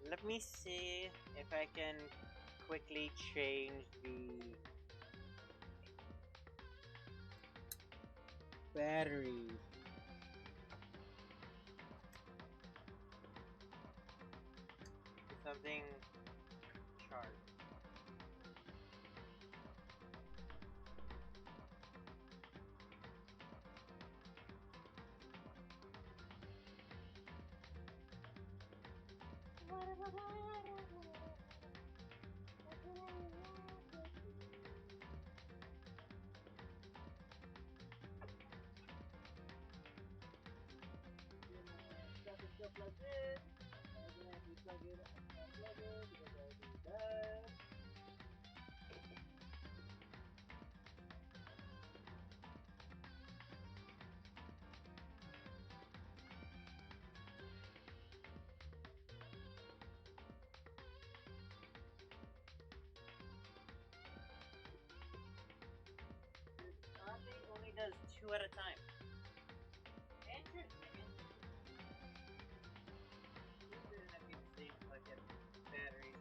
Let me see if I can quickly change the battery. Something charged. Still plugged in. And then I can plug it, unplug it because I do that. Thing only does 2 at a time. Interesting. Didn't have the same fucking battery.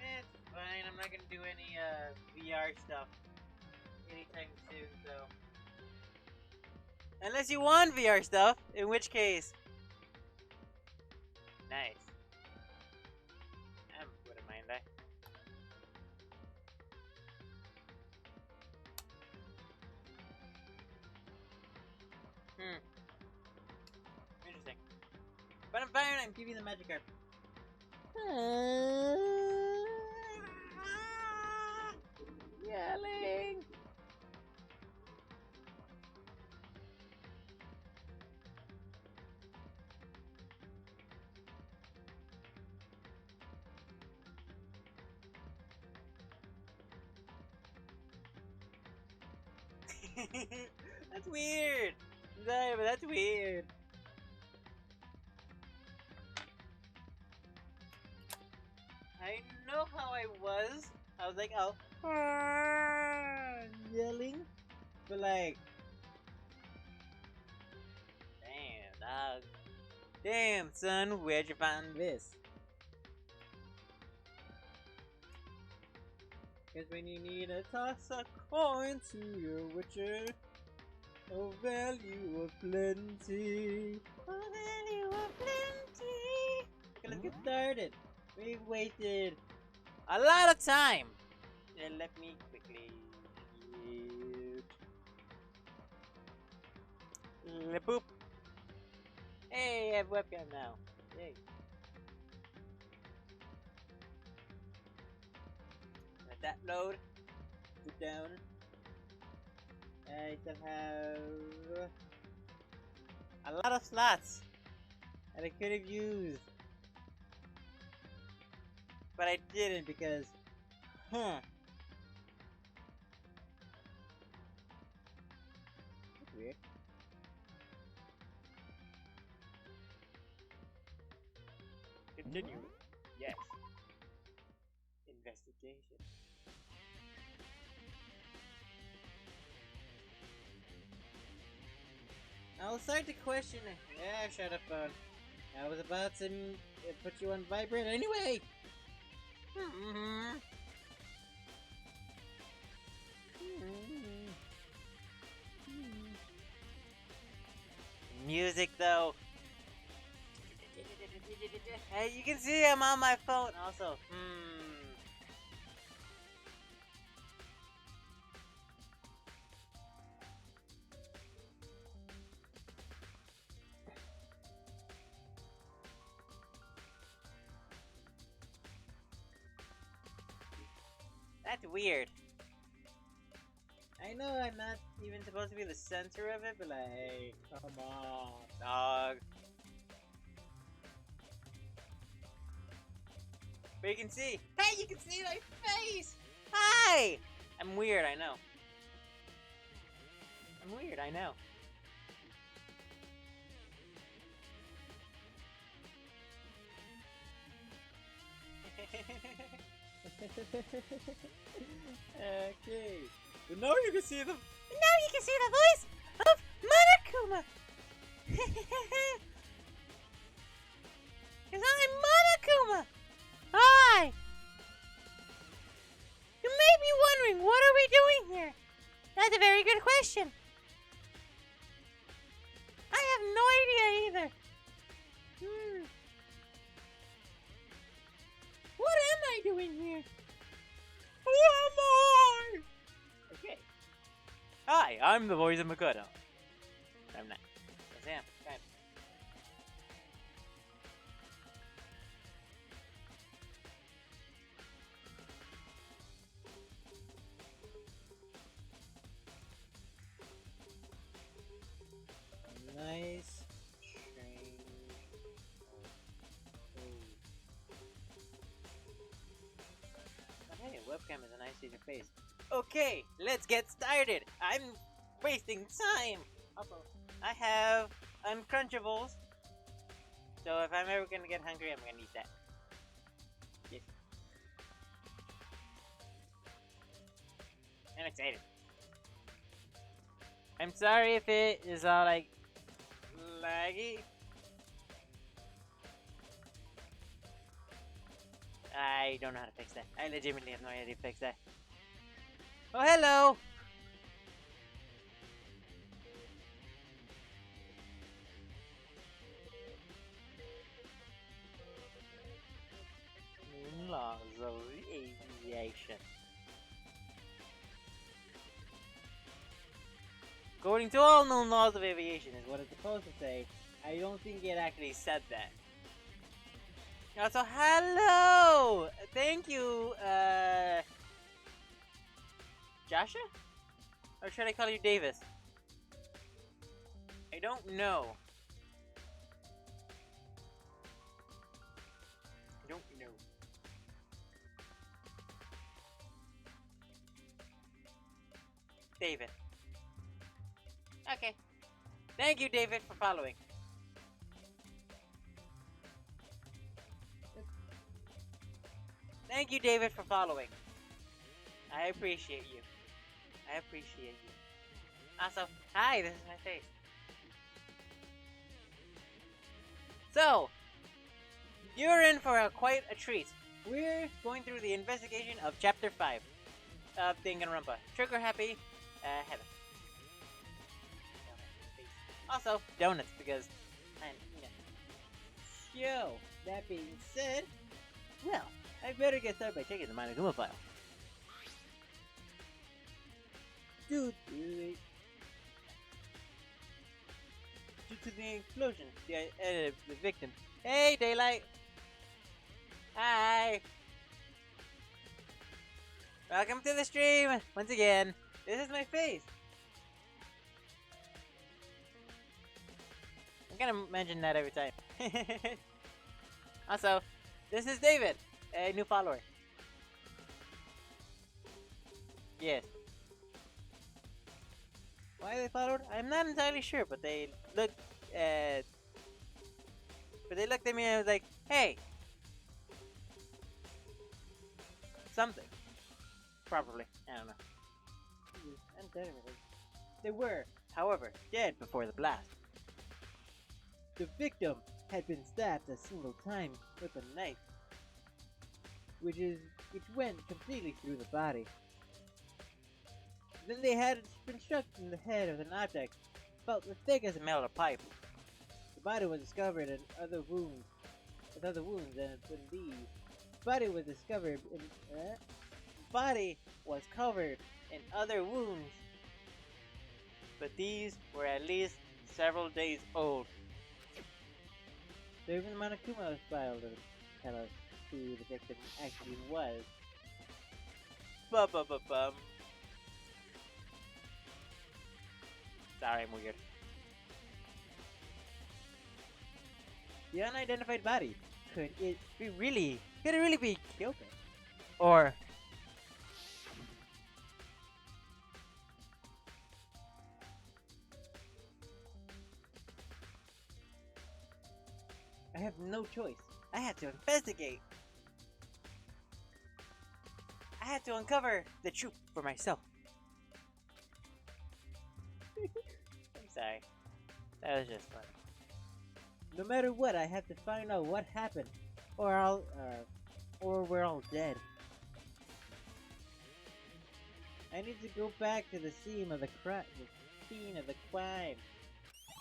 It's fine, I'm not gonna do any VR stuff anytime soon, so. Unless you want VR stuff, in which case. Nice. I wouldn't mind that. Interesting. But I'm fine, I'm keeping the magic card. Yelling! That's weird! No, but that's weird. I know how I was. I was like, oh, yelling. But like, damn, dog. Damn, son, where'd you find this? Cause when you need to toss a coin to your witcher, a value of plenty. A value of plenty. Okay, let's get started. We've waited a lot of time. And let me quickly. Boop. Hey, I have webcam now. Yay. Let that load. Put down. I still have a lot of slots that I could have used. But I didn't because, that's weird. Continue. Yes. Investigation. I'll start to question. Yeah, shut up, phone. I was about to put you on vibrate anyway. Music though. Hey, you can see I'm on my phone also. That's weird. I know I'm not even supposed to be the center of it, but like, come on, dog. But you can see. Hey, you can see my face! Hi! I'm weird, I know. I'm weird, I know. Okay. But now you can see the. Now you can see the voice of Monokuma. Cause I'm Monokuma. Hi. You may be wondering, what are we doing here? That's a very good question. I have no idea either. What am I doing here? Who am I? Okay. Hi, I'm the voice of Makoto. I'm not. Yes, I am. Kind of. Nice. Hey, webcam is a nice to see your face. Okay, let's get started. I'm wasting time. Also, I have Uncrunchables. So if I'm ever gonna get hungry, I'm gonna eat that. Yes. I'm excited. I'm sorry if it is all like laggy. I don't know how to fix that. I legitimately have no idea how to fix that. Oh, hello! Laws of aviation. According to all known laws of aviation is what it's supposed to say. I don't think it actually said that. Also, hello! Thank you, Joshua? Or should I call you Davis? I don't know. I don't know. David. Okay. Thank you, David, for following. Thank you, David, for following. I appreciate you. I appreciate you. Also, hi, this is my face. So, you're in for quite a treat. We're going through the investigation of Chapter 5 of Danganronpa. Trigger happy, heaven. Also, donuts, because I'm, So, that being said, well, I better get started by checking the Monokuma file. Dude, really? Due to the explosion, the victim. Hey, Daylight! Hi! Welcome to the stream! Once again, this is my face. I'm gonna mention that every time. Also, this is David, a new follower. Yes. Why they followed? I'm not entirely sure, but they looked at me and I was like, hey! Something. Probably. I don't know. They were, however, dead before the blast. The victim had been stabbed a single time with a knife, which went completely through the body. Then they had been struck in the head with an object about as thick as a metal pipe. The body was discovered in other wounds, and when these body was discovered in body was covered in other wounds, but these were at least several days old. So even Monokuma file to tell us who the victim actually was. Bum. Sorry, I'm weird. The unidentified body. Could it really be Kyoko? Or I have no choice. I have to investigate. I had to uncover the truth for myself. I'm sorry. That was just fun. No matter what, I have to find out what happened, or we're all dead. I need to go back to the scene of the crime.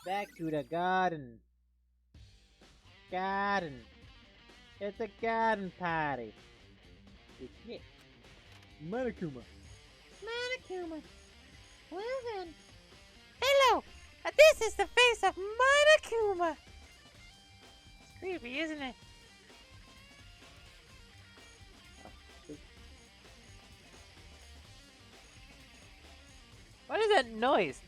Back to the garden. Garden. It's a garden party. Yeah. Monokuma. Listen. Hello! This is the face of Monokuma! It's creepy, isn't it? What is that noise?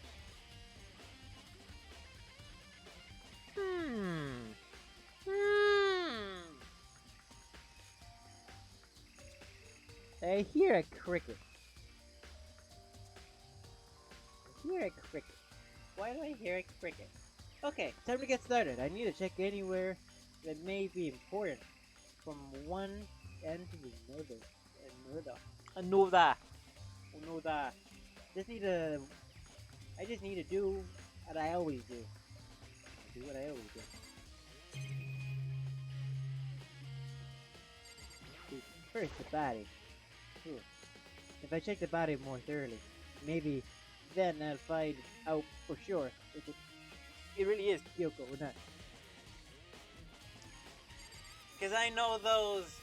I hear a cricket. Why do I hear a cricket? Okay, time to get started. I need to check anywhere that may be important from one end to another. Another. I just need to do what I always do. First, the body. Ooh. If I check the body more thoroughly, maybe then I'll find out for sure if it really is Kyoko or not. Because I know those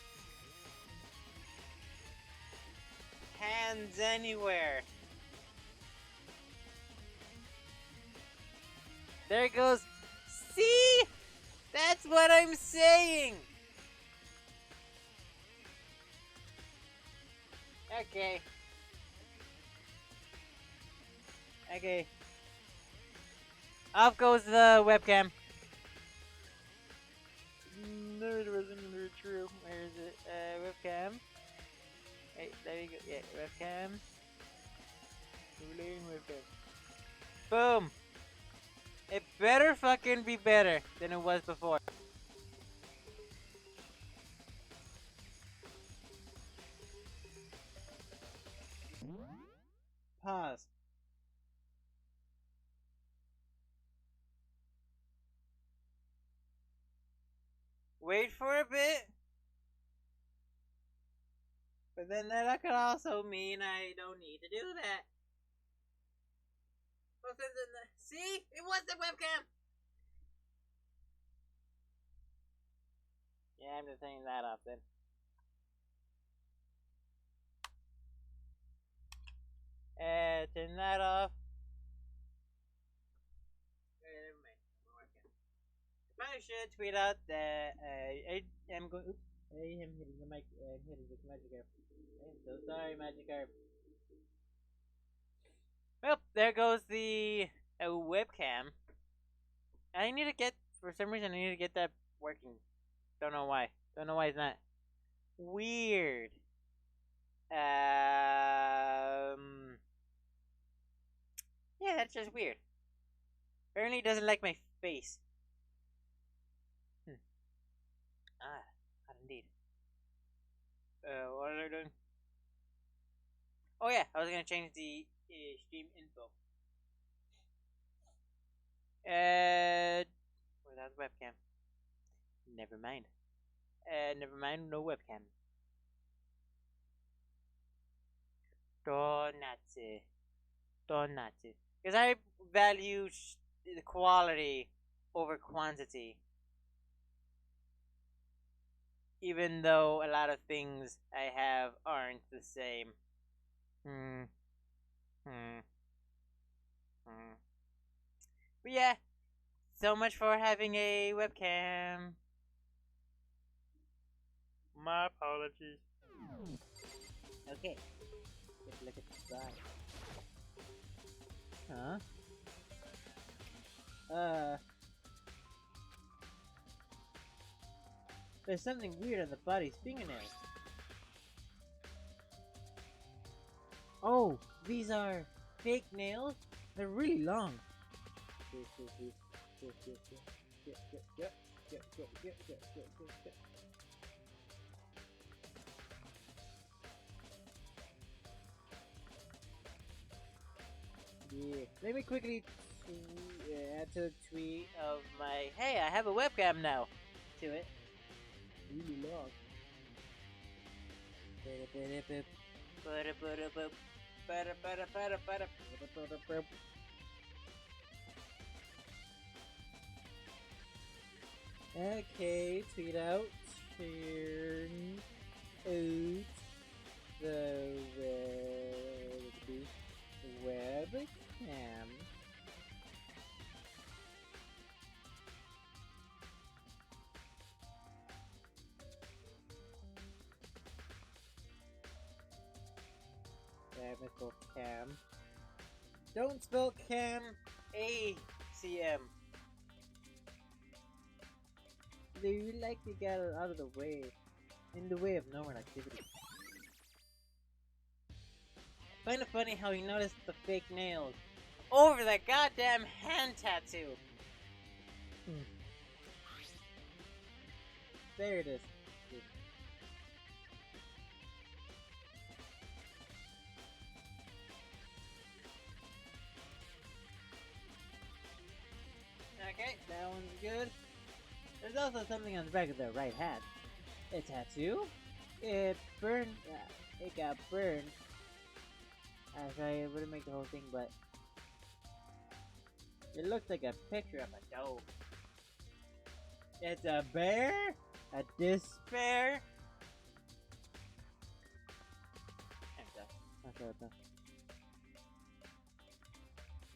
hands anywhere. There it goes. See? That's what I'm saying. Okay. Off goes the webcam. No, it wasn't true. Where is it? Webcam. Hey, there you go. Yeah, webcam. Webcam. Boom. It better fucking be better than it was before. Pause. Wait for a bit. But then that could also mean I don't need to do that. See? It was the webcam! Yeah, I'm just turning that off then. Turn that off. Never mind. I should tweet out that I am going. Oops. I am hitting the mic. I'm hitting this Magikarp. I'm so sorry, Magikarp. Well, there goes the webcam. I need to get, for some reason, I need to get that working. Don't know why. Don't know why it's not. Weird. Yeah, that's just weird. Apparently, it doesn't like my face. Not indeed. What are they doing? Oh yeah, I was gonna change the stream info. Without webcam. Never mind. Never mind, no webcam. Donatsu. Because I value the quality over quantity. Even though a lot of things I have aren't the same. But yeah, so much for having a webcam. My apologies. Okay. Let's look at the side. Huh? There's something weird on the body's fingernails. Oh, these are fake nails? They're really long. Yeah. Let me quickly add to the tweet of my Hey, I have a webcam now. to it. Really long. Okay, tweet out. Turn out the webcam. Chemical cam. Don't spell cam ACM. They like to get out of the way. In the way of normal activity. Find it funny how he noticed the fake nails Over the goddamn hand tattoo. There it is. Okay. That one's good. There's also something on the back of the right hand. A tattoo? It burned. It got burned. Sorry, I wouldn't make the whole thing, but it looks like a picture of a dog. It's a bear? A despair?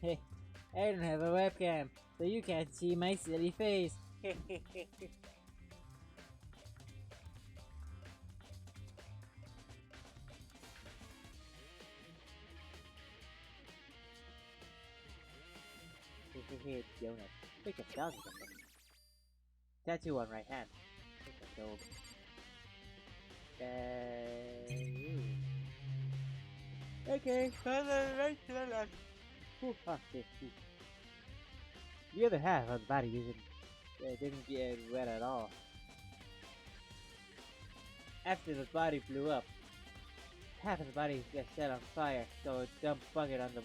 Hey, I don't have a webcam, so you can't see my silly face. Donut. Pick a dog. Tattoo on right hand. Pick a dog. Okay, right to the left. The other half of the body didn't get wet at all. After the body blew up, half of the body got set on fire, so a dump bucket on it.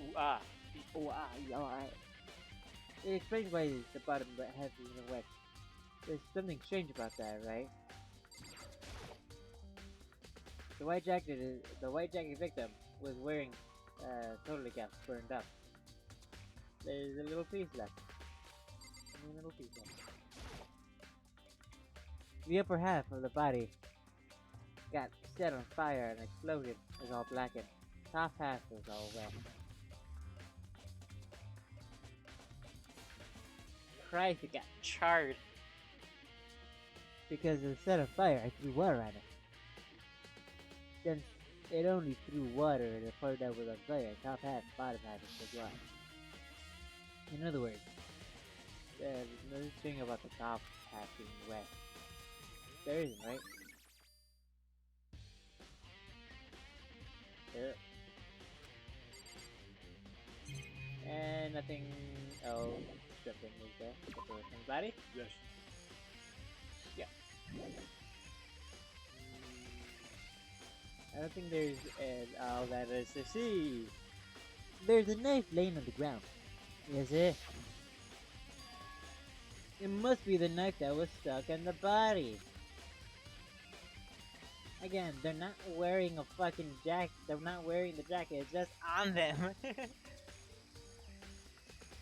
Ooh ah. Alright. It explains why the bottom half isn't wet. There's something strange about that, right? The white jacket victim was wearing totally got burned up. There's a little piece left. The upper half of the body got set on fire and exploded. Is all blackened. Top half was all wet. Christ, it got Charred. because it set on fire. I threw water at it. Then it only threw water in the part that was on fire. Top half, bottom half was dry. In other words, there's no thing about the top half being wet. There isn't, right? There. And nothing. Oh, something is there. Somebody? Yes. Yeah. I don't think there's all that is to see. There's a knife laying on the ground. Is it? It must be the knife that was stuck in the body. Again, they're not wearing a fucking jacket. They're not wearing the jacket. It's just on them.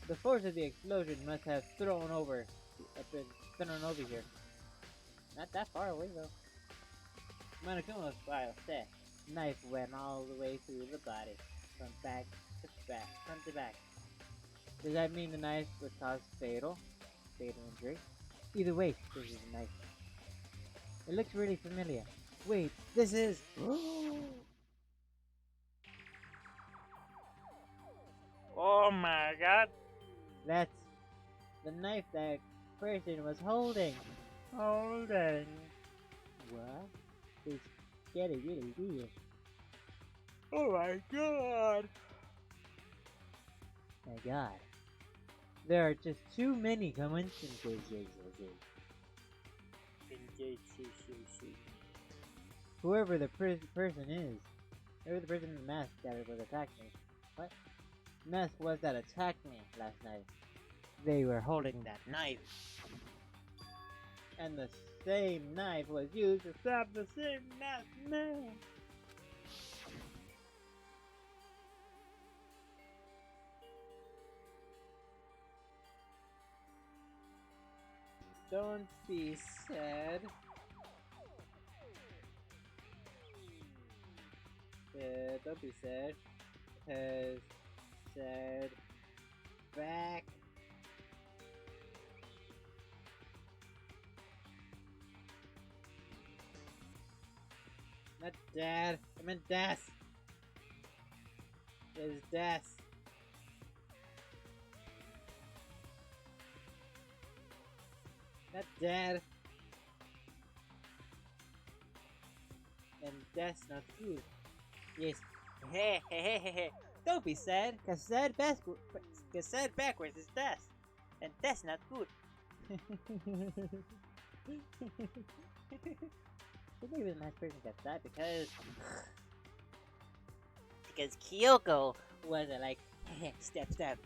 The force of the explosion must have thrown over here. Not that far away though. Monokuma's file said, knife went all the way through the body, from back to back, front to back. Does that mean the knife would cause fatal injury? Either way, this is a knife. It looks really familiar. Wait, this is... Oh my god. That's the knife that person was holding. Holding. What? It's getting really weird. Oh my god. My god. There are just too many coincidences. Whoever the person is, whoever the person in the mask that was attacking me. What? Mask was that attacked me last night. They were holding that knife. And the same knife was used to stab the same masked man. Don't be sad. Don't be sad. 'Cause sad back. Not dad. I meant Das. It's Das. Not dad. And that's not good. Yes. Hey, hey, hey, hey, hey. Don't be sad, cause sad backwards is Das. And that's not good. Maybe the nice person got that because Kyoko was like step.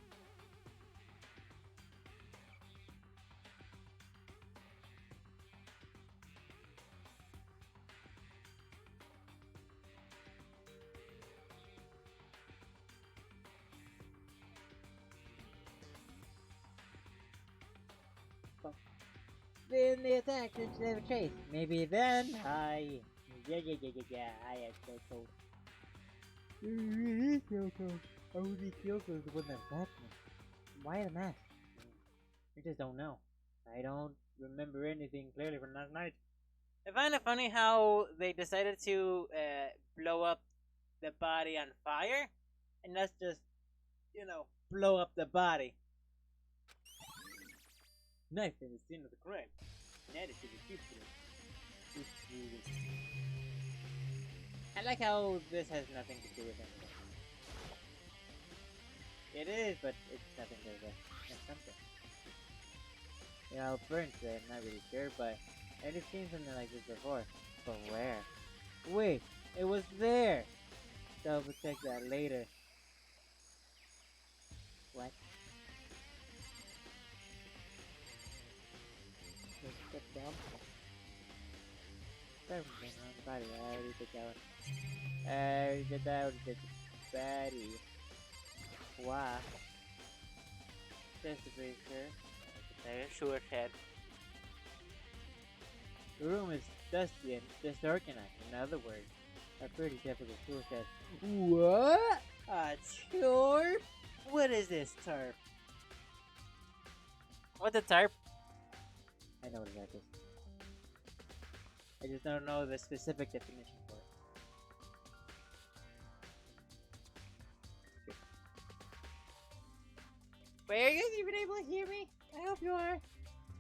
Then the attack should have a chase. Maybe then I I am so cold. Kyoko. Only Kyoko is the one that attacked me. Why the mask? I just don't know. I don't remember anything clearly from last night. I find it funny how they decided to blow up the body on fire, And that's just, blow up the body. Knife in the scene of the crime. That is ridiculous. I like how this has nothing to do with anything. It is, but it's nothing to do with something. Burnt it, I'm not really sure, but I just seen something like this before. But where? Wait, it was there! Double check that later. What? Step down. Everything on the body. I already did that one. I already did that the body. Why? Just to be sure. a short head. The room is dusty and disorganized. In other words, a pretty difficult tool set. What? A turf? What is this turf? What's a tarp? I know what that is. I just don't know the specific definition for it. Wait, are you guys even able to hear me? I hope you are.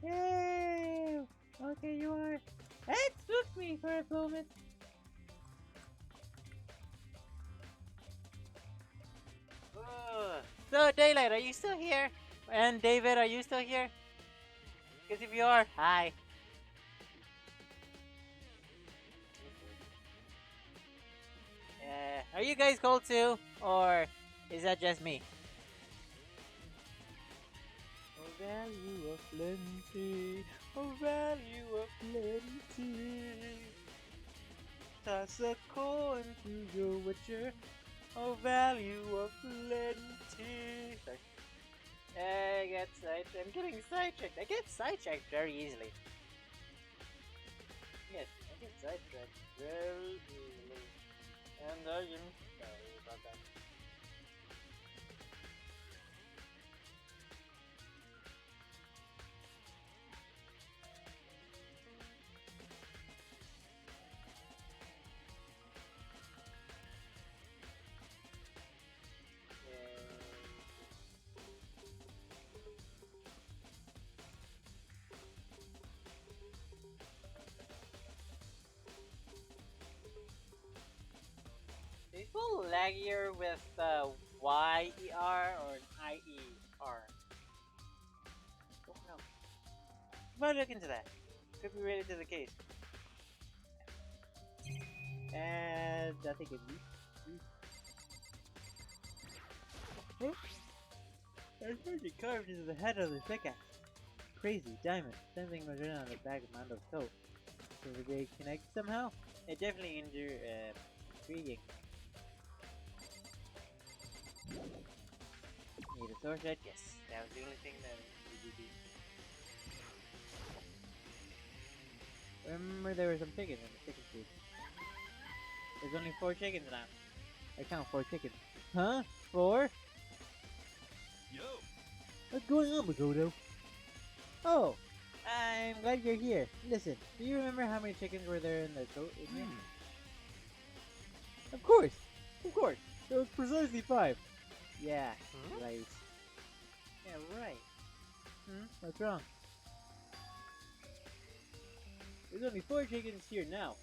Yay! Okay, you are. It spooked me for a moment. So, Daylight, are you still here? And David, are you still here? Because if you are, hi. Are you guys cold too? Or is that just me? A value of plenty, a value of plenty. Toss a coin to your witcher, a value of plenty. Sorry. I'm getting sidetracked. I get sidetracked very easily. Yes, I get sidetracked very easily. And I am sorry about that. baggier with Y-E-R or an I-E-R? Don't know. Might look into that. Could be related to the case. And I think it's There's something carved into the head of the pickaxe. Crazy diamond. Something was written on the back of Mando's coat. So did they connect somehow? It definitely intriguing. Need a sword set? Yes. That was the only thing that we did. Remember there were some chickens in the chicken coop. There's only 4 chickens now. I count 4 chickens. Huh? 4? Yo! What's going on, Makoto? Oh! I'm glad you're here. Listen, do you remember how many chickens were there in the coat in here? Of course! Of course! There was precisely 5. Yeah, right. Yeah, right. What's wrong? There's only 4 chickens here now.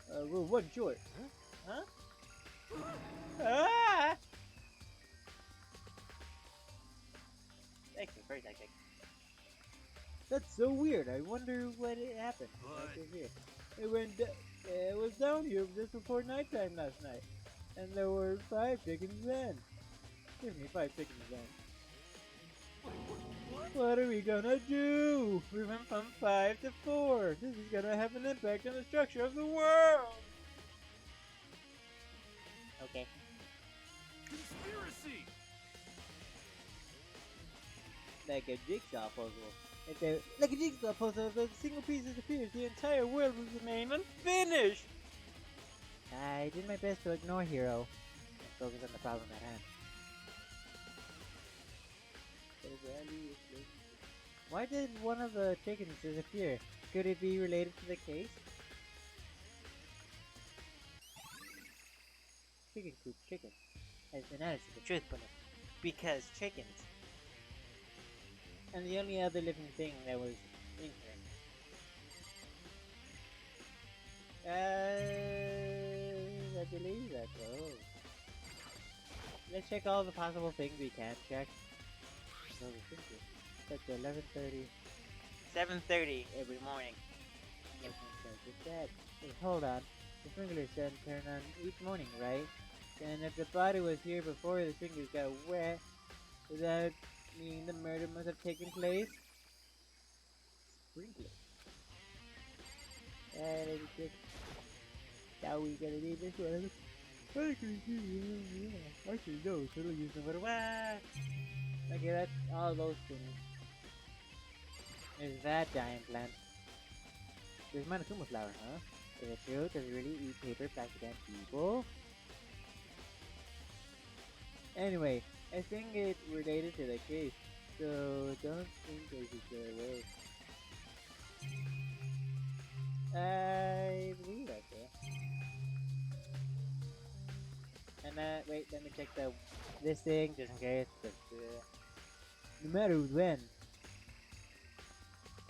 We're 1 short. Huh? Ah! Thanks for first, I think. That's so weird. I wonder what happened. What? Right here. It was down here just before nighttime last night, and there were 5 chickens then. Give me 5 chickens then. What are we gonna do? We went from 5 to 4. This is gonna have an impact on the structure of the world. Okay. Conspiracy! Like a jigsaw puzzle. Like a jigsaw puzzle, if a single piece disappears, the entire world will remain unfinished. I did my best to ignore Hero and focus on the problem at hand. Why did one of the chickens disappear? Could it be related to the case? Chicken coop chicken has been added to the truth bullet. Because chickens. And the only other living thing that was in here. I believe that's all. Let's check all the possible things we can check. So the thing is, that's 11:30. 7:30 every morning. Yep. Hey, hold on. The sprinkler said turn on each morning, right? And if the body was here before the sprinklers got wet, does that mean the murder must have taken place? Sprinkler. Now we gotta do this one. Actually, no, it'll use no matter what. Okay, that's all those things. There's that giant plant. There's Monokuma flower, huh? Is it true? Does it really eat paper, plastic, and people? Anyway, I think it's related to the case, so don't think I should go away. I believe that's it. And wait, let me check this thing just in case. No matter when,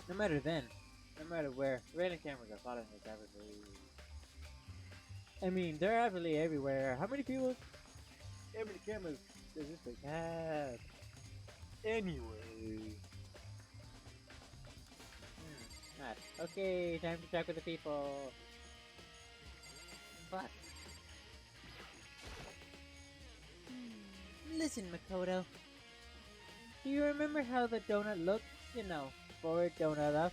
no matter then, no matter where, radar cameras are following us everywhere. I mean, they're absolutely everywhere. How many people? How many cameras does this place have? Anyway. Okay, time to talk with the people. Fuck. Listen, Makoto. Do you remember how the donut looked? You know, forward donut up.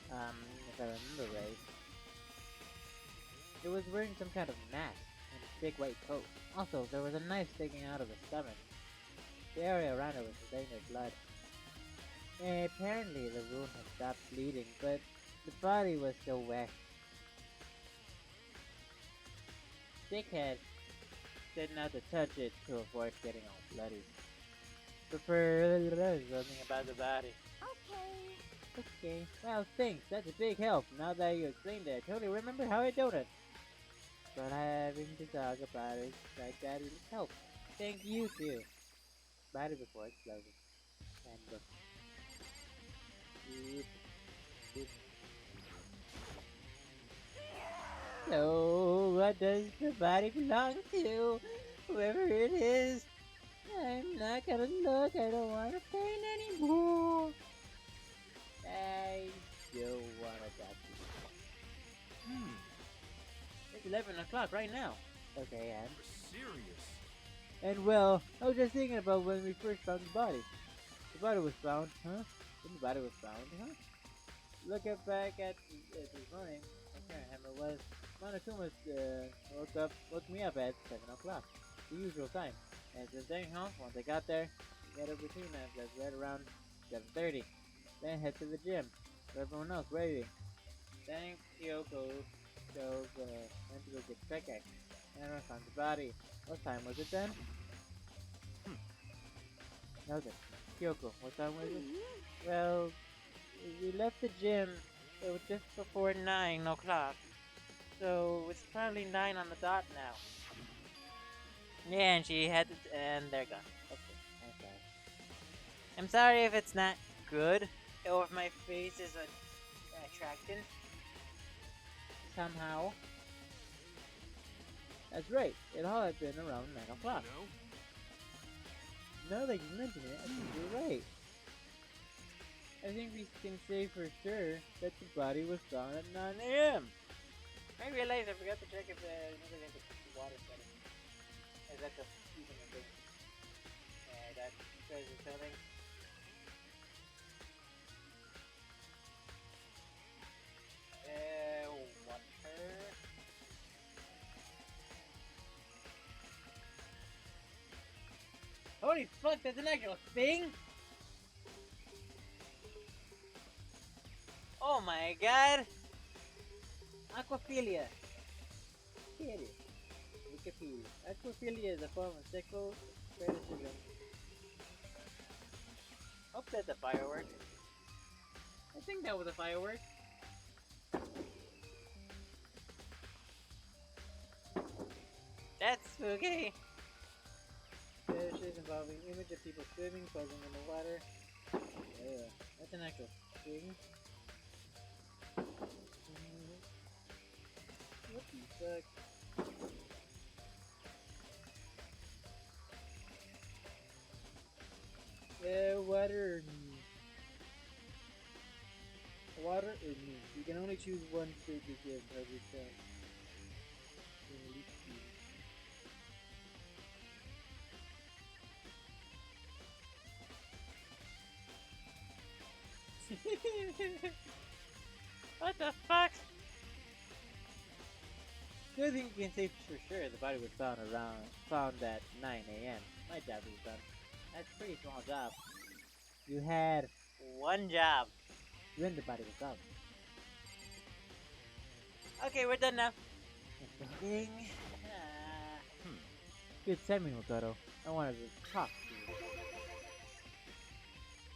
If I remember right. It was wearing some kind of mask and a big white coat. Also, there was a knife sticking out of the stomach. The area around it was stained with blood. Apparently the wound had stopped bleeding, but the body was still wet. Dickhead said not to touch it to avoid getting all bloody. Prepare something about the body. Okay. Well, thanks. That's a big help. Now that you explained it, I totally remember how I done it. But having to talk about it like that really helps. Thank you too. Body before explosion. And so, what does the body belong to? Whoever it is, I'm not gonna look. I don't want to paint anymore. I don't want to talk to you. It's 11 o'clock right now. Okay, and? You're serious. And well, I was just thinking about when we first found the body. The body was found, huh? When the body was found, huh? Looking back at this morning, I can't remember it was Monokuma woke me up at 7 o'clock, the usual time. And since then, once I got there, we had a routine that's right around 7:30. Then head to the gym, with everyone else waiting. Then Kyoko went to go get pancakes. And I found the body. What time was it then? Okay. Kyoko, what time was it? Well, we left the gym. It was just before 9 o'clock. So it's probably 9 on the dot now. Yeah, and she had to, and they're gone. Okay, I'm sorry. I'm sorry if it's not good, or if my face is attractive. Somehow. That's right. It all had been around 9 o'clock. No? Now that you mention it, I think you're right. I think we can say for sure that the body was found at 9 a.m. I realized I forgot to check if the water setting. Is that the even a thing? Yeah, that says it's something. Water. Holy fuck, that's an actual thing? Oh my god! Aquaphilia. Here it is. Wikipedia. Aquaphilia is a form of sexual fetishism. Hope that's a firework. I think that was a firework. That's spooky. Fetishes involving image of people swimming, posing in the water. Yeah, that's an actual thing. What the fuck? Water or me? Water or me? You can only choose one state to give every time. What the fuck? The only thing you can say for sure, the body was found at 9 a.m. My job was done. That's a pretty small job. You had one job when the body was found. Okay, we're done now. Ding. Good sending, Makoto. I wanted to talk to you.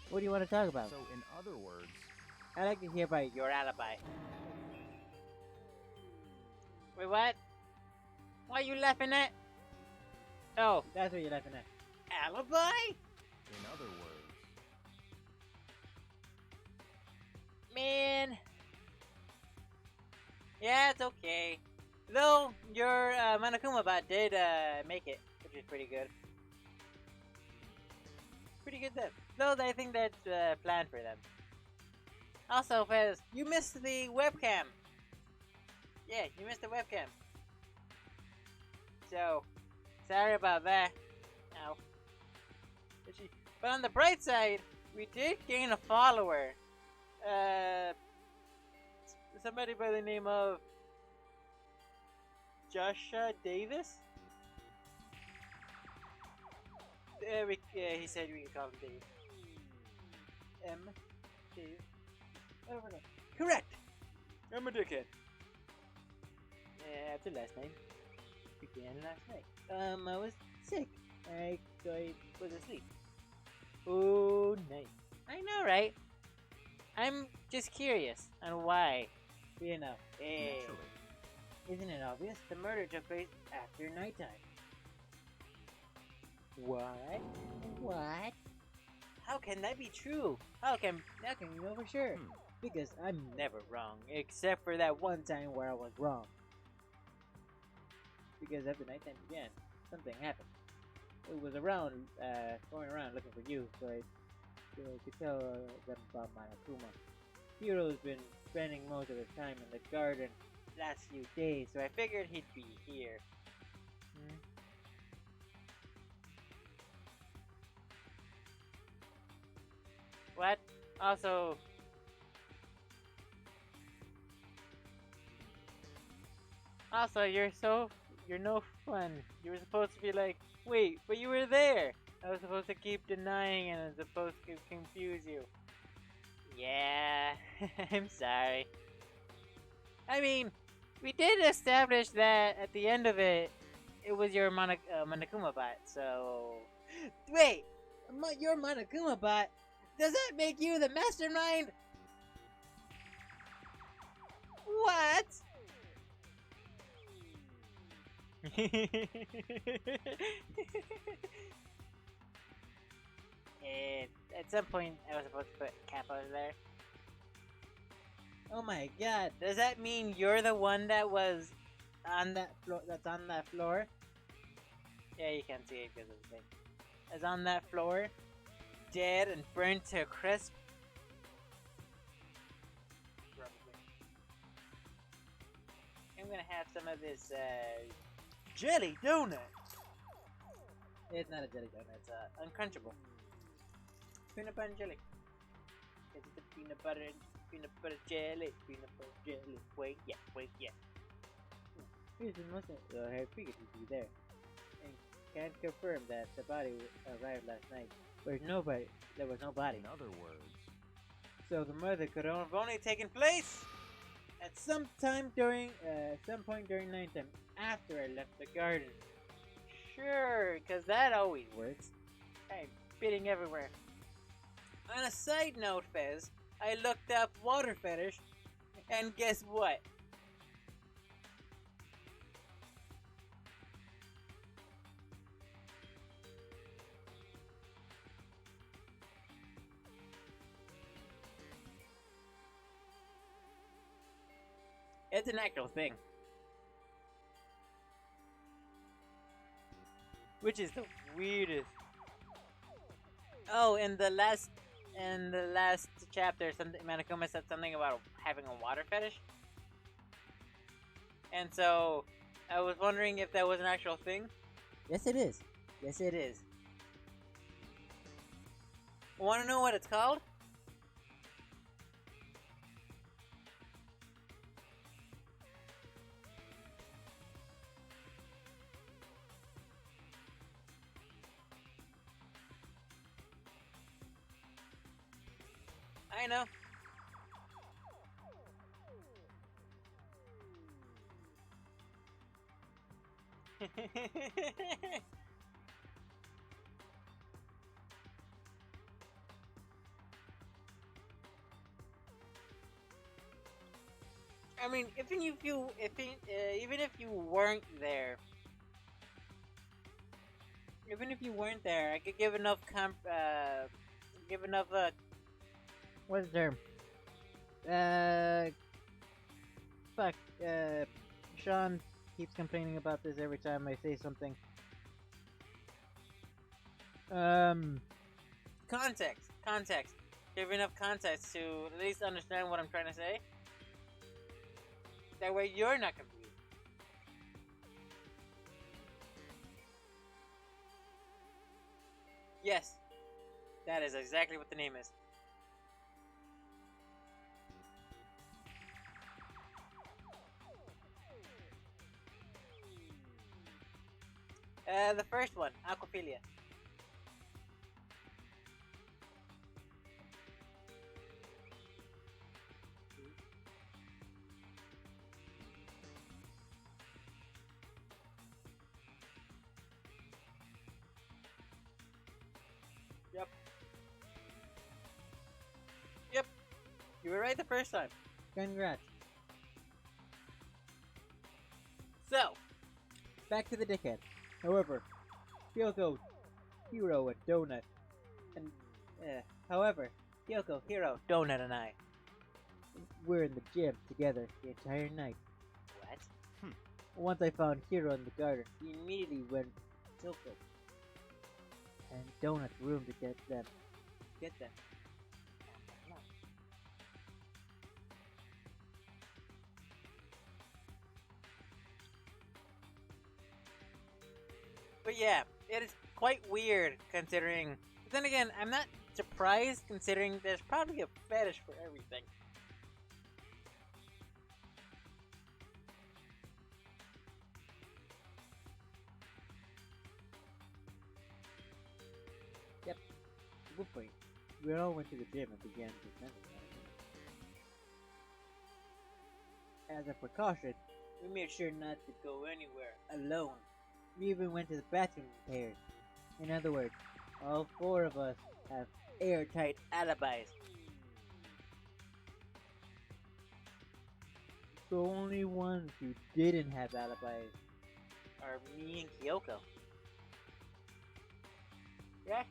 What do you want to talk about? So, in other words, I'd like to hear about your alibi. Wait, what? What are you laughing at? Oh, that's what you're laughing at. Alibi? in other words, Man. Yeah, it's okay. Though, your Monokuma bot did make it, which is pretty good. Pretty good then. Though, I think that's planned for them. Also, Fez, you missed the webcam. Yeah, you missed the webcam. So, sorry about that. Ow. But on the bright side, we did gain a follower. Somebody by the name of Joshua Davis. He said we could call him Dave. Dave. Oh, no. Correct. I'm a dickhead. Yeah, that's the last name. Began last night. I was sick. So I was asleep. Oh, nice. I know, right? I'm just curious on why. You know, naturally. Isn't it obvious? The murder took place after nighttime. What? What? How can that be true? How can you know for sure? Because I'm never wrong, except for that one time where I was wrong. Because after nighttime began, something happened. It was around, going around looking for you, so I could tell them about Monokuma. Hiro's been spending most of his time in the garden last few days, so I figured he'd be here. What? Also, you're no fun. You were supposed to be like, wait, but you were there. I was supposed to keep denying and I was supposed to confuse you. Yeah, I'm sorry. I mean, we did establish that at the end of it, it was your Monokuma bot, so... Wait! Your Monokuma bot? Does that make you the mastermind? What? At some point, I was supposed to put capos there. Oh my god, does that mean you're the one that was on that floor? That's on that floor? Yeah, you can't see it because of the thing. Is on that floor, dead and burnt to a crisp. Probably. I'm gonna have some of this jelly donut. It's not a jelly donut. It's uncrunchable. Peanut butter and jelly. It's the peanut butter jelly. Peanut butter jelly. Wait, yeah. Here's the most. I figured he'd be there. And can confirm that the body arrived last night. There was no body. In other words, So the murder could have only taken place at some point during nighttime after I left the garden. Sure, because that always works. I'm spitting everywhere. On a side note, Fez, I looked up water fetish, and guess what? It's an actual thing. Which is the weirdest. Oh, in the last chapter, Monokuma said something about having a water fetish. And so, I was wondering if that was an actual thing. Yes, it is. Yes, it is. Want to know what it's called? I know. I mean, even if you weren't there, I could give enough what's the term? Fuck. Sean keeps complaining about this every time I say something. Context. Give enough context to at least understand what I'm trying to say. That way you're not confused. Yes. That is exactly what the name is. The first one, aquaphilia. Yep. You were right the first time. Congrats. So, back to the dickhead. However, Kyoko, Hiro, and Donut, and Kyoko, Hiro, Donut, and I, we're in the gym together the entire night. What? Once I found Hiro in the garden, he immediately went Kyoko. And donut room to get them. Get them. But yeah, it is quite weird considering. But then again, I'm not surprised considering there's probably a fetish for everything. Yep, good point. We all went to the gym and began to mental As a precaution, we made sure not to go anywhere alone. We even went to the bathroom in pairs. In other words, all four of us have airtight alibis. The only ones who didn't have alibis are me and Kyoko. Yeah?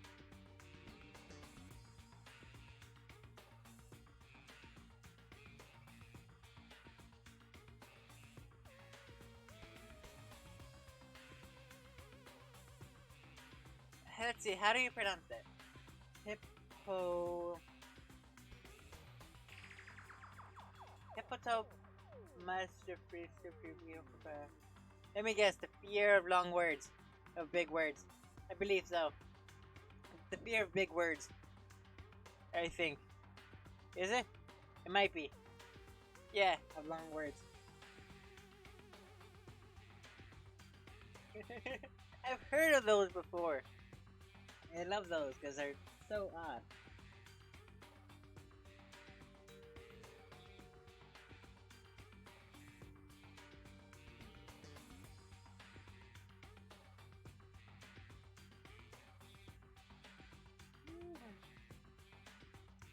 Let's see, how do you pronounce that? Hippoto masterpiece. Let me guess, the fear of long words. Of big words. I believe so. The fear of big words. I think. Is it? It might be. Yeah, of long words. I've heard of those before. I love those because they're so odd.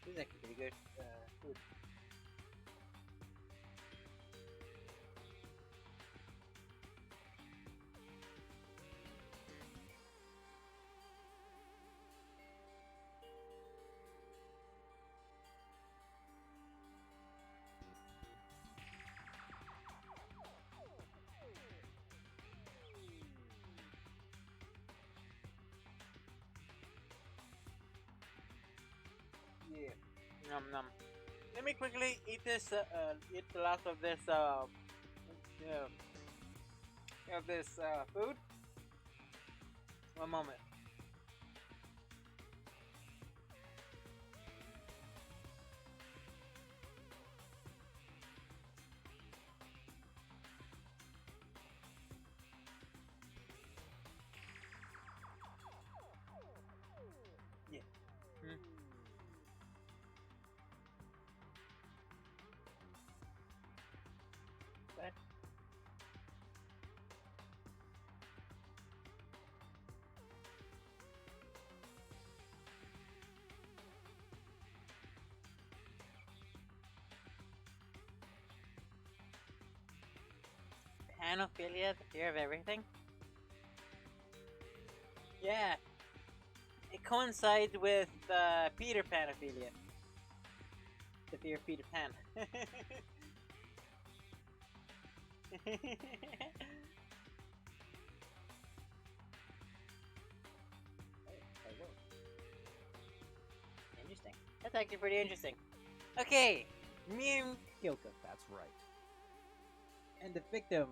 This is actually pretty good food. Yeah. Num num. Let me quickly eat this. Eat the last of this. Of this food. One moment. Yeah. Hmm. What? Panophilia, the fear of everything? Yeah. It coincides with Peter Panophilia. The fear of Peter Pan. Interesting. That's actually pretty interesting. Okay, me and Kyoko. That's right. And the victim,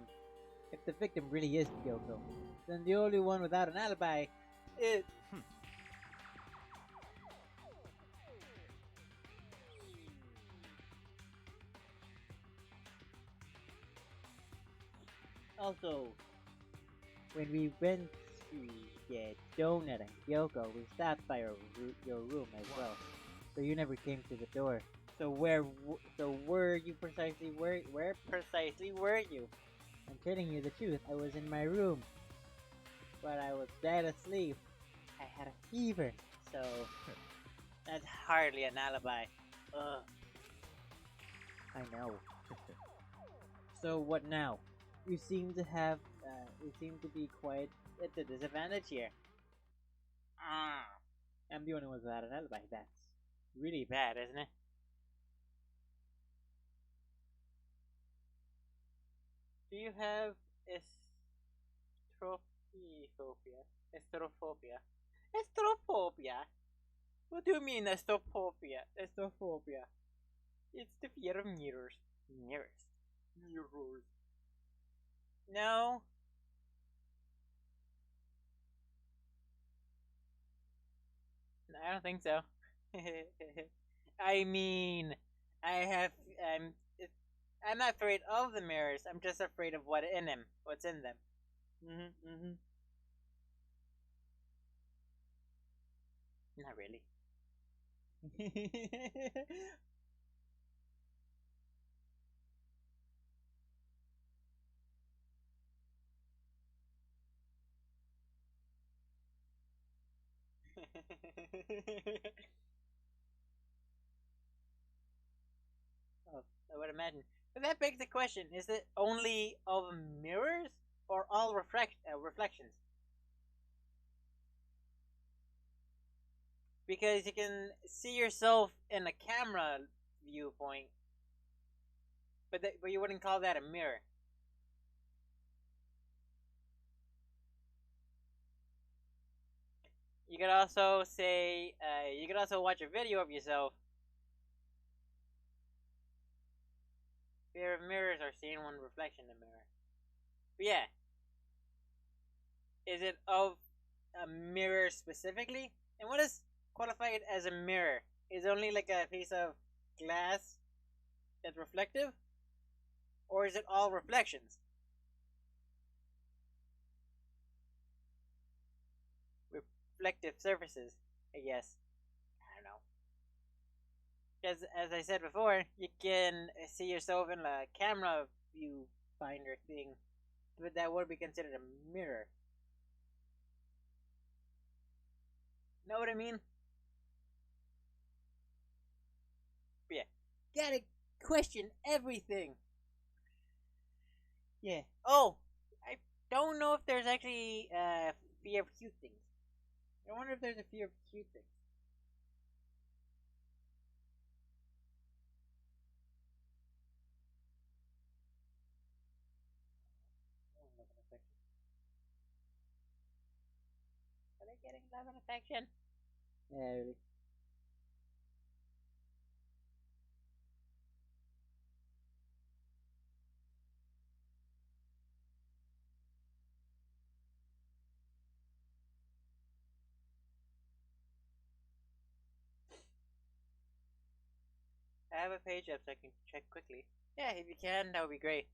if the victim really is Kyoko, then the only one without an alibi is... Also, when we went to get donut and Kyoko, we stopped by your room as well. So you never came to the door. So where you precisely where precisely were you? I'm telling you the truth. I was in my room, but I was dead asleep. I had a fever, so that's hardly an alibi. Ugh. I know. So what now? You seem to have, you seem to be quite at a disadvantage here. I'm the only one without an alibi. That's really bad, isn't it? Do you have estrophilia? Ephobia. Estrophobia. Estrophobia? What do you mean estrophobia? Estrophobia. It's the fear of mirrors. Mirrors. Mirrors. No. I don't think so. I mean, I have. I'm. I'm not afraid of the mirrors. I'm just afraid of what's in them. What's in them? Not really. Oh, I would imagine. But that begs the question: is it only of mirrors or all reflections? Because you can see yourself in a camera viewpoint, but you wouldn't call that a mirror. You could also say you could also watch a video of yourself. Fear of mirrors or seeing one reflection in the mirror. But yeah, is it of a mirror specifically? And what is qualified as a mirror? Is it only like a piece of glass that's reflective? Or is it all reflections? Reflective surfaces, I guess. I don't know. Because, as I said before, you can see yourself in a camera viewfinder thing, but that would be considered a mirror. Know what I mean? But yeah, gotta question everything. Yeah. Oh, I don't know if there's actually fear of cute things. I wonder if there's a fear of cute things. Are they getting love and affection? Yeah, really. I have a page up so I can check quickly. Yeah, if you can, that would be great.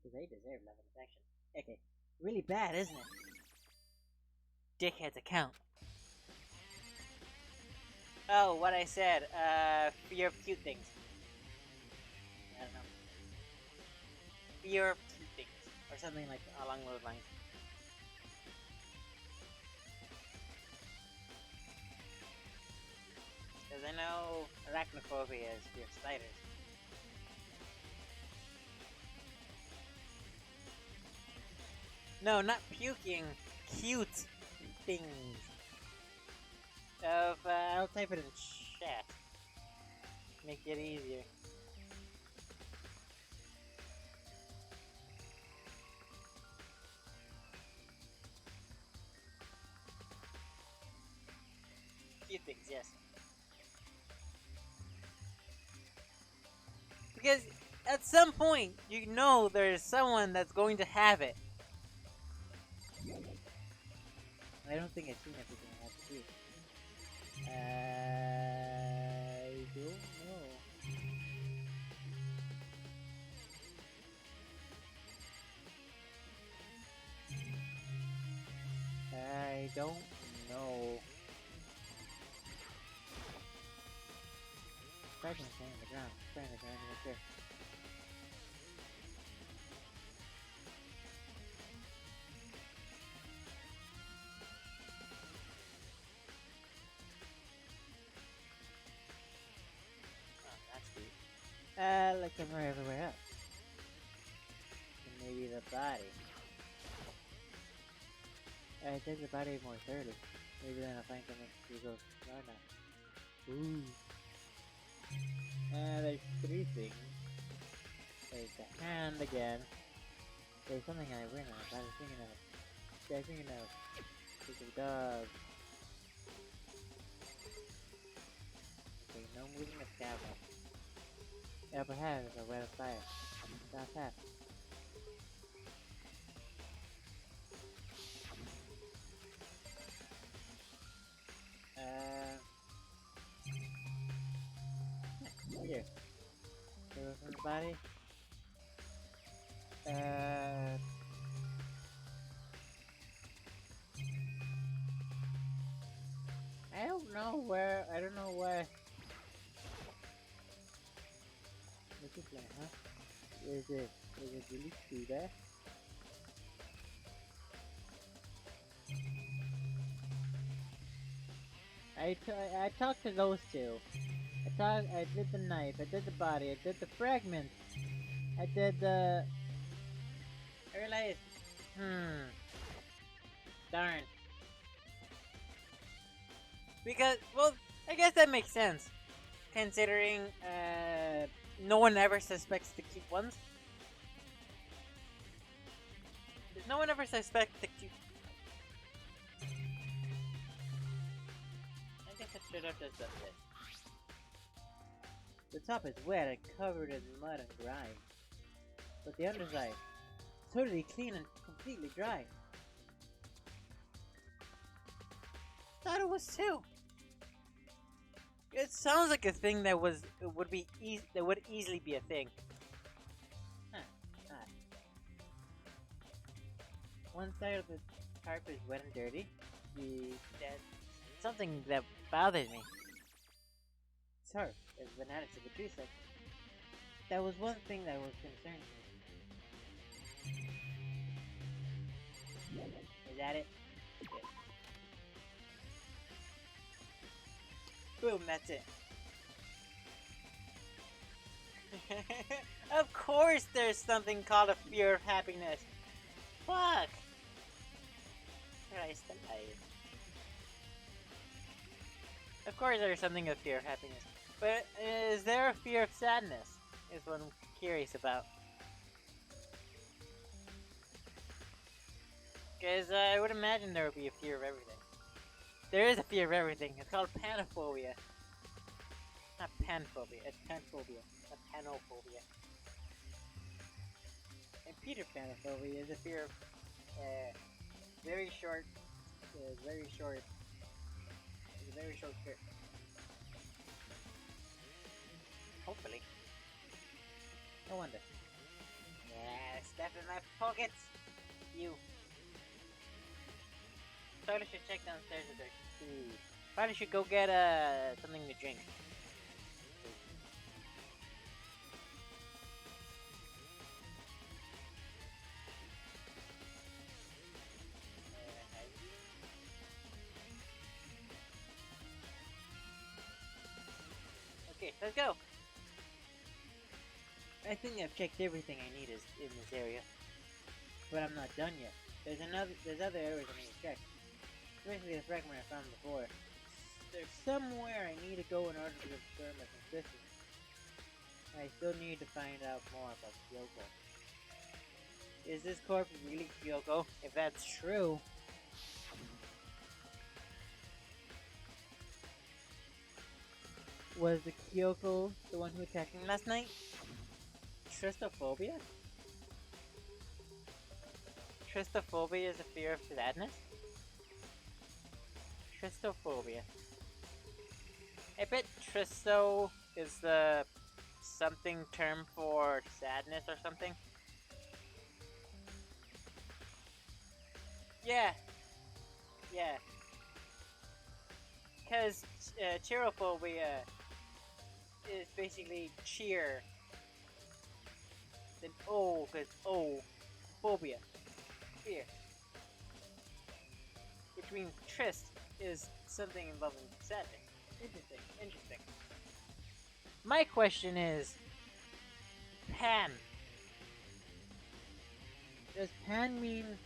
Because they deserve love and affection. Okay. Really bad, isn't it? Dickhead's account. Oh, what I said. Fear of cute things. I don't know. Fear of cute things. Or something like along those lines. Because I know arachnophobia is fear of spiders. No, not puking. Cute things. I'll type it in chat. Make it easier. Cute things, yes. Because at some point, you know there's someone that's going to have it. I don't think I've seen everything I have to see. I don't know. I don't know. Dragon is laying on the ground. Dragon is landing right there. Like somewhere everywhere else. And maybe the body. I think the body more thoroughly. Maybe then I'll find something to go on now. Ooh. There's 3 things. There's the hand again. There's something I win on. I was thinking of. Yeah, I was thinking of. There's a dog. Okay, no moving the camera. The upper half is a red fire. That's half. Here. Go from the body. I don't know where. I don't know where. What's this like, huh? Is it really true there? I talked to those 2. I did the knife, I did the body, I did the fragment, I did the... I realized... Darn. Because, well, I guess that makes sense. Considering, no one ever suspects the cute ones. No one ever suspects the cute... I guess I should have just done this. The top is wet and covered in mud and grime, but the underside is totally clean and completely dry. Thought it was too. It sounds like a thing that would easily be a thing. Huh. One side of the tarp is wet and dirty. That's something that bothers me. Tarp has been added to the tree section. That was one thing that was concerning me. Is that it? Okay. Boom, that's it. Of course there's something called a fear of happiness. Fuck! Christ alive. Of course there's something of fear of happiness. But is there a fear of sadness? Is what I'm curious about. Because I would imagine there would be a fear of everything. There is a fear of everything. It's called panophobia. Not panphobia, it's panphobia. Not panophobia. And Peter Panophobia is a fear of very short skirt. Hopefully. No wonder. Yeah, stuff in my pockets. You. Probably should check downstairs if there's food. Probably should go get something to drink. Okay, let's go. I think I've checked everything I need is in this area, but I'm not done yet. There's other areas I need to check. Especially the fragment I found before. There's somewhere I need to go in order to confirm my consistency. I still need to find out more about Kyoko. Is this corpse really Kyoko? If that's true... Was the Kyoko the one who attacked me last night? Tristophobia? Tristophobia is a fear of sadness? Tristophobia. I bet Tristo is the something term for sadness or something. Yeah. Yeah. Because cheerophobia is basically cheer. Then O, because O, phobia, fear. Which means trist is something involving sadness. Interesting. My question is, pan. Does pan mean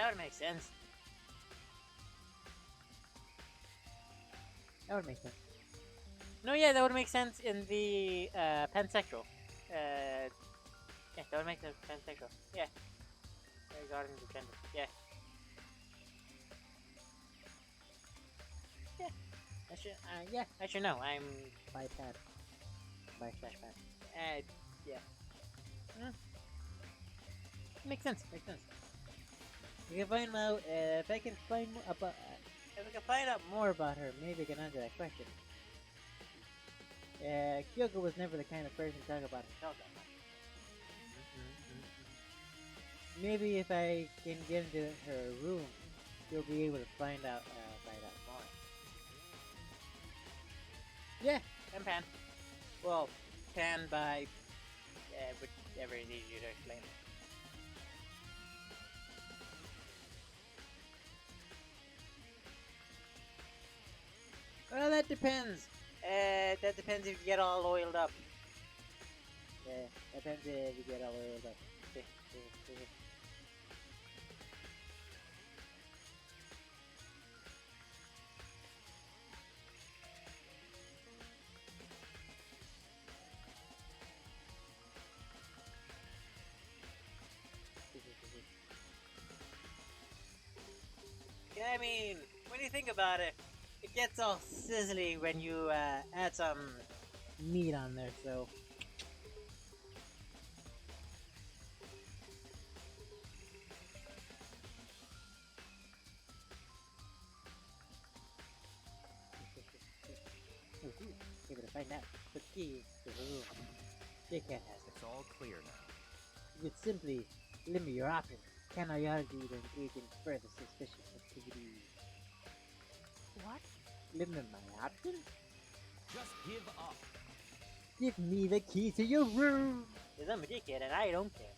that would make sense. That would make sense. No, yeah, that would make sense in the pansexual. Yeah, that would make sense pansexual. Yeah. Regarding the gender. Yeah. Yeah. I should know. I'm bi-pan. Bi/pan. Yeah. Makes sense. Makes sense. We can find out if I can find about. If we can find out more about her, maybe we can answer that question. Kyoko was never the kind of person to talk about herself that much. Maybe if I can get into her room, she'll be able to find out more. Yeah, I'm pan. Well, pan by whichever is easier to explain. Well, that depends. That depends if you get all oiled up. Yeah, depends if you get all oiled up. I mean, when you think about it, it gets all sizzly when you add some meat on there, so. Able to find out the key to the room. They can't have it. It's all clear now. You could simply limit your options. Cannot argue to engage in further suspicious activities. What? Limit my options? Just give up. Give me the key to your room! Because I'm a dickhead and I don't care.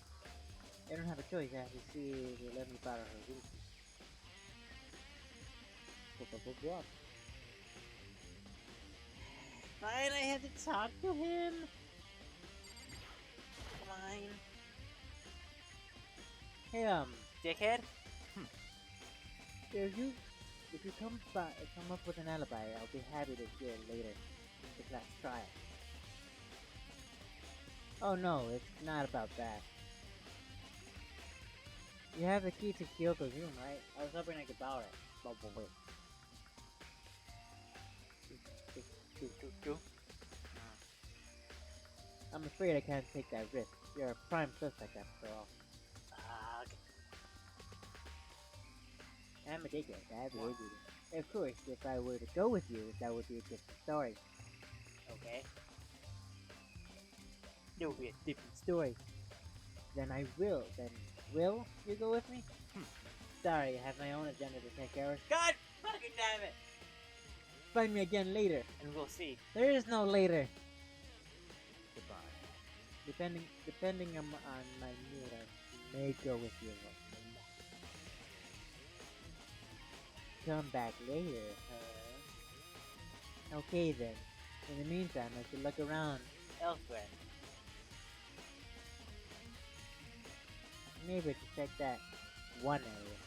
I don't have a choice. I have to see if they let me borrow her room key. Fine, I had to talk to him. Fine. Hey, dickhead. If you come up with an alibi, I'll be happy to hear it later in the class trial. Oh no, it's not about that. You have the key to Kyoko's room, right? I was hoping I could borrow it. But wait. I'm afraid I can't take that risk. You're a prime suspect after all. I'm a dickhead. Of course, if I were to go with you, that would be a different story. Okay. It would be a different story. Then will you go with me? Sorry, I have my own agenda to take care of. God fucking damn it! Find me again later, and we'll see. There is no later. Goodbye. Depending on my mood, I may go with you. Come back later, Okay then. In the meantime, I should look around elsewhere. Maybe to check that one area.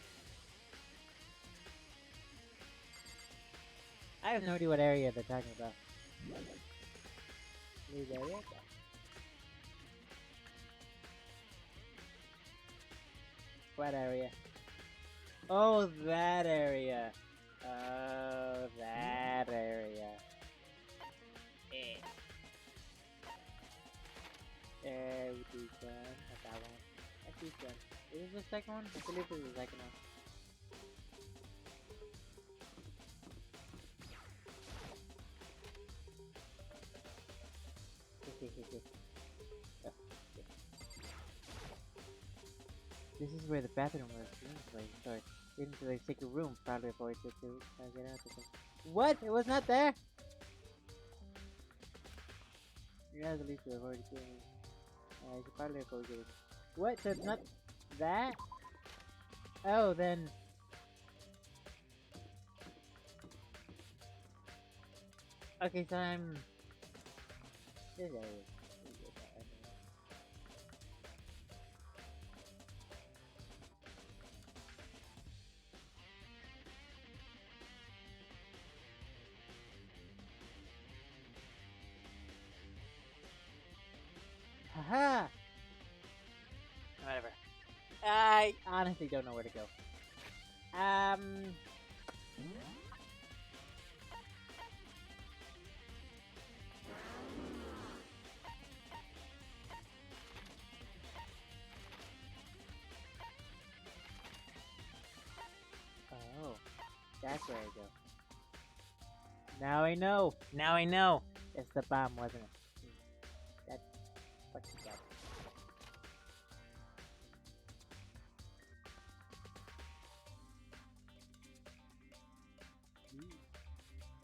I have no idea what area they're talking about. This area? What area? Oh, that area. Oh, that area. Would be done. Not that one. I think done. Is this the second one? I believe this is the second one. This is where the bathroom was. Sorry. Into the secret room. Probably avoid it to get out of it. What? It was not there? You guys at least avoid it. I should probably avoid it. What? So it's not that? Oh, then. Okay, so I'm. This area. Haha! Whatever. I honestly don't know where to go. Oh, that's where I go. Now I know. Now I know. It's the bomb, wasn't it? That's what you got.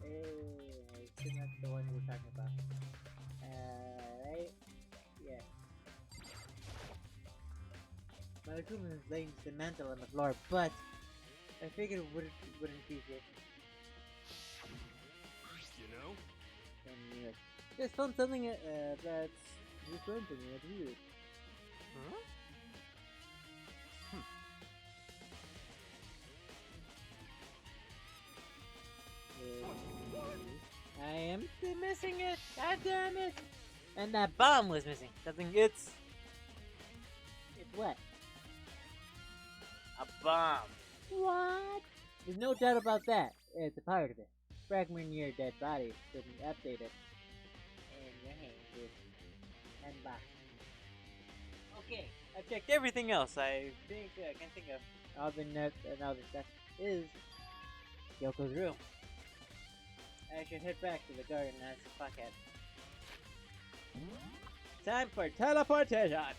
I think that's the one we're talking about. Right? Yeah. My equipment is laying dismantled on the floor, but I figured it wouldn't be it. You know? And just found something that's different to me. That's weird. Huh? I am still missing it. God damn it! And that bomb was missing. Something. It's what? A bomb. What? There's no doubt about that. It's a part of it. Fragment near dead body couldn't update it. And your hand, dude. And back. Okay, I've checked everything else. I think I can think of all the nuts and all the stuff is Yoko's room. I should head back to the garden as a fuckhead. Time for teleportation!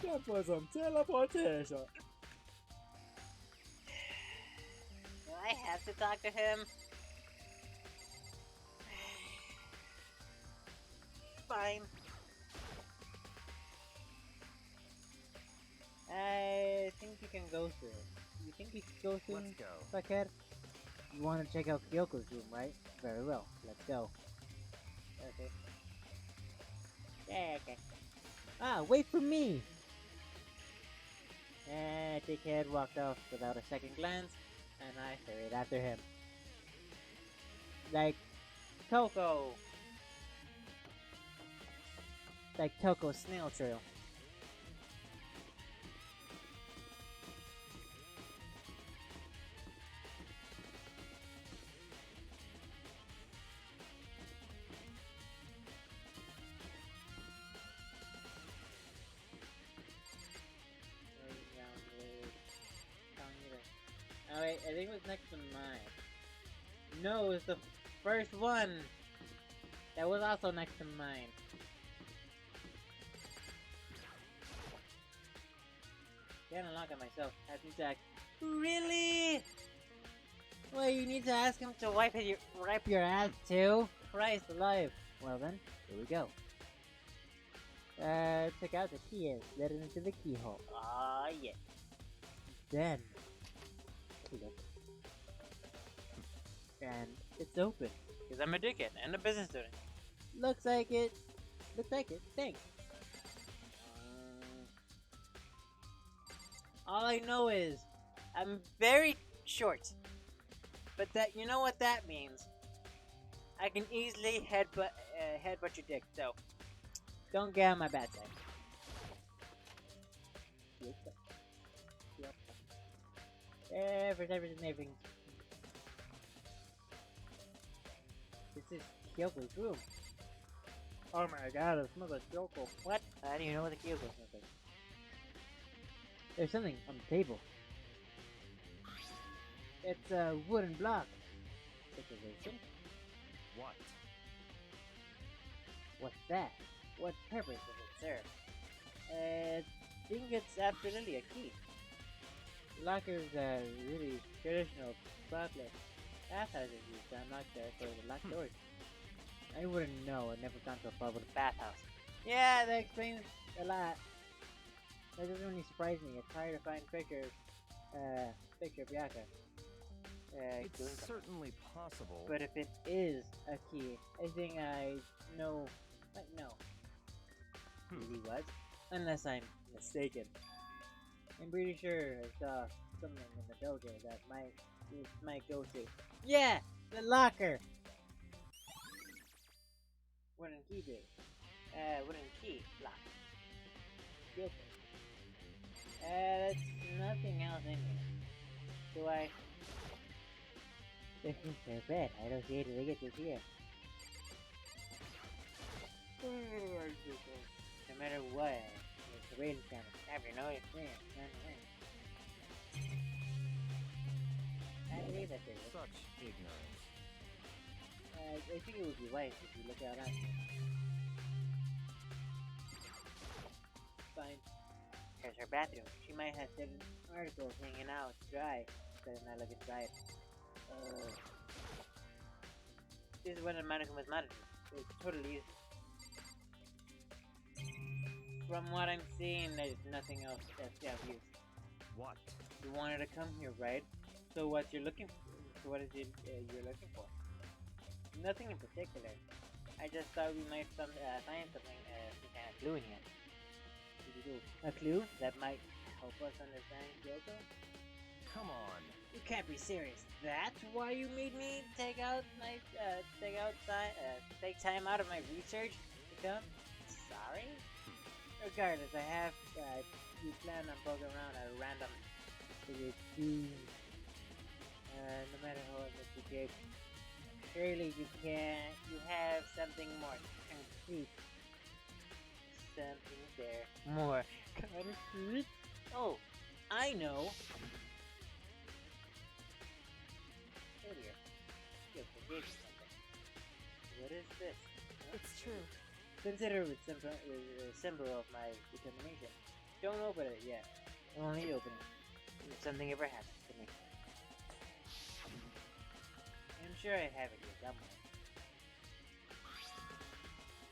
Time for some teleportation! Do I have to talk to him? Fine. I think you can go through. You think you can go through? Let's go. Fuckhead? You want to check out Kyoko's room, right? Very well. Let's go. Okay. Yeah, okay. Ah, wait for me! Dickhead walked off without a second glance, and I hurried after him. Like Coco! Like Coco's snail trail. Oh wait, I think it was next to mine. No, it was the first one! That was also next to mine. Can't unlock it myself. I have to ask. Really? Well, you need to ask him to wipe your ass too? Christ alive. Well then, here we go. Check out the key and slid it into the keyhole. Ah, yeah. Then, here we go. And it's open. Because I'm a dickhead and a business student. Looks like it. Thanks. All I know is I'm very short. But that, you know what that means? I can easily headbutt your dick, so don't get on my bad side. Everything. This is Kyoko's room. Oh my god, it smells like Kyoko. What? I don't even know what the Kyoko smells like. There's something on the table. It's a wooden block. Situation. What? What's that? What purpose does it serve? I think it's absolutely a key. Lockers are really traditional problem. Bathhouses used to unlock for the locked doors. I wouldn't know. I've never gone to a public bathhouse. Yeah, that explains a lot. That doesn't really surprise me. It's hard to find picture of Yaka. It's certainly possible. But if it is a key, I think I know. No. Really was? Unless I'm mistaken. I'm pretty sure I saw something in the dojo that might is my go-to. Yeah, the locker. Wooden key bit. Wooden key lock. Guilty. There's nothing else in here. Do I? This is so bad. I don't see it to get this here. No matter what, it's a rain camera. Have you know it's there? I believe that there is. Such ignorance. I think it would be wise if you look out on it. Fine. Here's her bathroom. She might have certain articles hanging out to dry. Better not look at dry. This is what a mannequin was mounted to. It's totally useless. From what I'm seeing, there's nothing else that's of use. What? You wanted to come here, right? So what you're looking for? So what is it you're looking for? Nothing in particular. I just thought we might find something, some kind of clue in here. A clue that might help us understand Kyoko? Come on. You can't be serious. That's why you made me take time out of my research to come? Sorry? Regardless, I have, you plan on poking around at random no matter how it looks you gave. Surely you have something more concrete. Something there. More concrete? Oh, I know. Earlier, you forgave something. What is this? Huh? It's true. Consider it a symbol of my determination. Don't open it yet. Only open it if something ever happens to me. I'm sure I have it here somewhere.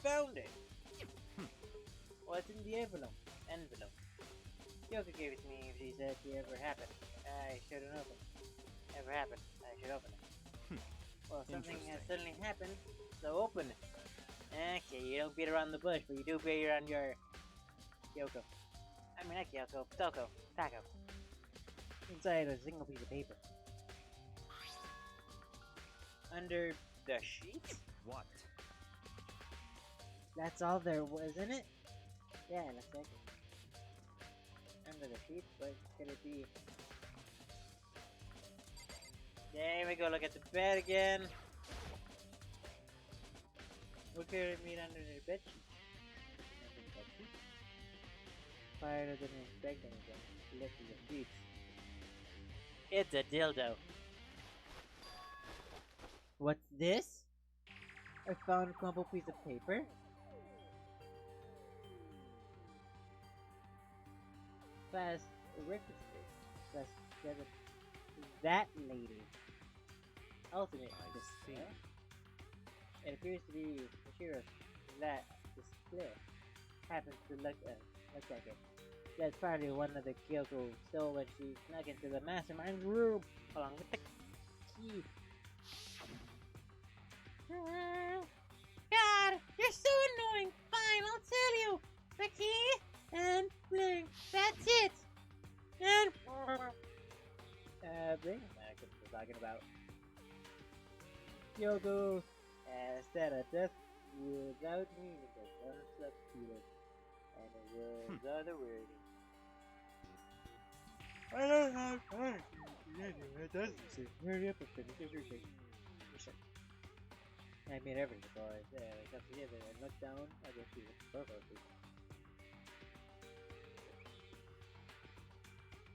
Found it! What's in the envelope? Kyoko gave it to me if she said it ever happened. I shouldn't open it. Ever happened, I should open it. Well, something has suddenly happened, so open it. Okay, you don't beat around the bush, but you do beat around your Kyoko. I mean, not Kyoko, Toko, Taco. Inside a single piece of paper. Under the sheets? What? That's all there was in it? Yeah, it looks like it. Under the sheets? What could it be? There we go, look at the bed again. What could it mean under the bed sheet? Fire doesn't expect anything. Look at the sheets. It's a dildo. What's this? I found a crumpled piece of paper. Fast register. Fast together. That lady. Ultimate display. It appears to be Mashiro's that display. Happens to look like it. That's probably one of the Kyoko stole when she snuck into the mastermind's room along with the key. God, you're so annoying. Fine, I'll tell you. The key and bling. That's it. And bling. That's what we're talking about. Kyoko said a death without meaning that unsubstituted, and the words are the words. I don't have time. It doesn't say. Hurry up and finish everything. I made everything before I got together and looked down. I guess she was perfect.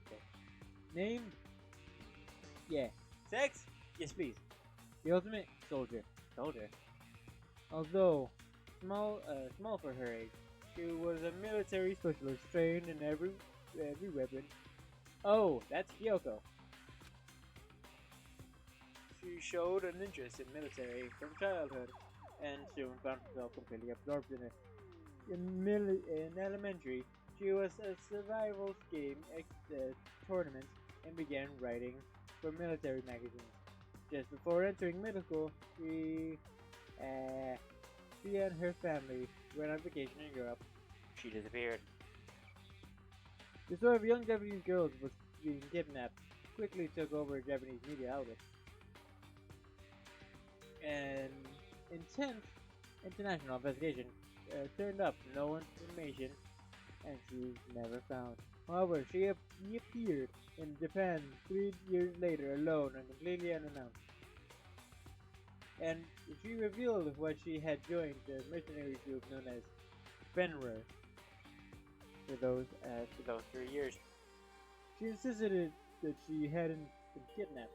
Okay. Name? Yeah. Sex? Yes, please. The ultimate soldier. Soldier. Although small for her age, she was a military specialist trained in every weapon. Oh, that's Kyoko. She showed an interest in military from childhood, and soon found herself completely absorbed in it. In elementary, she was a survival game tournament and began writing for military magazines. Just before entering middle school, she and her family went on vacation in Europe. She disappeared. The story of a young Japanese girl was being kidnapped quickly took over Japanese media outlets. An intense international investigation turned up no information, and she's never found. However, she reappeared in Japan 3 years later alone and completely unannounced. And she revealed what she had joined the mercenary group known as Fenrir for those 3 years. She insisted that she hadn't been kidnapped,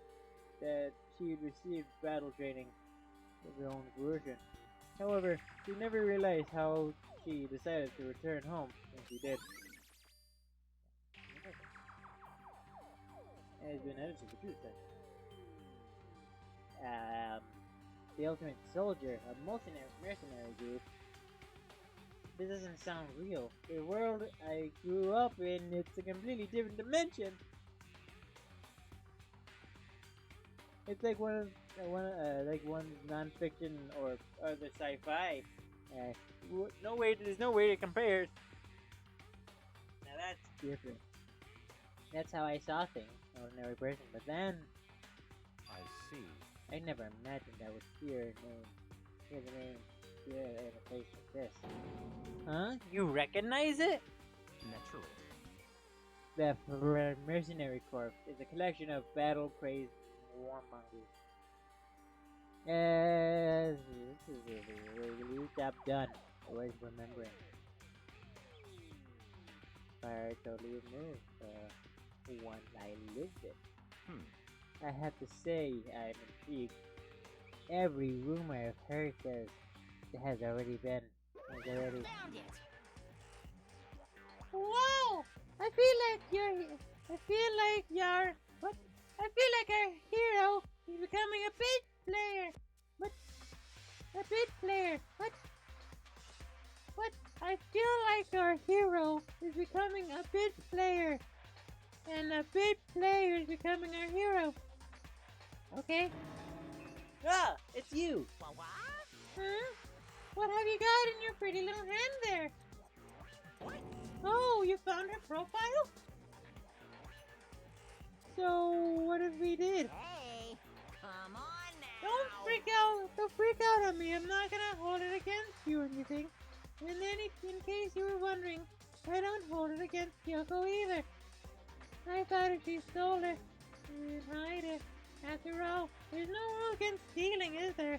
that she had received battle training of her own fruition. However, she never realized how she decided to return home when she did. And it's been edited to the truth then. The Ultimate Soldier, a mercenary group. This doesn't sound real. The world I grew up in, it's a completely different dimension. It's like one non-fiction or other sci-fi. There's no way it compares. Now that's different. That's how I saw things, an ordinary person. But then, I see. I never imagined I would hear the name in a place like this. Huh? You recognize it? Naturally. The Mercenary Corps is a collection of battle-crazed warmongers. This is a really job done. Always remembering. I totally removed the one I lived in. I have to say, I'm intrigued. Every rumor I've heard says it has already been. Found it. Wow! I feel like our hero is becoming a bit player. But a bit player. What? I feel like our hero is becoming a bit player. And a bit player is becoming our hero. Okay. Ah, it's you. What? Huh? What have you got in your pretty little hand there? What? Oh, you found her profile? So, what if we did? Hey, come on now. Don't freak out on me. I'm not gonna hold it against you or anything. And then, in case you were wondering, I don't hold it against Kyoko either. I thought if she stole it, we'd hide it. After all, there's no rule against stealing, is there?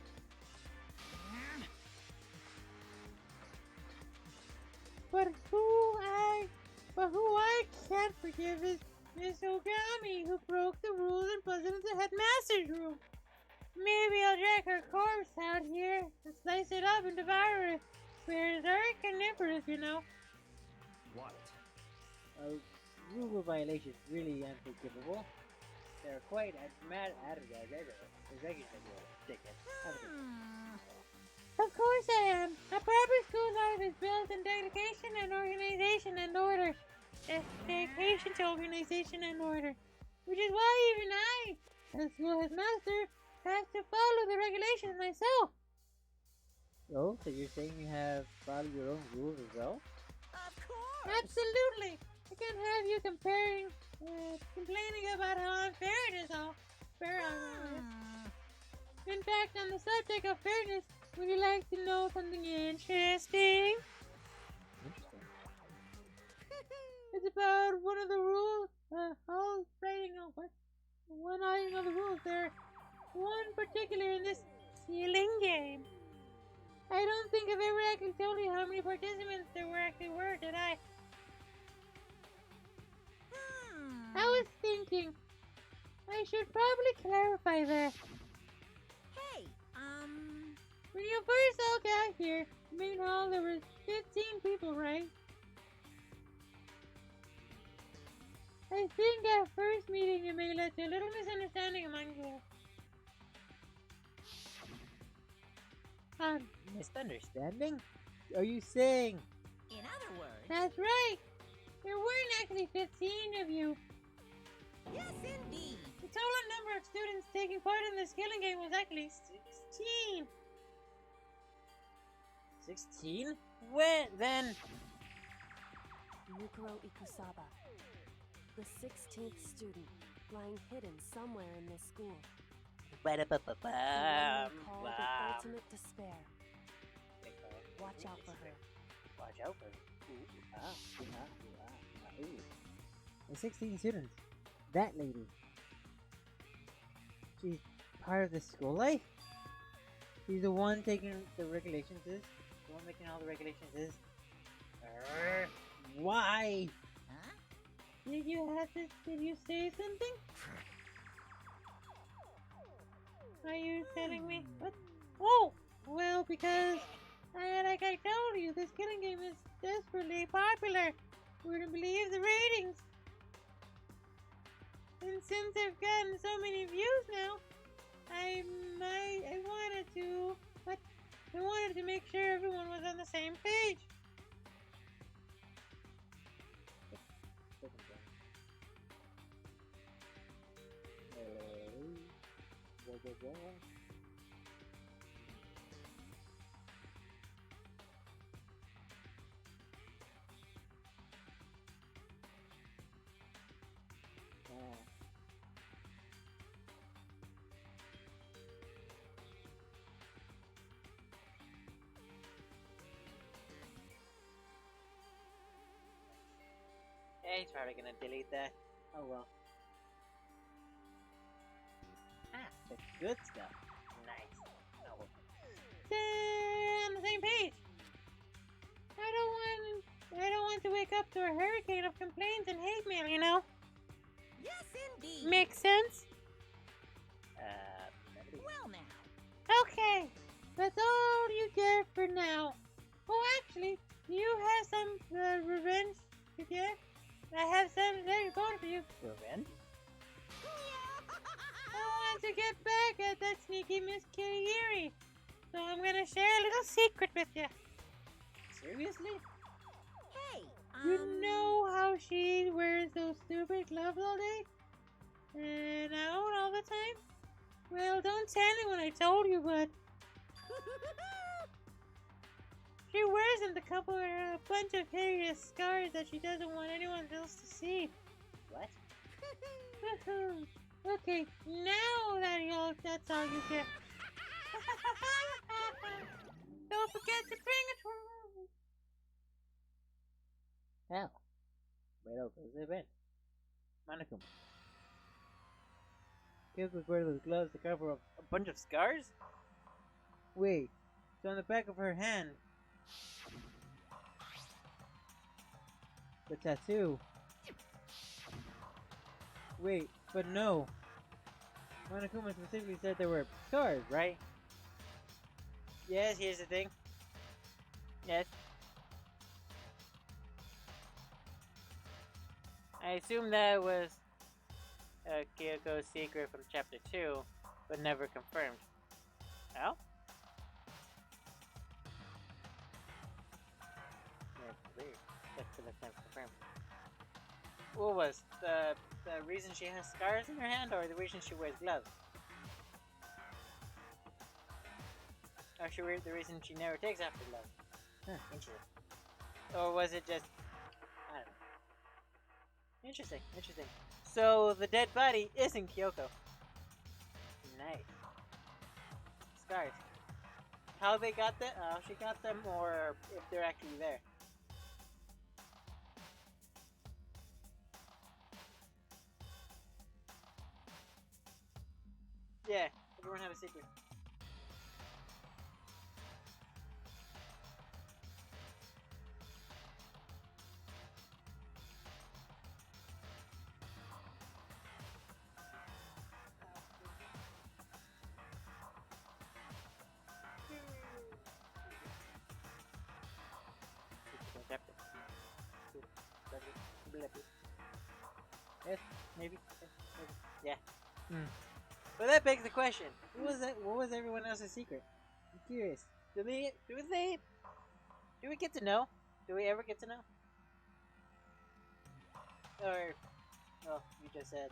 But who I can't forgive is Miss Ogami, who broke the rules and buzzed into the headmaster's room. Maybe I'll drag her corpse out here and slice it up and devour it. Spares are carnivorous, you know. What? Rule violations really unforgivable. They're quite as mad at it as ever. Of course I am. A proper school life is built in dedication and organization and order. Dedication to organization and order. Which is why even I, as school headmaster, have to follow the regulations myself. Oh, so you're saying you have followed your own rules as well? Of course. Absolutely. I can't have you complaining about how unfair it is all. In fact, on the subject of fairness, would you like to know something interesting? Interesting. It's about one of the rules. One item of the rules there. One particular in this stealing game. I don't think I've ever actually told you how many participants there were, did I? I was thinking, I should probably clarify that. Hey, When you first all got here, main hall, there was 15 people, right? I think at first meeting it may led to a little misunderstanding among you. Misunderstanding? Are you saying? in other words, That's right. There weren't actually 15 of you. yes indeed. The total number of students taking part in this killing game was actually 16. 16? When then? Yukiro Ikusaba, the 16th student. lying hidden somewhere in this school. The Ba-da-ba-ba-bum, one they call the bum. ultimate despair. They call it Watch out for her. Watch out for her. Ooh, ah, ooh, ah, ooh, ah, ooh. The 16 students. That lady. She's part of the school life? She's the one taking the regulations is? The one making all the regulations is? Why? Huh? Did you say something? Are you telling me? What? Oh! Well, because, like I told you, this killing game is desperately popular. You wouldn't believe the ratings. And since I've gotten so many views now, I wanted to make sure everyone was on the same page. Yeah, he's probably gonna delete that. Oh well. Ah, the good stuff. Nice. Oh well. They're on the same page. I don't want to wake up to a hurricane of complaints and hate mail, you know? Yes, indeed. Makes sense? Well, now. Okay, that's all you get for now. Oh, actually, you have some revenge to get. I have some there going for you. Revenge? I want to get back at that sneaky Miss Kiri. So I'm gonna share a little secret with you. Seriously? Hey, You know how she wears those stupid gloves all day? And out all the time? Well, don't tell anyone I told you, but she wears them to cover a bunch of hideous scars that she doesn't want anyone else to see. What? Okay, now that's all you get. Don't forget to bring it home. Hell. Where else has it been? Monocum. Kids would wear those gloves to cover up. A bunch of scars? Wait, it's on the back of her hand. The tattoo. Wait, but no. Monokuma specifically said there were scars, right? Yes, here's the thing. Yes. I assume that was Kyoko's secret from chapter 2, but never confirmed. Oh? That's weird. That's never confirmed. What was the reason she has scars in her hand, or the reason she wears gloves? Or the reason she never takes off the gloves? Huh, interesting. Or was it just... I don't know. Interesting, interesting. So the dead body isn't Kyoko. Nice. Scars. How they got them? How she got them, or if they're actually there. Yeah, everyone have a secret. Yes, maybe. Yeah. But that begs the question: What was everyone else's secret? I'm curious. Do we get to know? Do we ever get to know? Or, well, you just said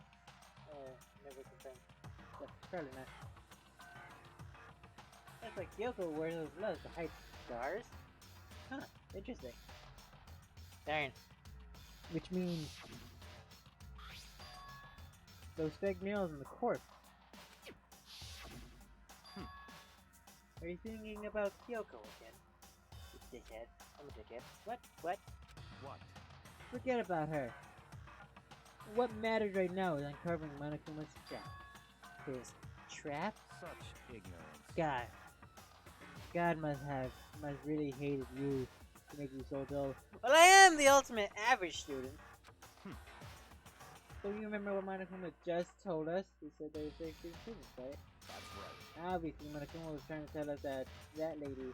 never confirmed. That's probably not. That's like Kyoko wears those gloves to hide Scars? Huh? Interesting. Darn. which means those fake nails in the corpse. Are you thinking about Kyoko again? You dickhead. I'm a dickhead. What? What? Forget about her. What matters right now is uncovering Monokuma's trap. His trap? Such ignorance. God must really hated you to make you so dull. Well, I am the ultimate average student. So you remember what Monokuma just told us? He said they were 16 students, right? That's right. Obviously, Monokuma was trying to tell us that that lady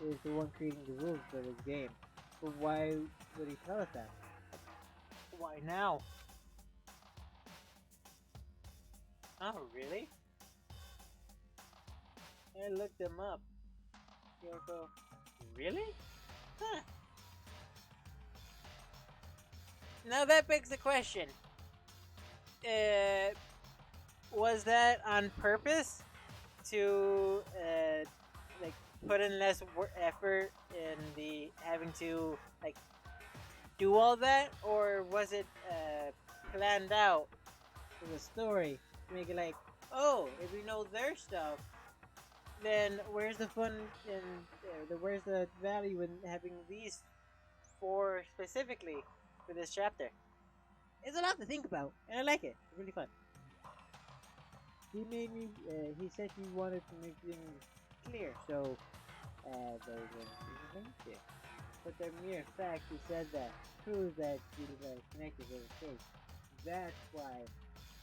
is the one creating the rules for this game. But why would he tell us that? Why now? Oh, really? I looked him up. Kyoko. Really? Huh. Now that begs the question. Was that on purpose to like put in less effort in the having to like do all that, or was it planned out for the story to make it like, oh, if we know their stuff, then where's the fun and where's the value in having these four specifically for this chapter? It's a lot to think about, and I like it. It's really fun. He made me. He said he wanted to make things clear, so they were linked. But the mere fact he said that proves that he was connected to the case. That's why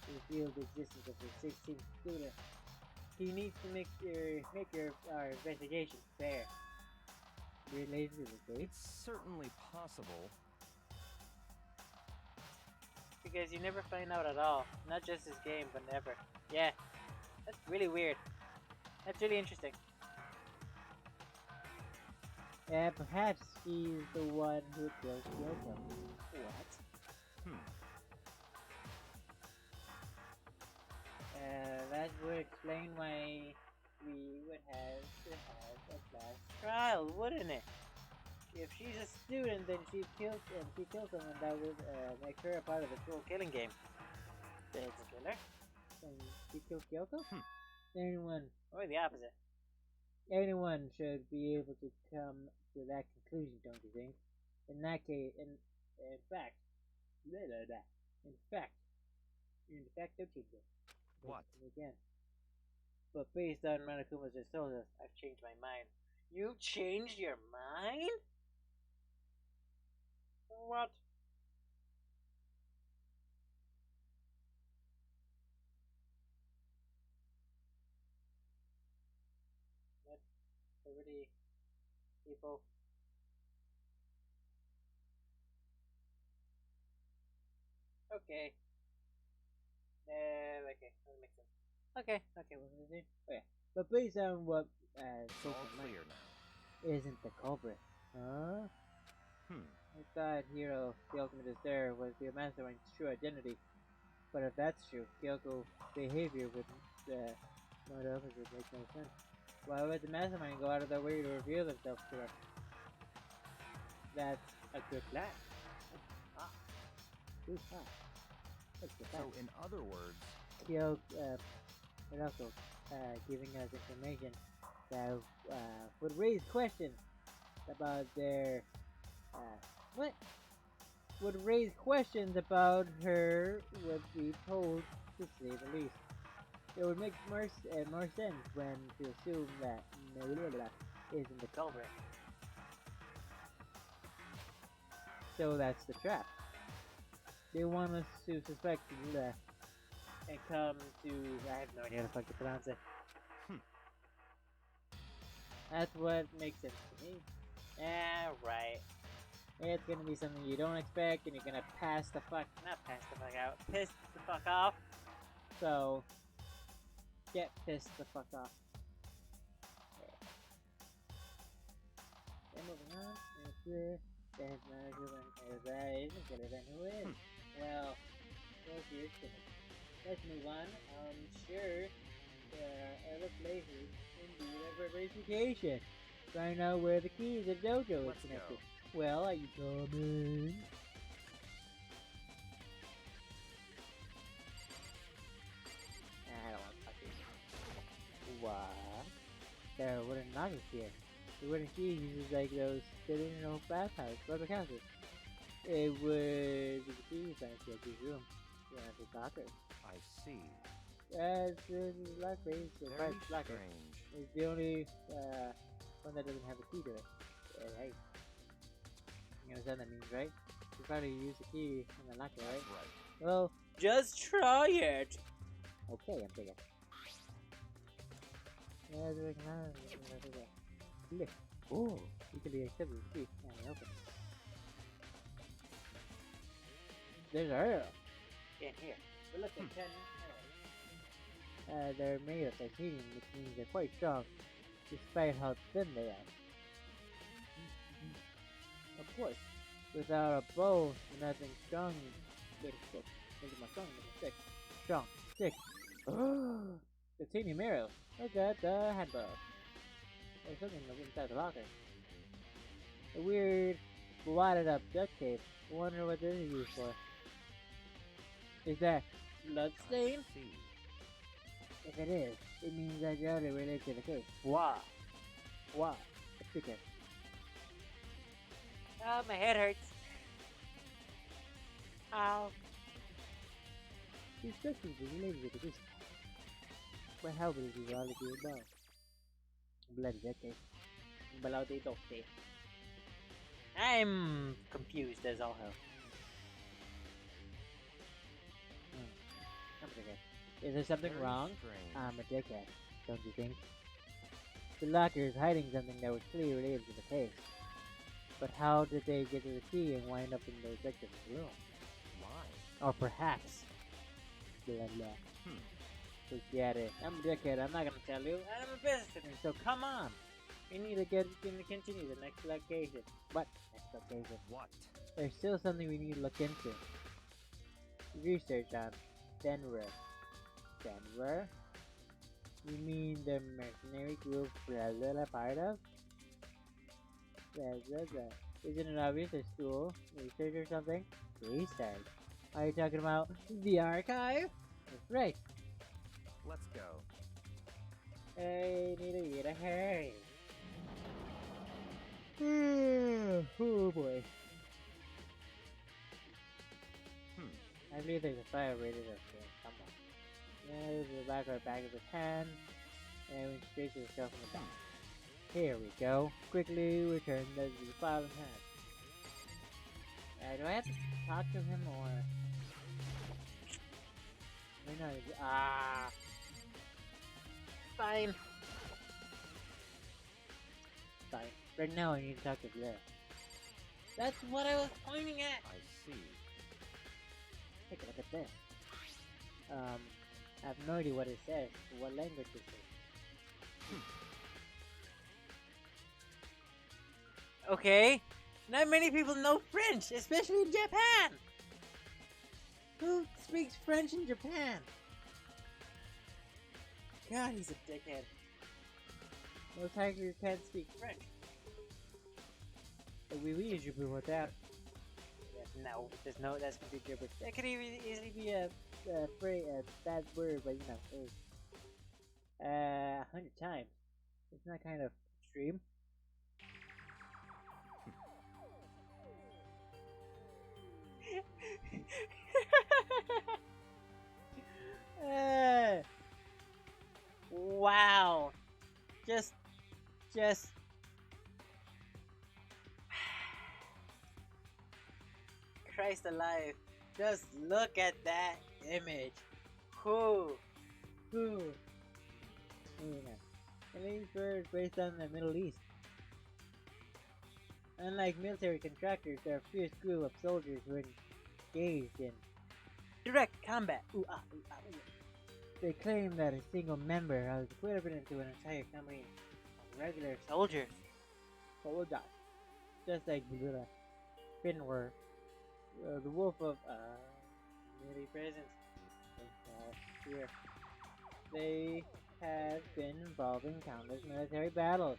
he revealed the existence of the 16th student. He needs to make our investigation fair. Related to the case. It's certainly possible. Because you never find out at all. Not just this game, but never. Yeah. That's really weird. That's really interesting. Perhaps he's the one who killed Kyoko. What? That would explain why we would have to have a class Trial, wouldn't it? If she's a student, then she killed someone, that would make her a part of the Cool killing game. There's a killer. And she killed Kyoko? Anyone Or the opposite. should be able to come to that conclusion, don't you think? In that case, in fact, don't you think? What? Again. But based on Monokuma's just told us, I've changed my mind. You changed your mind? What? Already, people. Okay. Okay, that makes sense. Okay, what was it? Oh yeah. But based on what It's changed all my mind, clear now. isn't the culprit. Huh? Hmm. I thought Hiro, the ultimate destroyer, was the mastermind's true identity. But if that's true, Kyoko's behavior with others would make no sense. Why would the mastermind go out of their way to reveal themselves to us? That's a good plan. Ah. Good plan. That's good plan. So, in other words, Kyoko, but also giving us information that would raise questions about their what would raise questions about her would be told, to say the least. It would make more sense when to assume that Melilla isn't the culprit. So that's the trap. They want us to suspect Melilla and come to... I have no idea how the fuck to pronounce it. That's what makes sense to me. Yeah, right. It's gonna be something you don't expect, and you're gonna Not pass the fuck out. Piss the fuck off. So, get pissed the fuck off. Then moving on, it's clear that that isn't better than who is. Well, here's finished. Let's move on. Sure, there are other places in the verification. Find out where the keys of Dojo is Let's connected. go. Well, are you coming? there are wooden lockers here. The wooden key uses like those traditional bathhouse rubber counters. It would be the key fancy at this room. You have the locker. I see. As the lock base, the Very private locker strange. is the only one that doesn't have a key to it. Hey, you understand what that means, right? You probably use the key in the locker, right? That's right. Well, Just try it. okay, I'm thinking. Yeah, there's look. Oh, you can be accepted with the key and open. There's a arrow. In here. We look at 10 They're made of titanium, which means they're quite strong, despite how thin they are. Of course, without a bow, nothing strong makes a stick. Make it more strong, make a stick. Strong, stick. Titanium arrow. Look at the handbow. There's something inside the locker. A weird, wadded up duct tape. I wonder what this is used for. Is that bloodstain? I see. If it is, it means that you're related to the case. Wow. Wow. Let's pick it. Oh, my head hurts. Ow. These questions are related to the case. But how will you all be about? Bloody duct tape. Balauti dokte. I'm confused as all hell. I'm a dickhead. Is there something Very wrong? strange. I'm a dickhead, don't you think? The locker is hiding something that was clearly related to the case. But how did they get to the key and wind up in the victim's room? Why? Or perhaps... blah blah. Forget it. I'm a dickhead, I'm not gonna tell you. I'm a businessman, so come on! We need to continue the next location. What? Next location. What? There's still something we need to look into. Research on Denver. Denver? You mean the mercenary group Brazil are part of? Isn't it obvious there's school, research or something? Research? Are you talking about the archive? That's right. Let's go. Hey, need to get a hurry. Oh boy. I believe there's a fire rated up there. Come on. Yeah, there's the back of his hand. And we straight to the shelf in the back. Here we go. Quickly return the file in hand. Do I have to talk to him or? Fine. Fine. Right now I need to talk to Blair. That's what I was pointing at. I see. Take a look at this. I have no idea what it says. What language is it? Okay. Not many people know French, especially in Japan. Who speaks French in Japan? God, he's a dickhead. Most hackers can't speak French. We should be with that. No, that's complete gibberish. That could easily be a bad word, but you know, 100 times. It's not kind of extreme. Wow. Just Christ alive. Just look at that image. Whew. And these were based on the Middle East. Unlike military contractors, they're a fierce group of soldiers who are engaged in Direct combat. Ooh, ah, ooh, ah, ooh. They claim that a single member has equivalent to an entire company of regular soldiers. Soldiers. Just like Finwar, the wolf of Merry presents. here. They have been involved in countless military battles.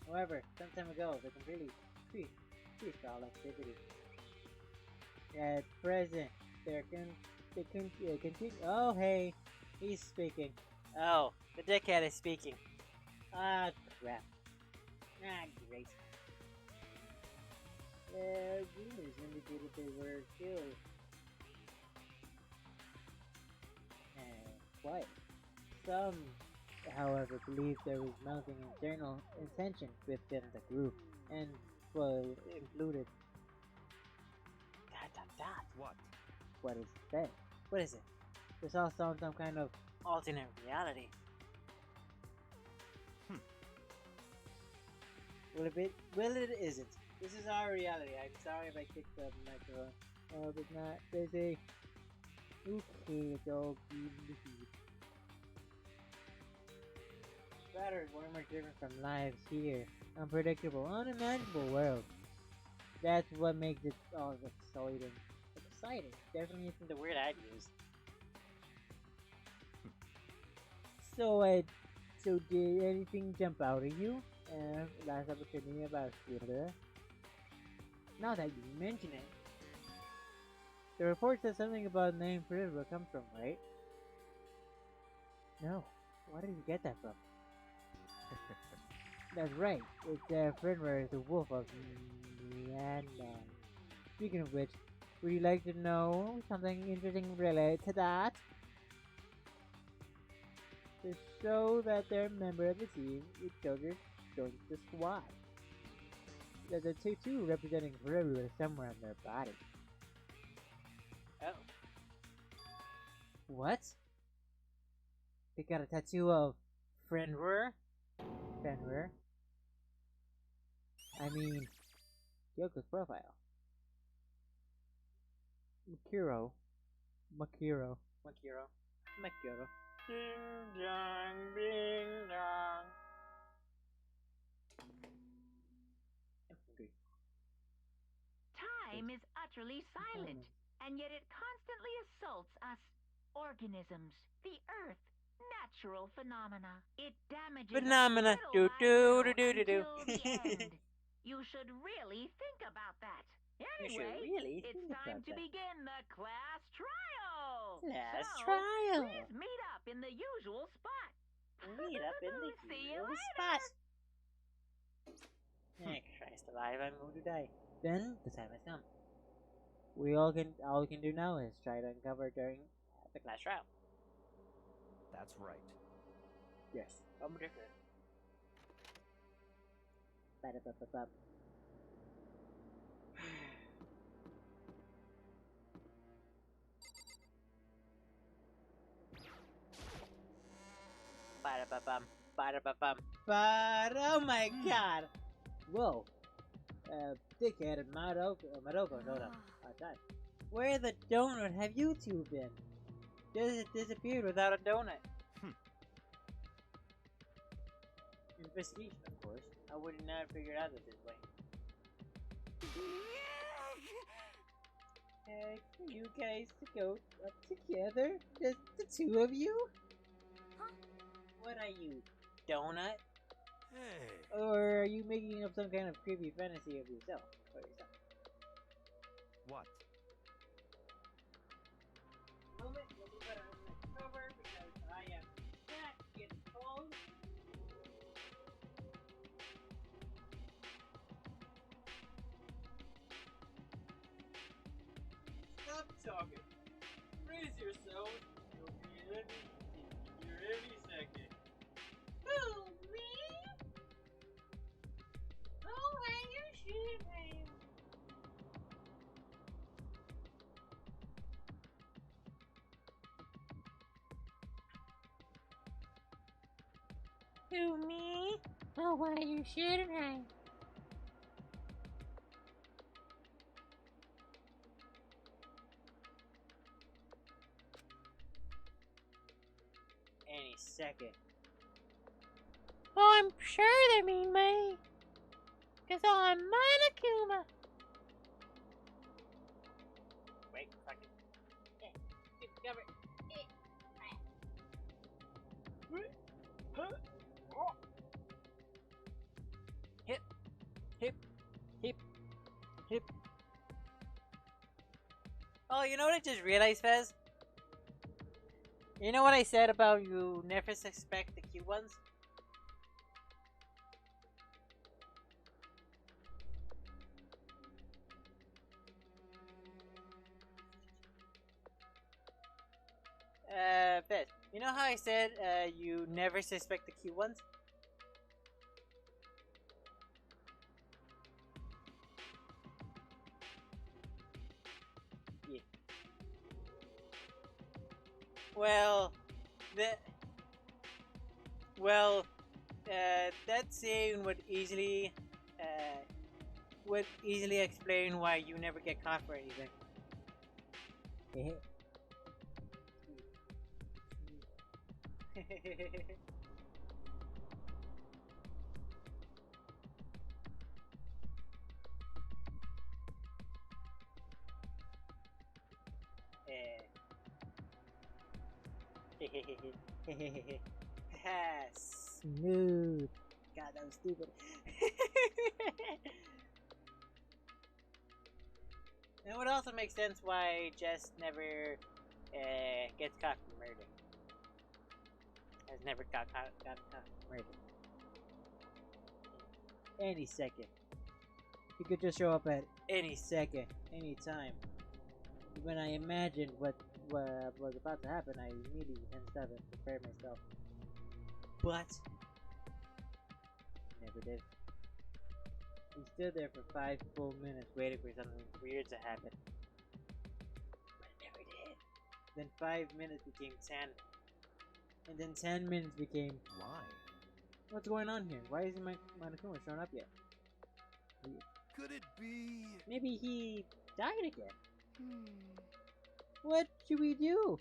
However, some time ago, they completely ceased all activity. At present, they continue. Oh, hey, he's speaking. Oh, the dickhead is speaking. Ah, crap. Ah, great. Rumors indicated they were killed. Quiet. Some, however, believe there was mounting internal tension within the group, and, well, included. Dot. What? What is that? What is it? This all sounds some kind of alternate reality. Well, it isn't. This is our reality. I'm sorry if I kicked the microphone. Oh, it's not busy. Okay, dog. Better and warmer, different from lives here. Unpredictable, unimaginable world. That's what makes it all exciting. Exciting definitely isn't the word I'd use. So did anything jump out at you? Last opportunity about theater. Now that you mention it, the report says something about the name Privilege comes from, right? No. Where did you get that from? That's right. It's Fenrir, the wolf of Myanmar. Speaking of which, would you like to know something interesting related to that? To show that they're a member of the team, each soldier joins the squad. There's a tattoo representing Fenrir somewhere on their body. Oh. What? They got a tattoo of Fenrir? Fenrir? I mean, Yoko's profile. Makiro. Ding dong, ding dong. I'm hungry. Time is utterly silent, and yet it constantly assaults us organisms, the earth, natural phenomena. It damages Phenomena. us Do little do by do do do little do. until the end. You should really think about that. Anyway, it's time to begin the class trial. Class So, trial. please meet up in the usual spot. Meet up in the See you usual later. spot. Christ alive, I'm going to die. Then the time has come. All we can do now is try to uncover during the class trial. That's right. Yes. I'm different. Ba-da-ba-ba-ba. Ba-da-ba-bum. Ba-da-ba-bum. Oh my god! Whoa. Dickhead and Maroko donut outside. Where the donut have you two been? Just disappeared without a donut. Investigation, of course. I would not figure it out this way. You guys to go up together? Just the two of you? Huh? What are you, donut? Hey. Or are you making up some kind of creepy fantasy of yourself? What? Moment, let me put on my cover because I am not getting cold. Stop talking. Brace yourself. You'll be any second. Who, me? Oh, are you shooting? Who, me? Oh, why are you shooting? Any second. Oh, I'm sure they mean me. Cause I'm Monokuma. Wait, fuck it. Cover it. Hip, hip, hip, hip. Oh, you know what I just realized, Fez? You know what I said about you never suspect the cute ones? Fez, you know how I said you never suspect the cute ones? Yeah. Well, that well, that saying would easily explain why you never get caught for anything. Smooth. God, that was stupid. It would also make sense why Jess never gets caught for murder. Has never gotten caught for murder. Any second. He could just show up at any second, any time. When I imagined what was about to happen, I immediately tensed up and prepared myself. But never did. We stood there for 5 full minutes waiting for something weird to happen. But it never did. Then 5 minutes became 10. And then 10 minutes became... Why? What's going on here? Why isn't my Monokuma showing up yet? Could it be? Maybe he died again. What should we do?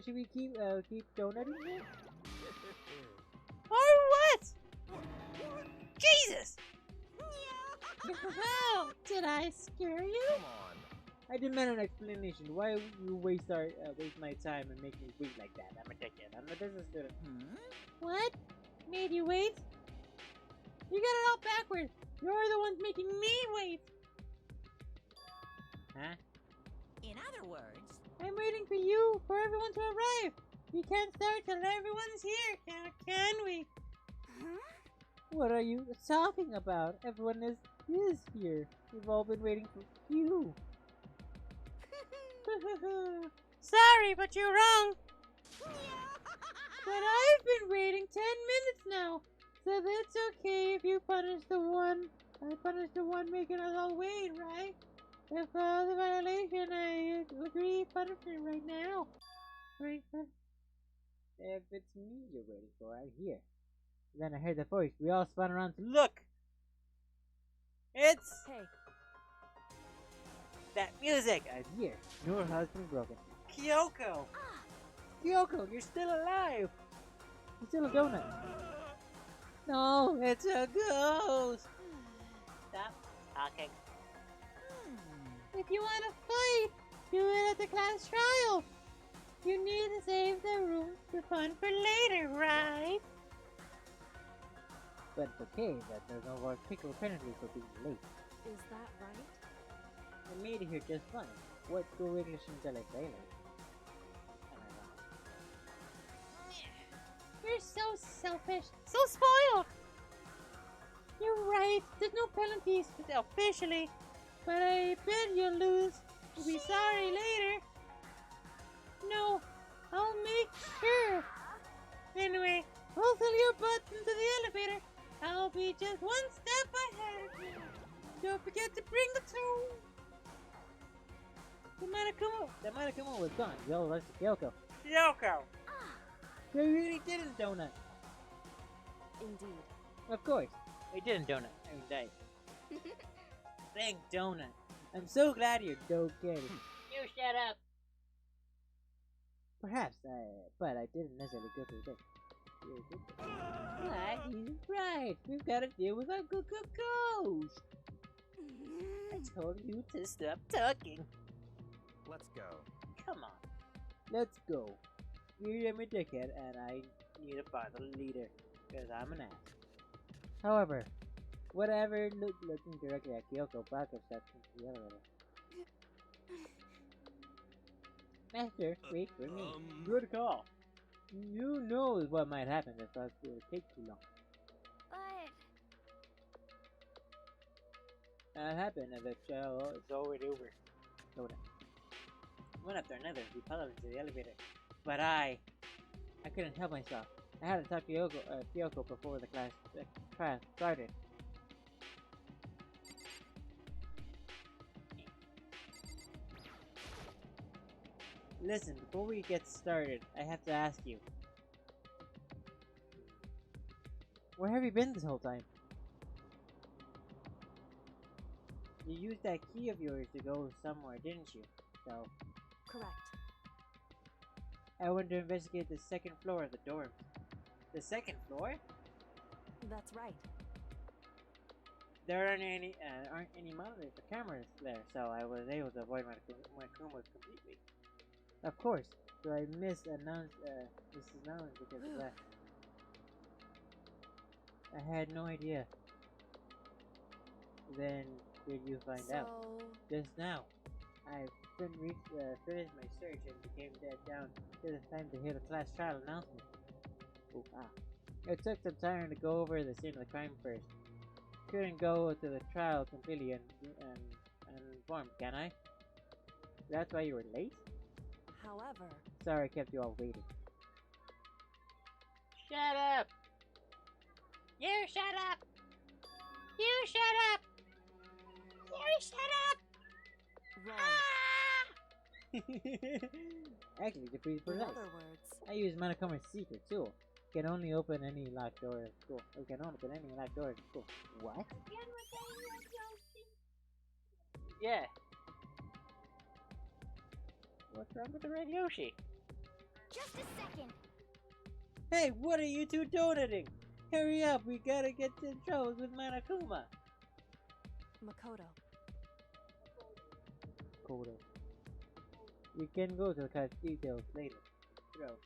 Should we keep donutting him? Or what? Jesus! How did I scare you? Come on. I demand an explanation. Why would you waste my time and make me wait like that? I'm a dickhead. I'm a business student. What? Made you wait? You got it all backwards. You're the ones making me wait. Huh? In other words, I'm waiting for you, for everyone to arrive. We can't start till everyone's here, can we? What are you talking about? Everyone is here. We've all been waiting for you. Sorry, but you're wrong. But I've been waiting 10 minutes now, so that's okay if you punish the one. I punish the one making us all wait, right? If the violation, I agree punishment right now. Right? If it's me you're waiting for, I'm here. Then I heard the voice. We all spun around to look. It's Hey, that music. I'm here. Your has been broken. Kyoko! Kyoko, you're still alive! You're still a donut. No, it's a ghost! Stop talking. If you want to fight, do it at the class trial. You need to save the room for fun for later, right? But it's okay that there's no more pickle penalty for being late. is that right? I made it here just fine. What school English until I fail? You're so selfish, so spoiled. You're right. There's no penalties officially, but I bet you'll lose. You'll be sorry later. No, I'll make sure. Anyway, I'll fill your butt into the elevator. I'll be just one step ahead. Don't forget to bring the tool. The Monokuma was gone. We all rushed to Kyoko. Kyoko! They really didn't donut. Indeed. Of course. They didn't donut. I mean, died. Thank donut. I'm so glad you're don't get it. you shut up. Perhaps, but I didn't necessarily go to the day. Why, he's right. We've got to deal with a ghost. I told you to stop talking. Let's go. Come on. Let's go. I'm a dickhead and I need to find the leader, because I'm an ass. However, whatever, looking directly at Kyoko, Baka steps into the elevator. Master, wait for me. Good call. Who knows what might happen if it will take too long. But That happened and the show is already over. Slow down. One after another, we piled into the elevator. But I couldn't help myself. I had to talk to Kyoko before the class started. Listen, before we get started, I have to ask you. Where have you been this whole time? You used that key of yours to go somewhere, didn't you? So, correct. I went to investigate the second floor of the dorms. The second floor? That's right. There aren't any monitors or cameras there, so I was able to avoid my Kuma completely. Of course, so I misannounced because of that. I had no idea. Then, did you find out? Just now. I finished my search and became dead down to the time to hear the class trial announcement. Ooh, ah. It took some time to go over the scene of the crime first. Couldn't go to the trial completely uninformed, can I? That's why you were late? However, Sorry I kept you all waiting. Shut up! You shut up! You shut up! You shut up! wrong. Actually, to be In precise, other words, I use Manakoma's secret tool. Can only open any locked door at school. We can only open any locked door at school. What? Yeah. What's wrong with the red Yoshi? Just a second. Hey, what are you two donating? Hurry up, we gotta get to shows with Manakuma. Makoto. Kodo. We can go to the class details later. So,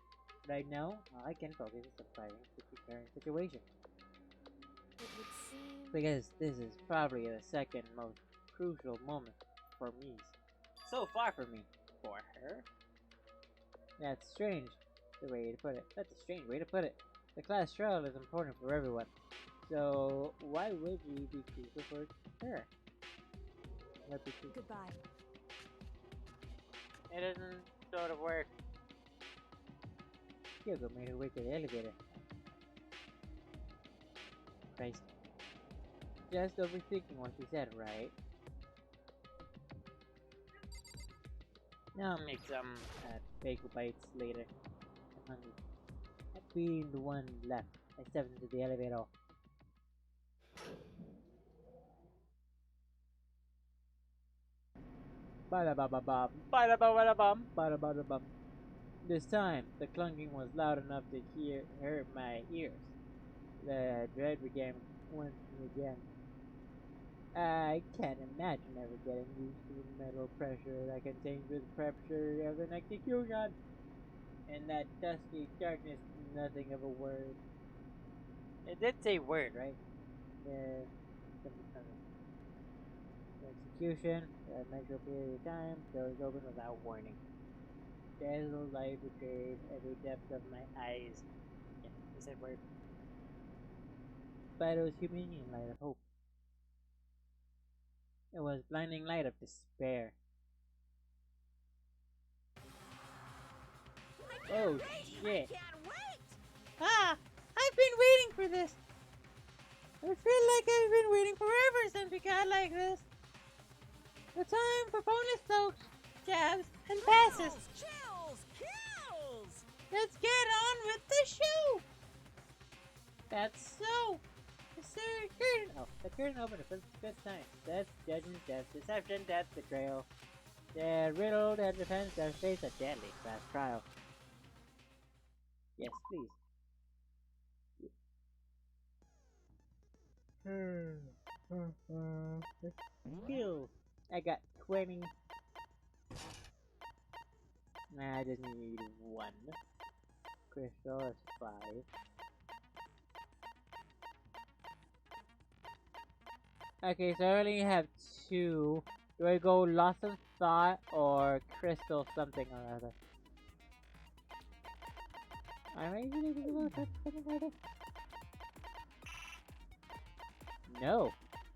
right now, all I can focus is on fighting the current situation. It would seem Because this is probably the second most crucial moment for me. So far for me. For her? That's strange. The way to put it. That's a strange way to put it. The class trial is important for everyone. So why would we be crucial for her? goodbye. It doesn't sort of work. Kyoko made her way to the elevator. Christ. Just overthinking what she said, right? Now I'll make some bagel bites later. I'm hungry. Being the one left, I stepped into the elevator. Ba-da-ba-ba-bum. Ba-da-ba-ba-da-bum. Ba-da-ba-da-bum. This time, the clunking was loud enough to hurt my ears. The dread began once again. I can't imagine ever getting used to the metal pressure that contains the pressure of an execution. In that dusky darkness, nothing of a word. It did say word, right? The execution, a measurable period of time, doors open without warning. Dazzled light betrayed every depth of my eyes. Yeah, I said word. But it was humiliating light of hope. It was blinding light of despair. Oh shit. Ah! I've been waiting for this! I feel like I've been waiting forever since we got like this. The time for bonus soaks, jabs, and passes. Chills! Kills! Let's get on with the show! That's so! The curtain! Oh, the curtain opened for the fifth time. Death, judgment, death, deception, death, betrayal. The riddled and defense that face a deadly class trial. Yes, please. Skill. I got 20. Nah, I just need 1. Crystal is 5. Okay, so I only have 2. Do I go Lost of Thought or Crystal something or other? Am I really thinking about that second title? No,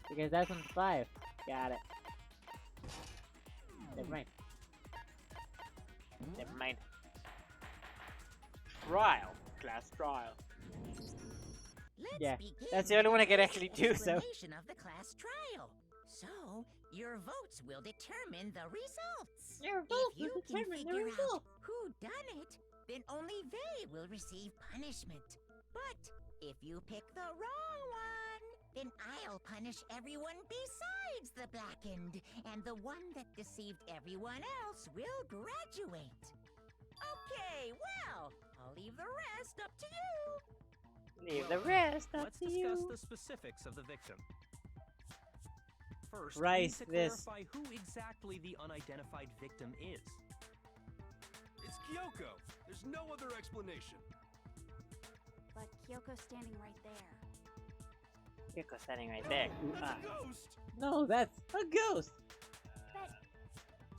because that's on 5. Got it. Never mind. Never mind. Trial. Class trial. Let's Yeah, begin that's the only one I can with actually an do, so. explanation of the class trial. So, your votes will determine the results. Your If you can figure out who done it, then only they will receive punishment. But if you pick the wrong one, then I'll punish everyone besides the blackened, and the one that deceived everyone else will graduate. Okay, well, I'll leave the rest up to you. Leave the rest up Let's to discuss you. the specifics of the victim. First, Rice, we need to this. clarify who exactly the unidentified victim is. It's Kyoko. There's no other explanation. But Kyoko's standing right there. Kyoko standing right there. Ooh, That's ah. a ghost! No, that's a ghost. But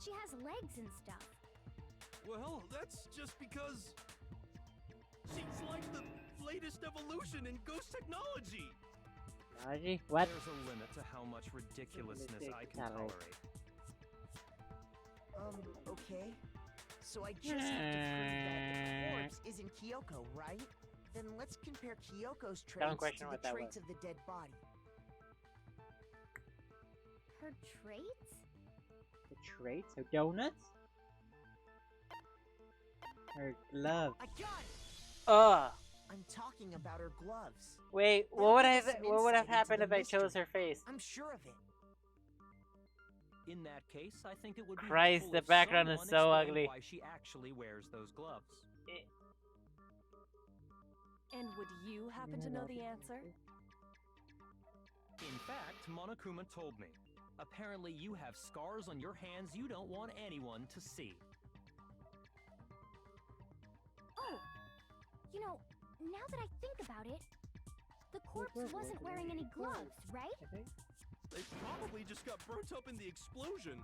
she has legs and stuff. Well, that's just because she's like the latest evolution in ghost technology. Technology? What? There's a limit to how much ridiculousness I can Tolerate. tolerate. Okay. So I just have to prove that the corpse isn't Kyoko, right? Then let's compare Kyoko's traits question to what the that traits was. of the dead body. Her traits? The traits? Her donuts? Her glove. I got it! Ugh. I'm talking about her gloves. Wait, That'll what would give have us some what would have insight into happened the if I chose mystery. her face? I'm sure of it. In that case, I think it would be Christ, helpful the if background is someone so explained ugly. why she actually wears those gloves. And would you happen to know the answer? In fact, Monokuma told me. Apparently you have scars on your hands you don't want anyone to see. Oh! You know, now that I think about it, the corpse wasn't wearing any gloves, right? They probably just got burnt up in the explosion.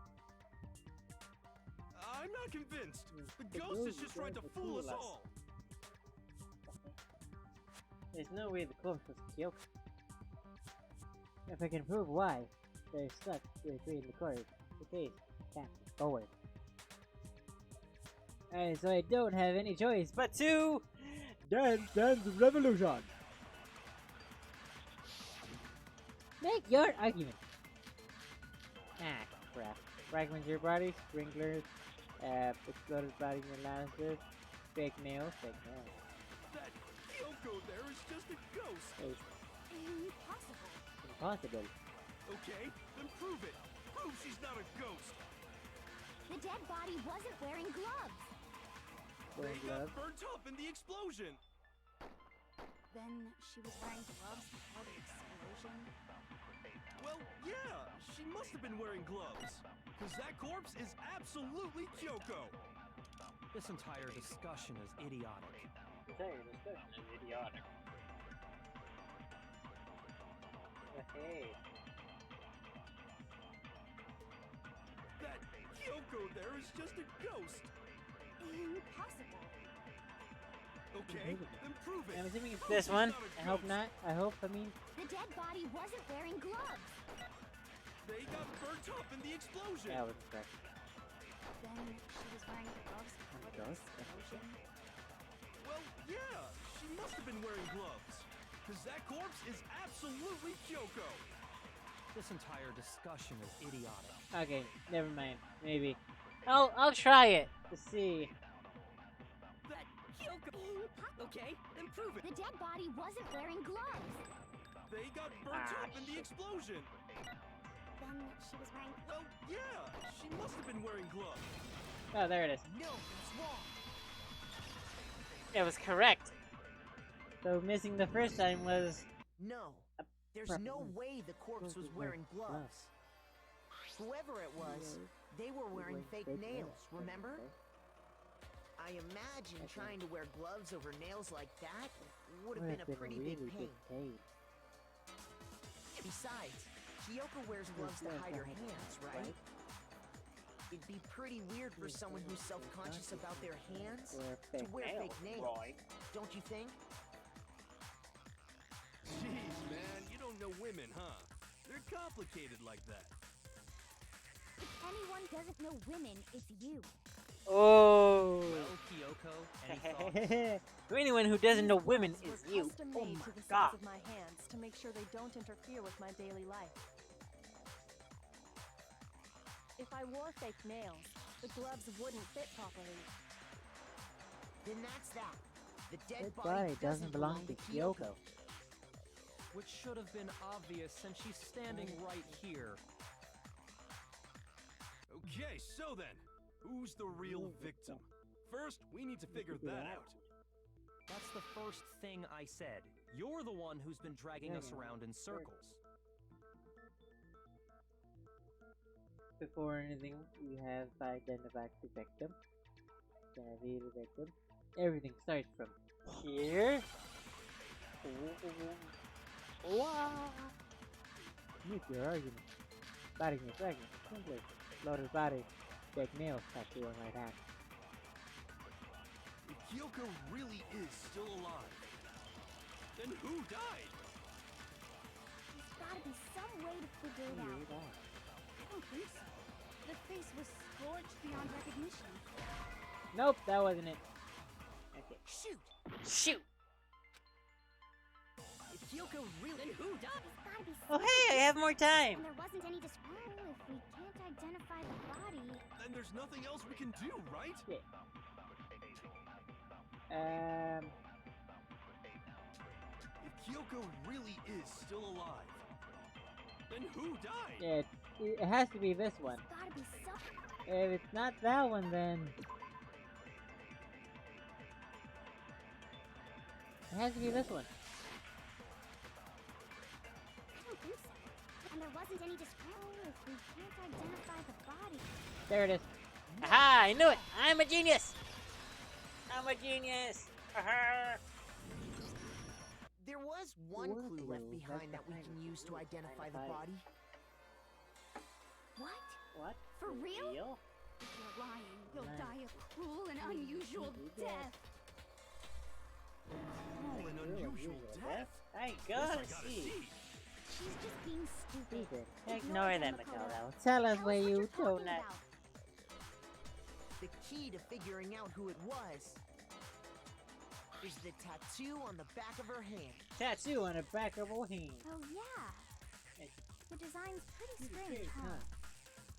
I'm not convinced. The ghost is just trying to fool us all. There's no way the corpse was Kyoko. If I can prove why, they're stuck between the corpse, the case can't move forward. Alright, so I don't have any choice but to Dance Revolution. Make your argument. Ah, crap. Fragments your body, sprinklers, exploded body analysis, fake nails. That Kyoko there is just a ghost. It's Impossible. impossible. Okay, then prove it. Prove she's not a ghost. The dead body wasn't wearing gloves. They Wearing got gloves. burnt up in the explosion. Then she was wearing gloves before the explosion. Well, yeah, she must have been wearing gloves. Because that corpse is absolutely Kyoko. This entire discussion is idiotic. Entire discussion is idiotic. Hey. That Kyoko there is just a ghost. Impossible. Okay, then prove it. I'm assuming it's Prove this she's one. not a I hope ghost. not. I hope. I mean, The dead body wasn't wearing gloves. They got burnt up in the explosion. that was correct. Then she was wearing gloves before the Gloves? explosion. Well, yeah, she must have been wearing gloves. Because that corpse is absolutely Kyoko. This entire discussion is idiotic. Okay, never mind. Maybe. I'll try it to see. That Kyoko. Okay, then prove it. The dead body wasn't wearing gloves. They got burnt up in the explosion. Then she was wearing. Well, yeah, she must have been wearing gloves. Oh, there it is. No, it's wrong. It was correct. So missing the first time was. No. There's no way the corpse was wearing gloves. Whoever it was, they were wearing fake nails, remember? I imagine trying to wear gloves over nails like that would have been a pretty big pain. Besides, Kyoko wears gloves to hide her hands, right? It'd be pretty weird for someone who's self-conscious about their hands to wear fake nails. Roy. Don't you think? Jeez, man, you don't know women, huh? They're complicated like that. If anyone doesn't know women, it's you. Oh. Well, Kyoko, any thoughts? To anyone who doesn't know women Gloves is were you. custom Oh made my to the god. size of my hands to make sure they don't interfere with my daily life. If I wore fake nails, the gloves wouldn't fit properly. Then that's that. The dead This body body doesn't belong to Kyoko. Which should have been obvious since she's standing right here. Okay, so then, who's the real victim? First, we need to figure that out. That's the first thing I said. You're the one who's been dragging us around in circles. Before anything, we have identified the victim. The victim. Everything starts from here. Use your argument. Batting your dragon. Simply. Loaded body. Big nails tattoo on right hand. If Kyoko really is still alive, then who died? There's gotta be some way to figure it out. I don't think so. The face was scorched beyond recognition. Nope, that wasn't it. Okay. Shoot! Shoot! If Kyoko really... Then who died? There's gotta be Oh some hey, I have more time! And there wasn't any if we can't identify the body... Then there's nothing else we can do, right? Yeah. If Kyoko really is still alive, then who died? Yeah, it has to be this one. There's gotta be some... If it's not that one, then... It has to be this one. I don't think so. And there wasn't any if we can't identify the body... There it is. Aha! I knew it! I'm a genius! I'm a genius! Aha! There was one clue left behind that we can use to identify the body. What? What? For real? If you're lying, you'll die a cruel and unusual death. Cruel and unusual death? I This gotta I see. She's just being stupid. Ignore them, Matilda. Tell us where you don't know. The key to figuring out who it was is the tattoo on the back of her hand. Tattoo on the back of her hand. Oh yeah. The design's pretty strange, huh?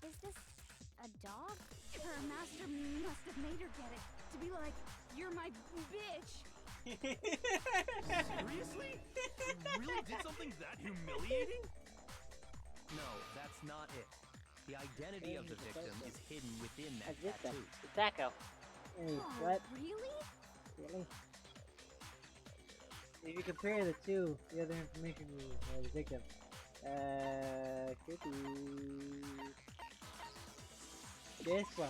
Is this a dog? Her master must have made her get it. To be like, you're my bitch. Seriously? You really did something that humiliating? No, that's not it. The identity of the victim is hidden within that tattoo. Taco. Hey, Oh, what? really? Really? If you compare the two, the other information we the victim, could be this one.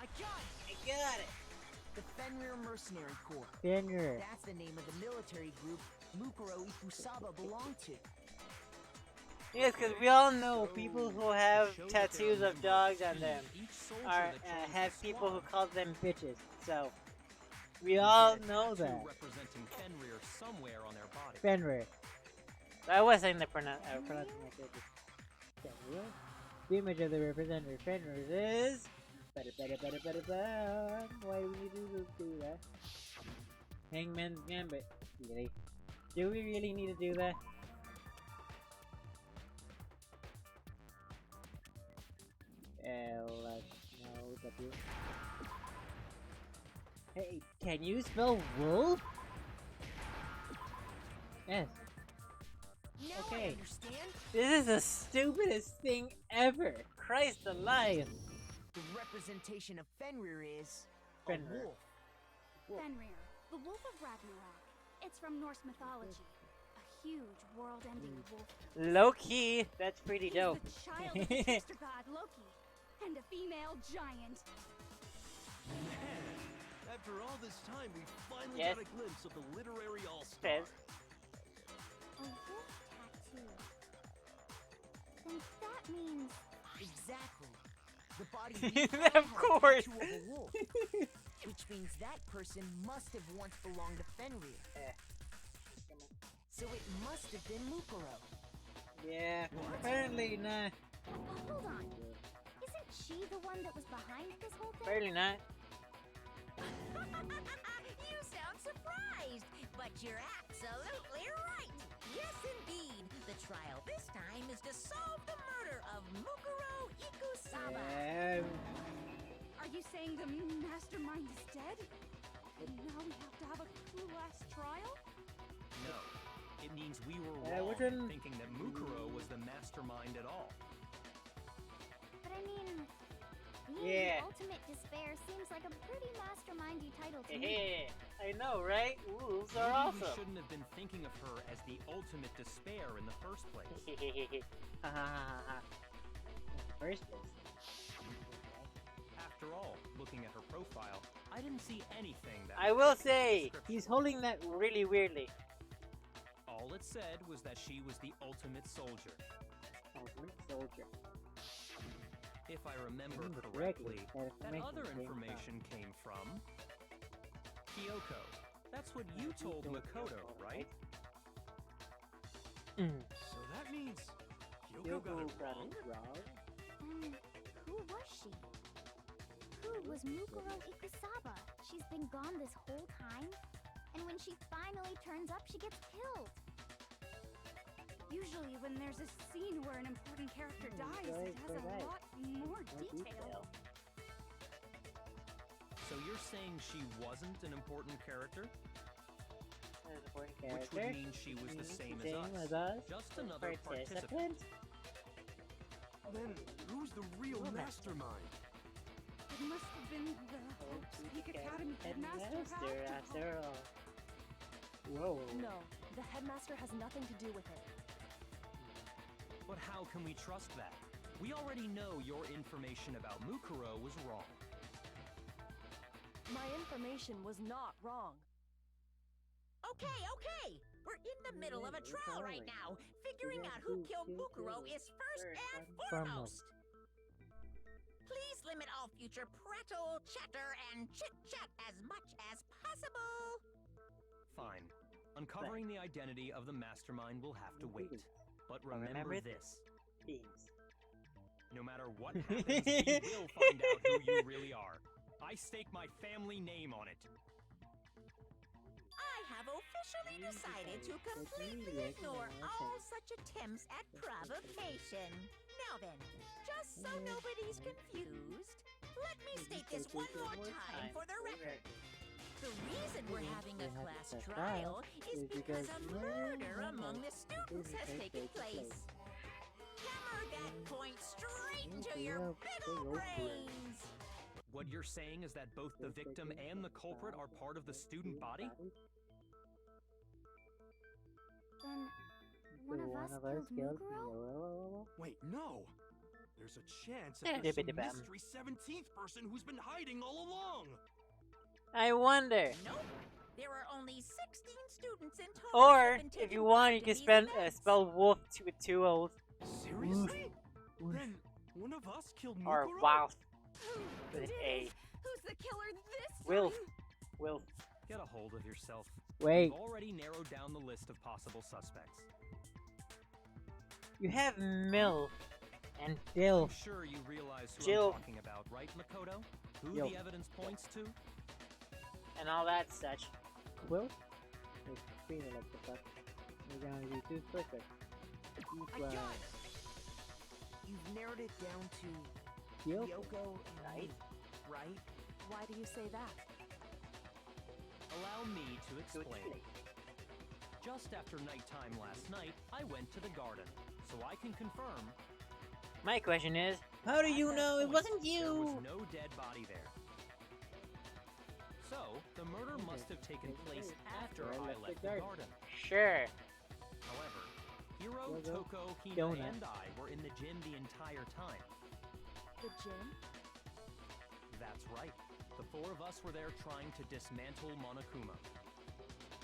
I got it! I got it. The Fenrir Mercenary Corps. Fenrir. That's the name of the military group Mukuro Ikusaba belonged to. Yes, because we all know people who have tattoos of dogs on them are have people who call them bitches. So we all know that. Representing Fenrir somewhere on their body. Fenrir. I was saying the pronouncing like this. Fenrir. The image of the representative Fenrir is. Why do we need to do that? Hangman's Gambit. Really? Do we really need to do that? W. Hey, can you spell wolf? Yes. Now I Okay. understand. This is the stupidest thing ever. Christ alive. The representation of Fenrir is Fenrir. a wolf. Fenrir, the wolf of Ragnarok. It's from Norse mythology. A huge world-ending wolf. Low key, that's pretty He's dope. the child of the trickster god Loki, and a female giant. Man, after all this time, we finally Yes. got a glimpse of the literary all-star. Fez. A wolf tattoo. Then that means... Exactly. The body you found Of has a course. tattoo of a wolf, which means that person must have once belonged to Fenrir. So it must have been Mukuro. Yeah, apparently not. Hold on. Isn't she the one that was behind this whole thing? Apparently not. You sound surprised, but you're absolutely right. Yes, indeed. The trial this time is to solve the murder of Mukuro Ikusaba. Are you saying the mastermind is dead? And now we have to have a cool last trial? No. It means we were which wrong one? thinking that Mukuro was the mastermind at all. But I mean, being Yeah. the ultimate despair seems like a pretty mastermindy title to me. Hey, I know, right? Wolves are Maybe we awesome. shouldn't have been thinking of her as the ultimate despair in the first place. Ha ha ha ha. First place. After all, looking at her profile, I didn't see anything that I would will fit the say, description. he's holding that really weirdly. All it said was that she was the ultimate soldier. Ultimate soldier. If I remember Remember correctly, correctly, that other information came from Kyoko. That's what you told Makoto, right? So that means Kyoko got it wrong? And who was she? Who was Mukuro Ikusaba? She's been gone this whole time, and when she finally turns up, she gets killed. Usually when there's a scene where an important character dies, it has a lot more detail. So you're saying she wasn't an important character? An important Which character. would mean she was the same as as us. us. Just another participant. Then who's the real mastermind? It must have been the Hope's Peak Academy headmaster After all. Whoa. No, the headmaster has nothing to do with it. But how can we trust that? We already know your information about Mukuro was wrong. My information was not wrong. Okay. We're in the middle of a trial right now. Figuring out who killed Mukuro is first and foremost. Please limit all future prattle, chatter, and chit-chat as much as possible. Fine. Uncovering the identity of the mastermind will have to wait. But remember this. Beans. No matter what happens, we will find out who you really are. I stake my family name on it. I have officially decided to completely ignore all such attempts at provocation. Now then, just so nobody's confused, let me state this one more time for the record. The reason we're having a class trial is because a murder among the students has taken place. Hammer that point straight into your big ol' brains! What you're saying is that both the victim and the culprit are part of the student body? Then one of us killed Mukuro? Wait, no! There's a chance that there's some mystery 17th person who's been hiding all along! I wonder. Nope. There are only 16 students in total. Or, if you want, you can spell wolf with two O's. Seriously? Then one of us killed Mukuro? Or wow. With an A. Who's the killer this Wilf. time? Wilf. Get a hold of yourself. Wait. We've already narrowed down the list of possible suspects. You have Milf and Dilf. I'm sure you realize who Jill. I'm talking about, right, Makoto? Who Yo. the evidence points to? And all that such. Quill? It's feeling like the fuck. We're gonna be too quicker. I got it! You've narrowed it down to Kyoko and me, right? Why do you say that? Allow me to explain. Just after nighttime last night, I went to the garden, so I can confirm. My question is, how do you know it wasn't There you? was no dead body there. So, the murder must have taken place after I left the garden. Sure. However, Hiro, Toko, Hina, Donut. and I were in the gym the entire time. The gym? That's right. The four of us were there trying to dismantle Monokuma.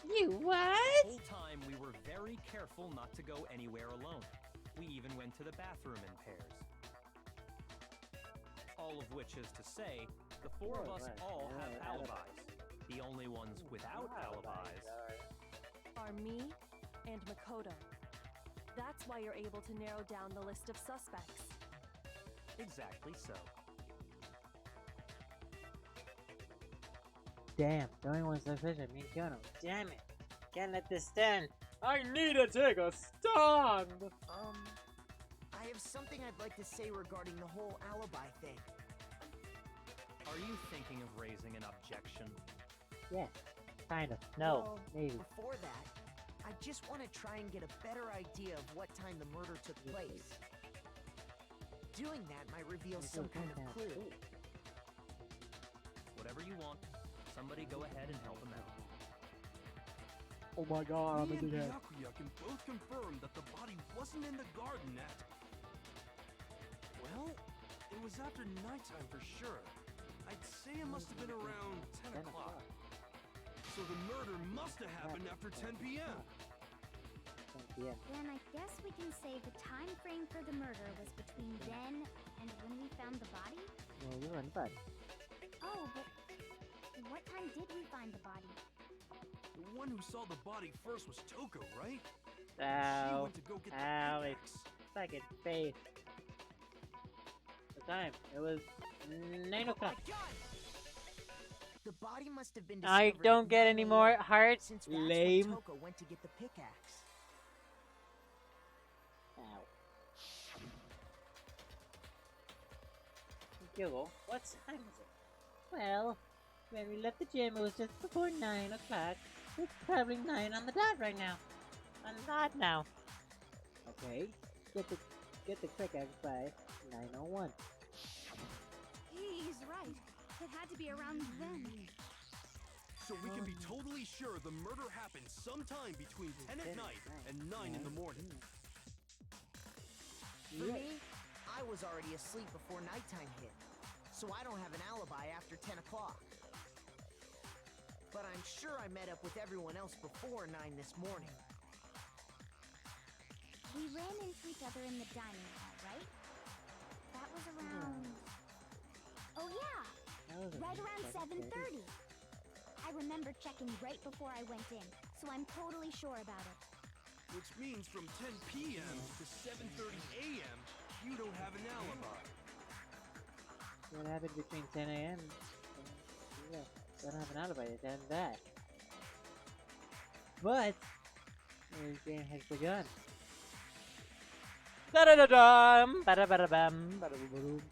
You The what? whole time we were very careful not to go anywhere alone. We even went to the bathroom in pairs. All of which is to say, the four of us all have alibis. The only ones without alibis are me and Makoto. That's why you're able to narrow down the list of suspects. Exactly so. Damn, the only one suspicious, me and Kyono. Damn it. Can't let this stand. I need to take a stand! I have something I'd like to say regarding the whole alibi thing. Are you thinking of raising an objection? Yes, kind of. No, Well, maybe. before that, I just want to try and get a better idea of what time the murder took place. Doing that might reveal some kind of clue. Whatever you want. Somebody go ahead and help him out. Oh my god, I'm Me gonna do and that. Byakuya can both confirm that the body wasn't in the garden at... Well, it was after nighttime for sure. I'd say it must have been around 10 o'clock. So the murder must have happened after 10 p.m. Yeah. Then I guess we can say the time frame for the murder was between then and when we found the body? Well, we went bud. Oh, but what time did we find the body? The one who saw the body first was Toko, right? She Ow. went to go get the Ow, pickaxe. fucking face. The time, it was 9 o'clock. The body must have been I discovered don't at get 9 any more a.m., hearts. since that's when Lame. Toko went to get the pickaxe. Ow. Google, what time is it? Well, when we left the gym, it was just before 9 o'clock. It's probably 9 on the dot right now. On the dot now. Okay, get the pickaxe by 9:01. He's right. It had to be around then. So we can be totally sure the murder happened sometime between 10 at night and 9 in the morning. For me, I was already asleep before nighttime hit, so I don't have an alibi after 10 o'clock. But I'm sure I met up with everyone else before 9 this morning. We ran into each other in the dining hall, right? That was around... Oh yeah! Right around 7:30. I remember checking right before I went in, so I'm totally sure about it. Which means from 10 p.m. to 7:30 a.m., you don't have an alibi. What happened between 10 a.m. and don't have an alibi to tell that. But this game has begun. Da-da-da-dum! Ba-da-ba-da-bum! Ba-da-ba-ba-boom.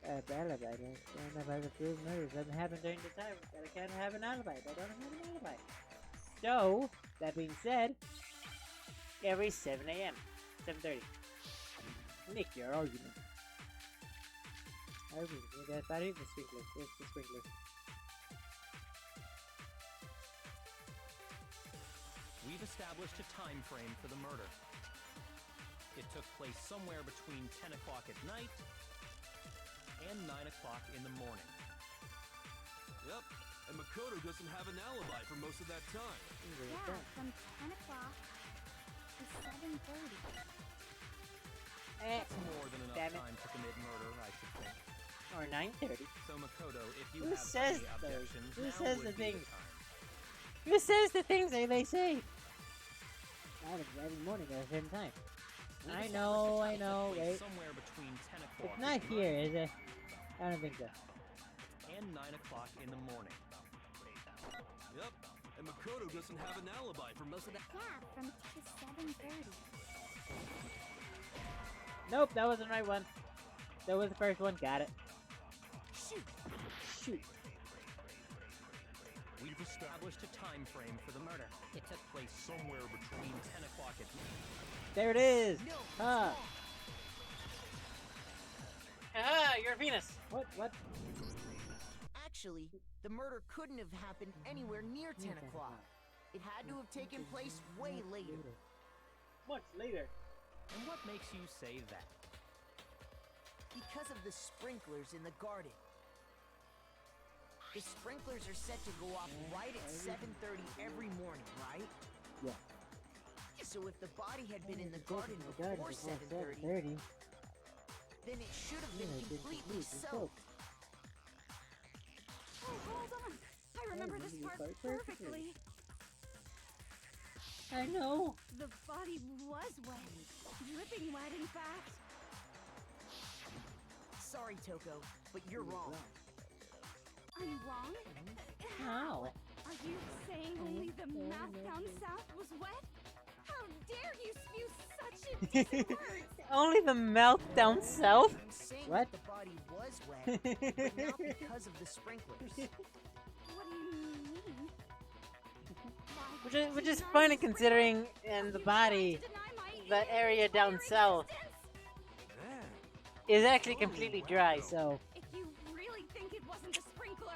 Alibi. Don't have to prove murders. Doesn't happen during the time that I can't have an alibi. I don't have an alibi. So, that being said, every 7 a.m. 7:30. Nick your argument. That is the sprinkler. It's the sprinkler. We've established a time frame for the murder. It took place somewhere between 10 o'clock at night and 9 o'clock in the morning. Yep, and Makoto doesn't have an alibi for most of that time. Yeah, from 10 o'clock to 7:30. That's more than enough time to commit murder, I should think. Or 9:30. So Makoto, if you Who have says any those? objections, Who now says would the be things? time. Who says the things that they say? Every morning at a certain time. I know. Wait. Somewhere between 10 o'clock It's not here, is it? I don't think so. and 9 o'clock in the morning. Yep, and Makoto doesn't have an alibi for most of that. Yeah, from to 7:30. Nope, that wasn't the right one. That was the first one. Got it. Shoot. We've established a time frame for the murder. It took place somewhere between 10 o'clock at night. There it is. Ah, you're a penis. What? Actually, the murder couldn't have happened anywhere near 10 o'clock. It had to have taken place way later. Much later. And what makes you say that? Because of the sprinklers in the garden. The sprinklers are set to go off right at 7:30 every morning, right? Yeah. So if the body had been in the garden before 7:30, then it should have been completely soaked. Oh, hold on. I remember this part perfectly. I know. The body was wet. Dripping wet, in fact. Sorry, Toko, but you're wrong. I'm wrong? How? Are you saying only the map down south was wet? How dare you spew such indecent words? Only the mouth down south? I'm saying What? that the body was wet, but not because of the sprinklers. What do you mean? Which is funny considering in the body, the area down south is actually completely dry, so. If you really think it wasn't the sprinkler,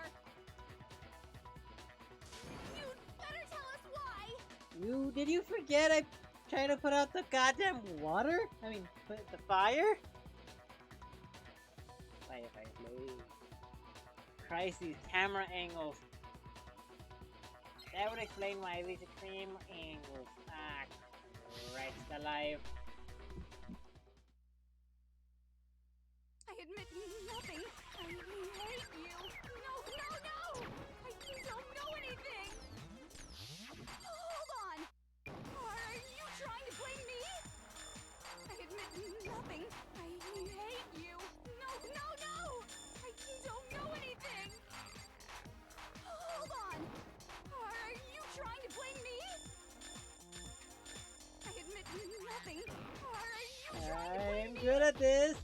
you'd better tell us why. Did you forget I tried to put out the goddamn water? I mean, put the fire? Fire, please. Christ, these camera angles. That would explain why these extreme angles. Ah, Christ alive. I admit nothing. I hate you. No, no, no! I don't know anything! Hold on! Are you trying to blame me? I admit nothing. I hate you. No, no, no! I don't know anything! Hold on! Are you trying to blame me? I admit nothing. Are you trying to blame I'm me? good at this.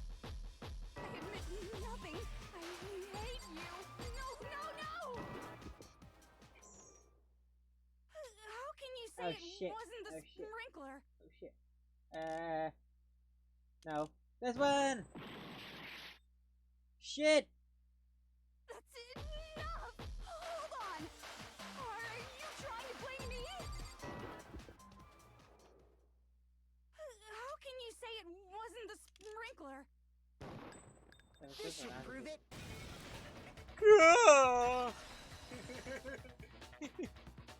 I admit nothing. I hate you. No, no, no! How can you say Oh, it shit. wasn't the Oh, shit. sprinkler? Oh shit. No. This one! Shit! That's enough! Hold on! Are you trying to blame me? How can you say it wasn't the sprinkler? This should prove it.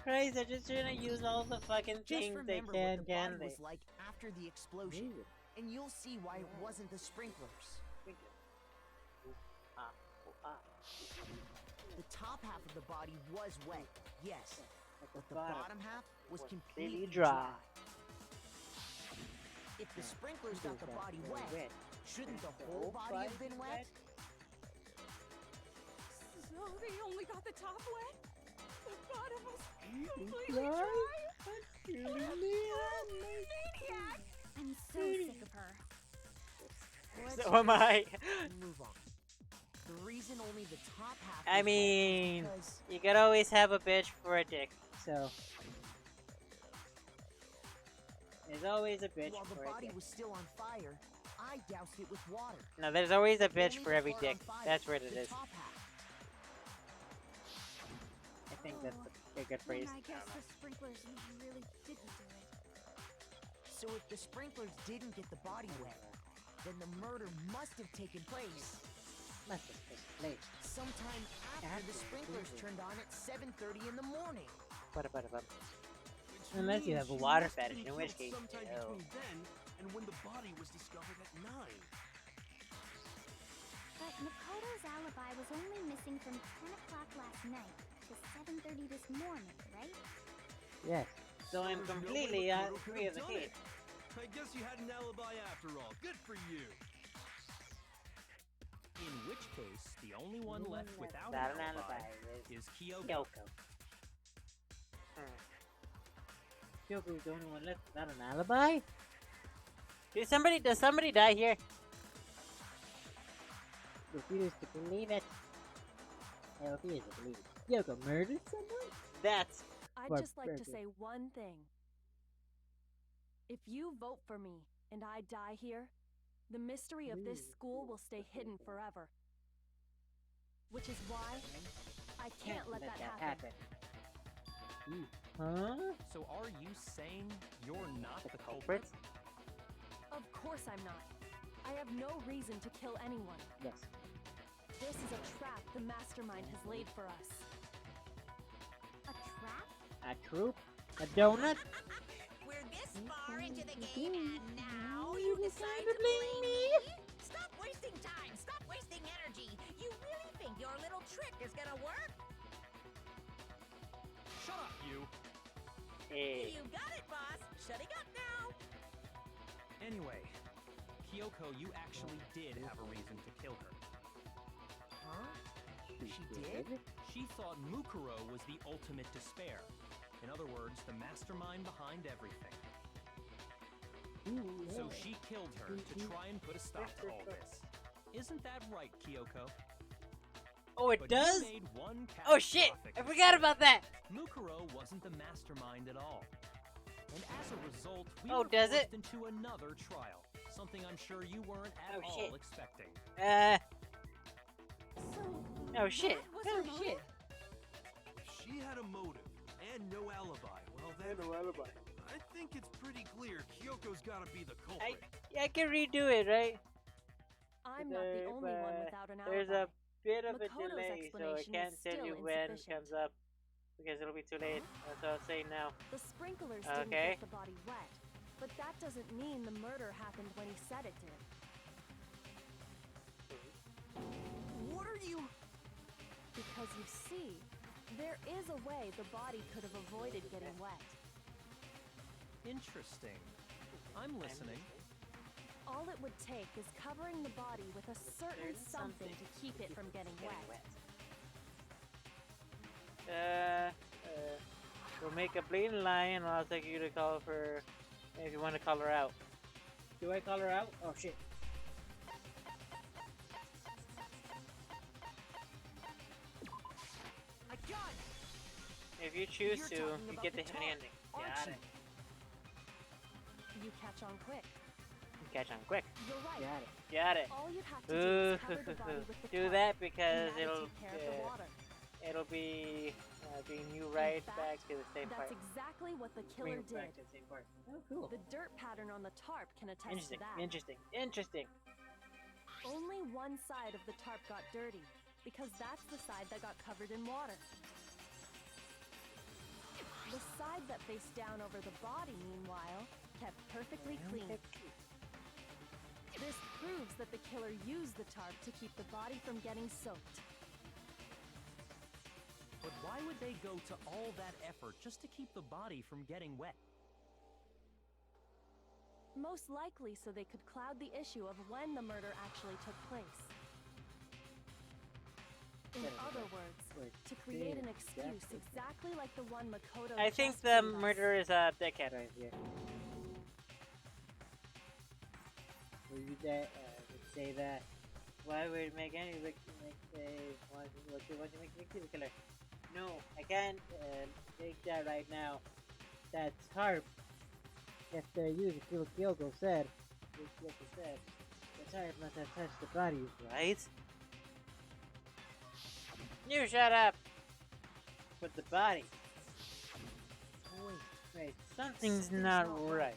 Christ, they're just trying to use all the fucking Just things they remember can, what the can body they? was like after the explosion, and you'll see why it wasn't the sprinklers. The top half of the body was wet, yes, but the bottom half was completely dry. If the sprinklers got the body wet, shouldn't the whole body have been wet? So they only got the top wet? The bottom was completely dry? Maniac! I'm so sick of her. So am I. Move on. The reason only the top half I was wet mean, is because you could always have a bitch for a dick, so. There's always a bitch while the for a body dick. was still on fire, I doused it with water. No, there's always a bitch Only for the every part dick. on fire, That's what it the is. top half. I think that's a good phrase. Then I guess the sprinklers really didn't do it. So if the sprinklers didn't get the body wet, then the murder must have taken place sometime after the sprinklers turned on at 7:30 in the morning. Unless you have a water fetish, in which case, sometime no. between then and when the body was discovered at 9. But Makoto's alibi was only missing from 10 o'clock last night to 7:30 this morning, right? Yes. So I'm There's no way completely Makoto could free have of the done heat. it. I guess you had an alibi after all. Good for you. In which case, the only one left without Without an an alibi alibi is Kyoko. Kyoko. Kyoko's the only one left without an alibi? Does somebody die here? Refuse to believe it. I refuse to believe it. Kyoko murdered someone? That's I'd Or just like to burger. say one thing. If you vote for me and I die here, the mystery of this school will stay hidden forever. Which is why I can't let that happen. Huh? So are you saying you're not the culprit? culprit? Of course I'm not. I have no reason to kill anyone. Yes. This is a trap the mastermind has laid for us. A trap? A troop? A donut? We're this far into the game, and now you decide to blame me? Stop wasting wasting energy. You really think your little trick is gonna work? Shut up, you! You got it, boss. Shutting up now. Anyway, Kyoko, you actually did have a reason to kill her. Huh? She did? She thought Mukuro was the ultimate despair. In other words, the mastermind behind everything. So she killed her to try and put a stop to all this. Isn't that right, Kyoko? Oh, it But does? you made one Oh shit! catastrophic I forgot about that! Mukuro wasn't the mastermind at all. And as a result, we Oh, were does forced it? into another trial. Something I'm sure you weren't at Oh, all shit. expecting. Oh shit! was Oh her shit! If she had a motive and no alibi, well then, I think it's pretty clear Kyoko's gotta be the culprit. I can redo it, right? I'm not the only one without an alibi. There's a bit of a Makoto's delay, so I explanation can't is tell still you when it insufficient. comes up because it'll be too late. That's what I'll say now. The sprinklers Okay. didn't get the body wet, but that doesn't mean the murder happened when he said it did. What are you... Because you see, there is a way the body could have avoided getting wet. Interesting. I'm listening. All it would take is covering the body with a certain something to keep it from getting wet. We'll make a bleeding line, and I'll take you to call for if you want to call her out. Do I call her out? Oh shit! I got it! If you choose You're to, talking you about get the the happy top, ending. aren't Got you? it. You catch on quick. You catch on quick. You're right. Got it. Got it. All you'd have to do Ooh, is cover the body with the do tarp, that and because that'll take care of the water. it'll be being you right fact, back to the same part. That's exactly what the Bring killer it back did. to the same part. Oh, cool. The dirt pattern on the tarp can attest Interesting. to that. Interesting. Interesting. Only one side of the tarp got dirty, because that's the side that got covered in water. The side that faced down over the body, meanwhile, kept perfectly clean. This proves that the killer used the tarp to keep the body from getting soaked. But why would they go to all that effort just to keep the body from getting wet? Most likely so they could cloud the issue of when the murder actually took place. In other words, to create an excuse exactly like the one Makoto I think just the gave us. murderer is a dickhead right here. Would say that? Why would it make any why would you make me kill the killer? No, I can't take that right now. That tarp that they used to kill Kyoko said, the tarp must have touched the body, right? You shut up! With the body. Wait, something's not right.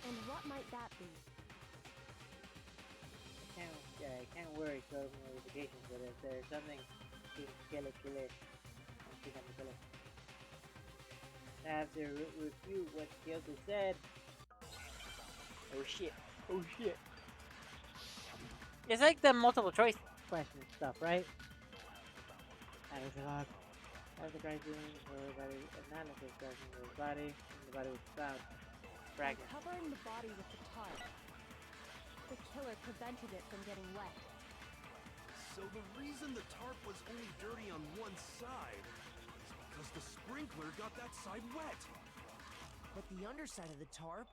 And what might that be? I can't worry about notifications, but if there's something to kill it. I have to review what Kyoko said. Oh shit. It's like the multiple choice question stuff, right? Analog. As the criterion for body analysis starting with the body, and the body was found. By Fragment. covering the body with the tarp, the killer prevented it from getting wet. So the reason the tarp was only dirty on one side is because the sprinkler got that side wet. But the underside of the tarp,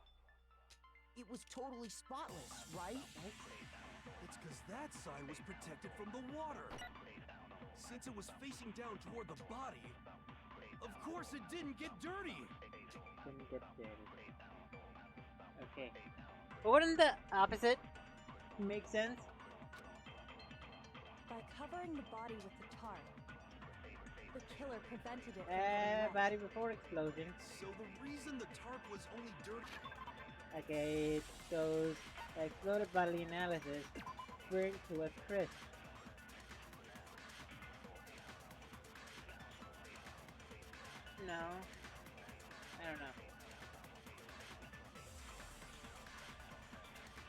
it was totally spotless, right? It's because that side was protected from the water. Since it was facing down toward the body, of course it didn't get dirty. Didn't get dirty. Okay. But wouldn't the opposite make sense? By covering the body with the tarp, the killer prevented it from getting wet. Body before explosion. So the reason the tarp was only dirty... Okay, it goes exploded body analysis. Bring to a crisp. No. I don't know.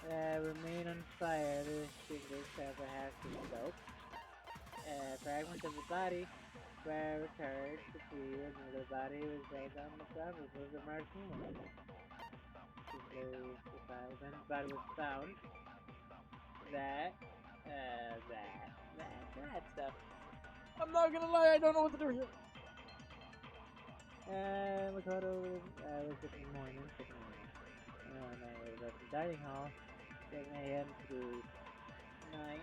remain on fire. The fingers cover half the soap. Fragments of the body were returned to free, and the body was laid on the ground with the marked wound. The body was found. That stuff. I'm not gonna lie, I don't know what to do here. Makoto was sitting in the morning. And I was at the dining hall, 7 a.m. to 9.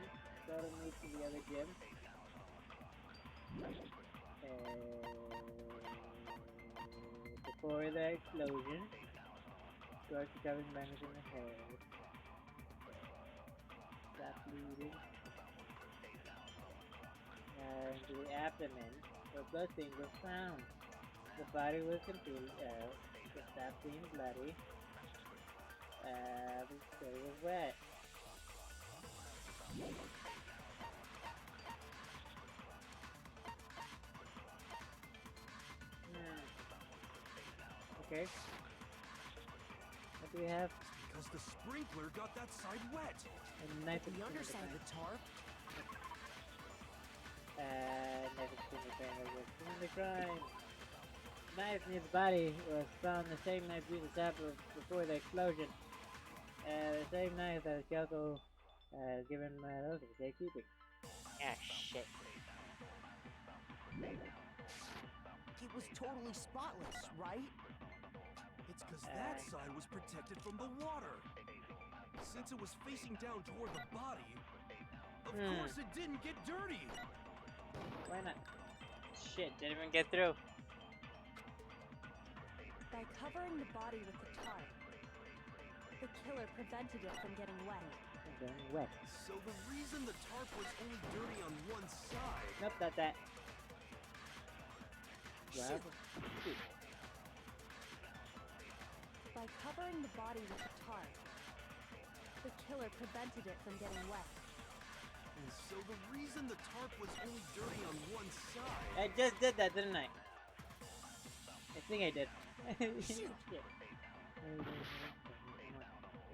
Go to meet to the other gym. Before the explosion, starts becoming damage in the head. Stop bleeding. Into the abdomen, where blood stains were found. The body was completely out. The stop being bloody. The story was wet. Okay. What do we have? Because the sprinkler got that side wet. And knife The underside of the tarp. Knife is the crime. Knife near the body was found. The same knife used to stab before the explosion. The same knife that Kyoko given Madoka for safekeeping. Ah, shit. It was totally spotless, right? It's because that side was protected from the water. Since it was facing down toward the body, of course it didn't get dirty. Why not? Shit, didn't even get through. By covering the body with the tarp, the killer prevented it from getting wet. Getting wet. So the reason the tarp was only dirty on one side. Nope, not that. Grab. Shoot. By covering the body with the tarp, the killer prevented it from getting wet. So the reason the tarp was only dirty on one side. I just did that, didn't I? I think I did. Shoot.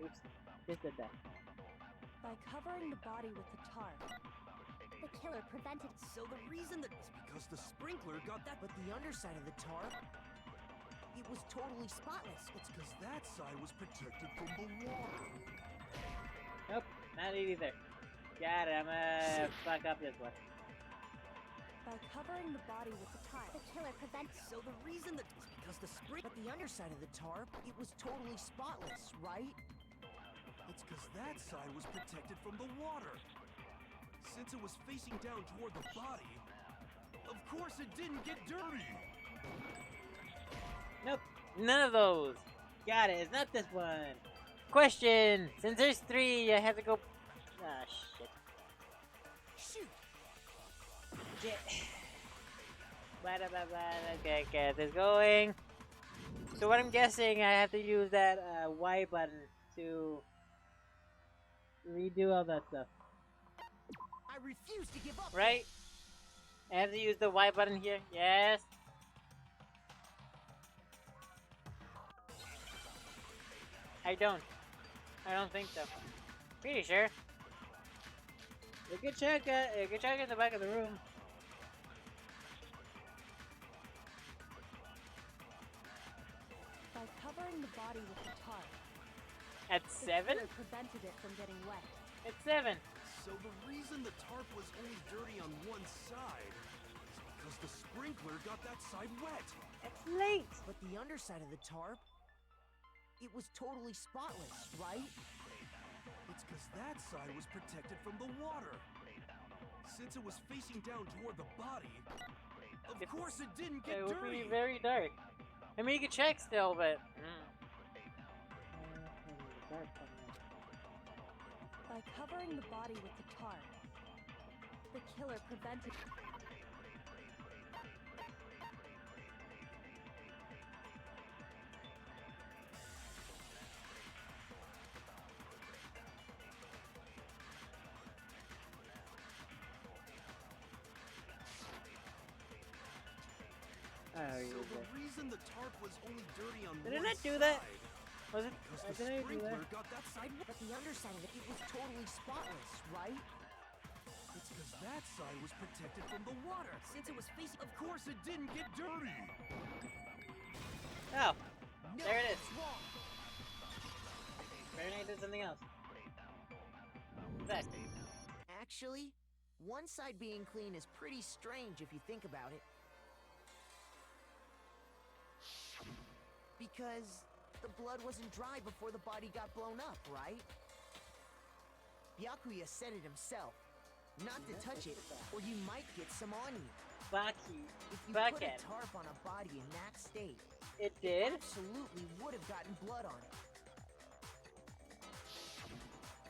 Oops, just did that. By covering the body with the tarp, The killer prevented. So the reason that it's because the sprinkler got that. But the underside of the tarp, it was totally spotless. It's because that side was protected from the water. Nope, not it either. Got it, I'm gonna fuck up this one. by covering the body with the tarp, The killer prevented. So the reason that it's because the spring. But the underside of the tarp, it was totally spotless, right? It's because that side was protected from the water. Since it was facing down toward the body, of course it didn't get dirty. Nope, none of those. Got it, it's not this one. Question! Since there's 3, I have to go. Ah, shit. Shoot. Shit. Okay, get this going. So what I'm guessing, I have to use that Y button to Redo all that stuff. I refuse to give up. right? I have to use the Y button here. Yes. I don't think so. Pretty sure. You can check in the back of the room. by covering the body with the tarp, At the 7? killer prevented it from getting wet. At 7. So the reason the tarp was only dirty on one side is because the sprinkler got that side wet. It's late. But the underside of the tarp, it was totally spotless, right? It's because that side was protected from the water. Since it was facing down toward the body, of course it didn't get It would dirty. be very dark. I mean, you can check still, but. By covering the body with the tarp, the killer prevented. Oh, So the reason the tarp was only dirty on Did I one not do that? side Was it? Because Did the I do that? sprinkler got that side. But the underside of it was totally spotless, right? It's because that side was protected from the water. Since it was facing. Of course, it didn't get dirty. Oh, No, there it is. it's wrong. Fahrenheit did something else. What's that? Actually, one side being clean is pretty strange if you think about it. Because the blood wasn't dry before the body got blown up, right? Byakuya said it himself. Not to touch it, or you might get some on you. Baki. If you Bucket. put a tarp on a body in that state, It did? absolutely would have gotten blood on it.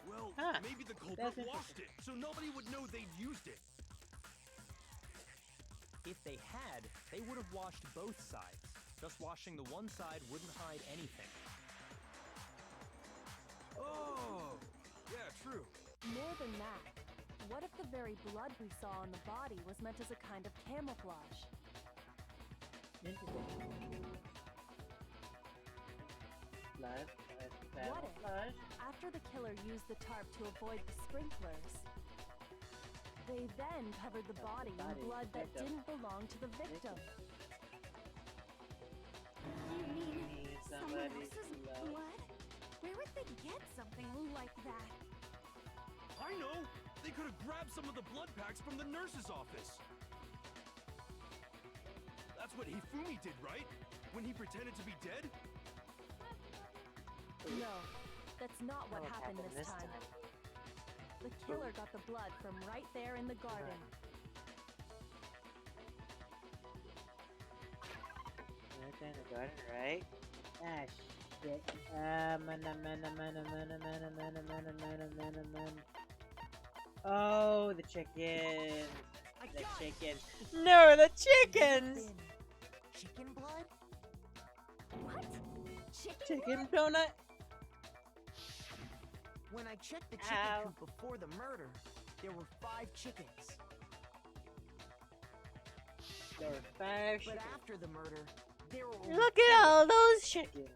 Well, Huh. maybe the culprit That's washed it, so nobody would know they'd used it. If they had, they would have washed both sides. Just washing the one side wouldn't hide anything. Oh, yeah, true. More than that, what if the very blood we saw on the body was meant as a kind of camouflage? What if, after the killer used the tarp to avoid the sprinklers, they then covered the body in blood that didn't belong to the victim? You mean someone somebody's else's blood. blood? Where would they get something like that? I know! They could have grabbed some of the blood packs from the nurse's office. That's what Hifumi did, right? When he pretended to be dead? No, that's not what happened this time. The killer got the blood from right there in the garden. Right there in the garden, right? Ah, shit. Oh, the chicken. The chicken. No, the chickens! Chicken blood? What? Chicken donut? When I checked the chicken Ow. coop before the murder, there were 5 chickens. There were 5 But chickens. after the murder, there were Look at all those chickens.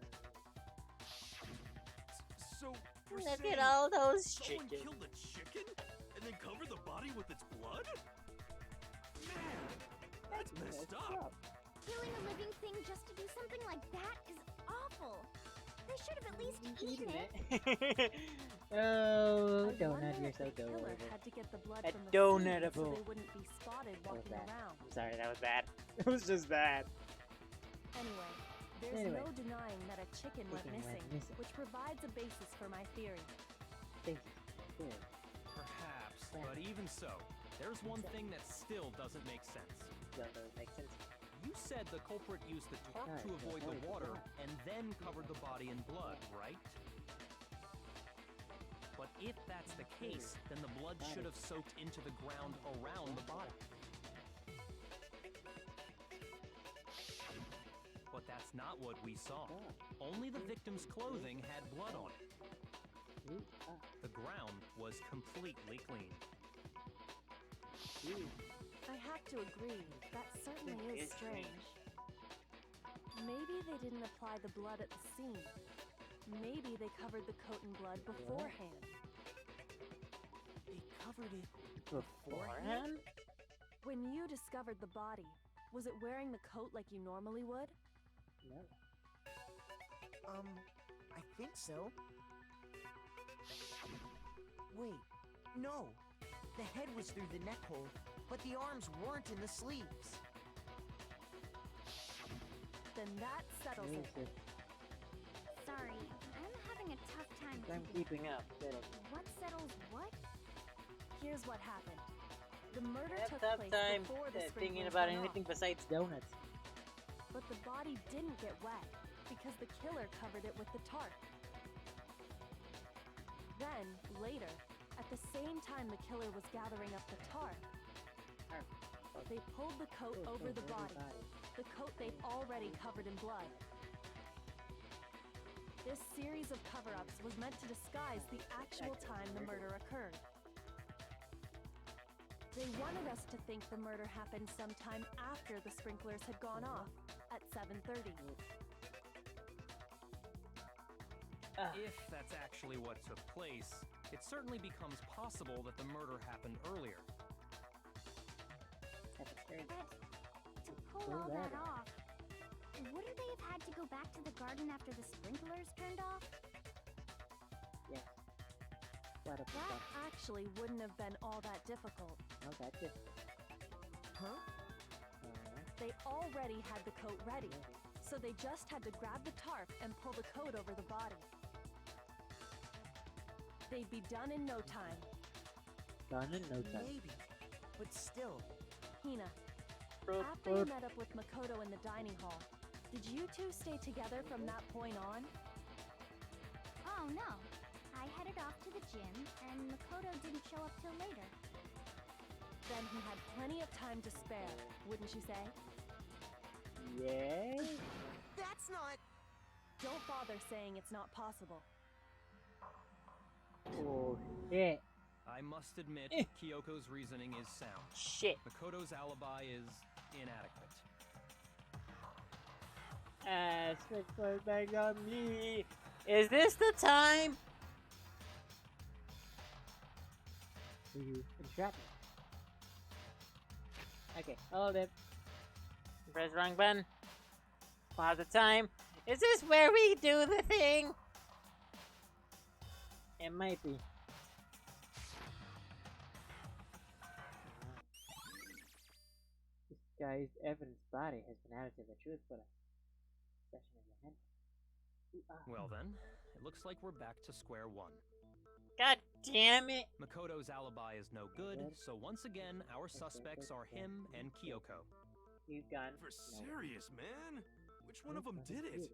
So, you're Look saying at all those someone chickens. killed a chicken and then covered the body with its blood? Man, that's messed up. Killing a living thing just to do something like that is awful. They should have at least eaten it. Oh, I donut, wonder you're if so the killer adorable. had to get the blood A from the scene donutable. so they wouldn't be spotted That was walking bad. around. I'm sorry, that was bad. It was just bad. Anyway, there's Anyway. no denying that a chicken went Chicken went missing, missing. which provides a basis for my theory. Thank you. Good. Perhaps, but even so, there's one thing that still doesn't make sense. That doesn't make sense. You said the culprit used the tarp to avoid the water and then covered the body in blood, right? But if that's the case, then the blood should have soaked into the ground around the body. But that's not what we saw. Only the victim's clothing had blood on it. The ground was completely clean. I have to agree, that certainly is strange. Maybe they didn't apply the blood at the scene. Maybe they covered the coat in blood beforehand. They covered it Beforehand? When you discovered the body, was it wearing the coat like you normally would? No. I think so. Wait, no. The head was through the neck hole, but the arms weren't in the sleeves. Then that settles it. Sorry, I'm having a tough time I'm keeping up. What settles what? Here's what happened. The murder I have took tough place time before the thinking sprinklers about went anything off, besides donuts. but the body didn't get wet because the killer covered it with the tarp. Then, later, at the same time the killer was gathering up the tarp, they pulled the coat over the body, the coat they'd already covered in blood. This series of cover-ups was meant to disguise the actual time the murder occurred. They wanted us to think the murder happened sometime after the sprinklers had gone off, at 7:30. If that's actually what took place, it certainly becomes possible that the murder happened earlier. But to pull all that off, wouldn't they have had to go back to the garden after the sprinklers turned off? Yes. What a That actually wouldn't have been all that difficult. No, that's difficult. Huh? They already had the coat ready, so they just had to grab the tarp and pull the coat over the body. They'd be done in no time. Done in no time. Maybe, but still. Hina, after you met up with Makoto in the dining hall, did you two stay together from that point on? Oh no. I headed off to the gym, and Makoto didn't show up till later. Then he had plenty of time to spare, wouldn't you say? Yay? That's not... Don't bother saying it's not possible. Oh, shit. I must admit, Kyoko's reasoning is sound. Shit. Makoto's alibi is inadequate. Switchblade bang on me. Is this the time? You entrap me. Okay, hold it. Press wrong button. Pause the time. Is this where we do the thing? It might be. Disguised Evan's body has been added to the truth, but session in the head. Well then, it looks like we're back to square one. God damn it! Makoto's alibi is no good, so once again, our suspects are him and Kyoko. You got For serious, man? Which one of them did it?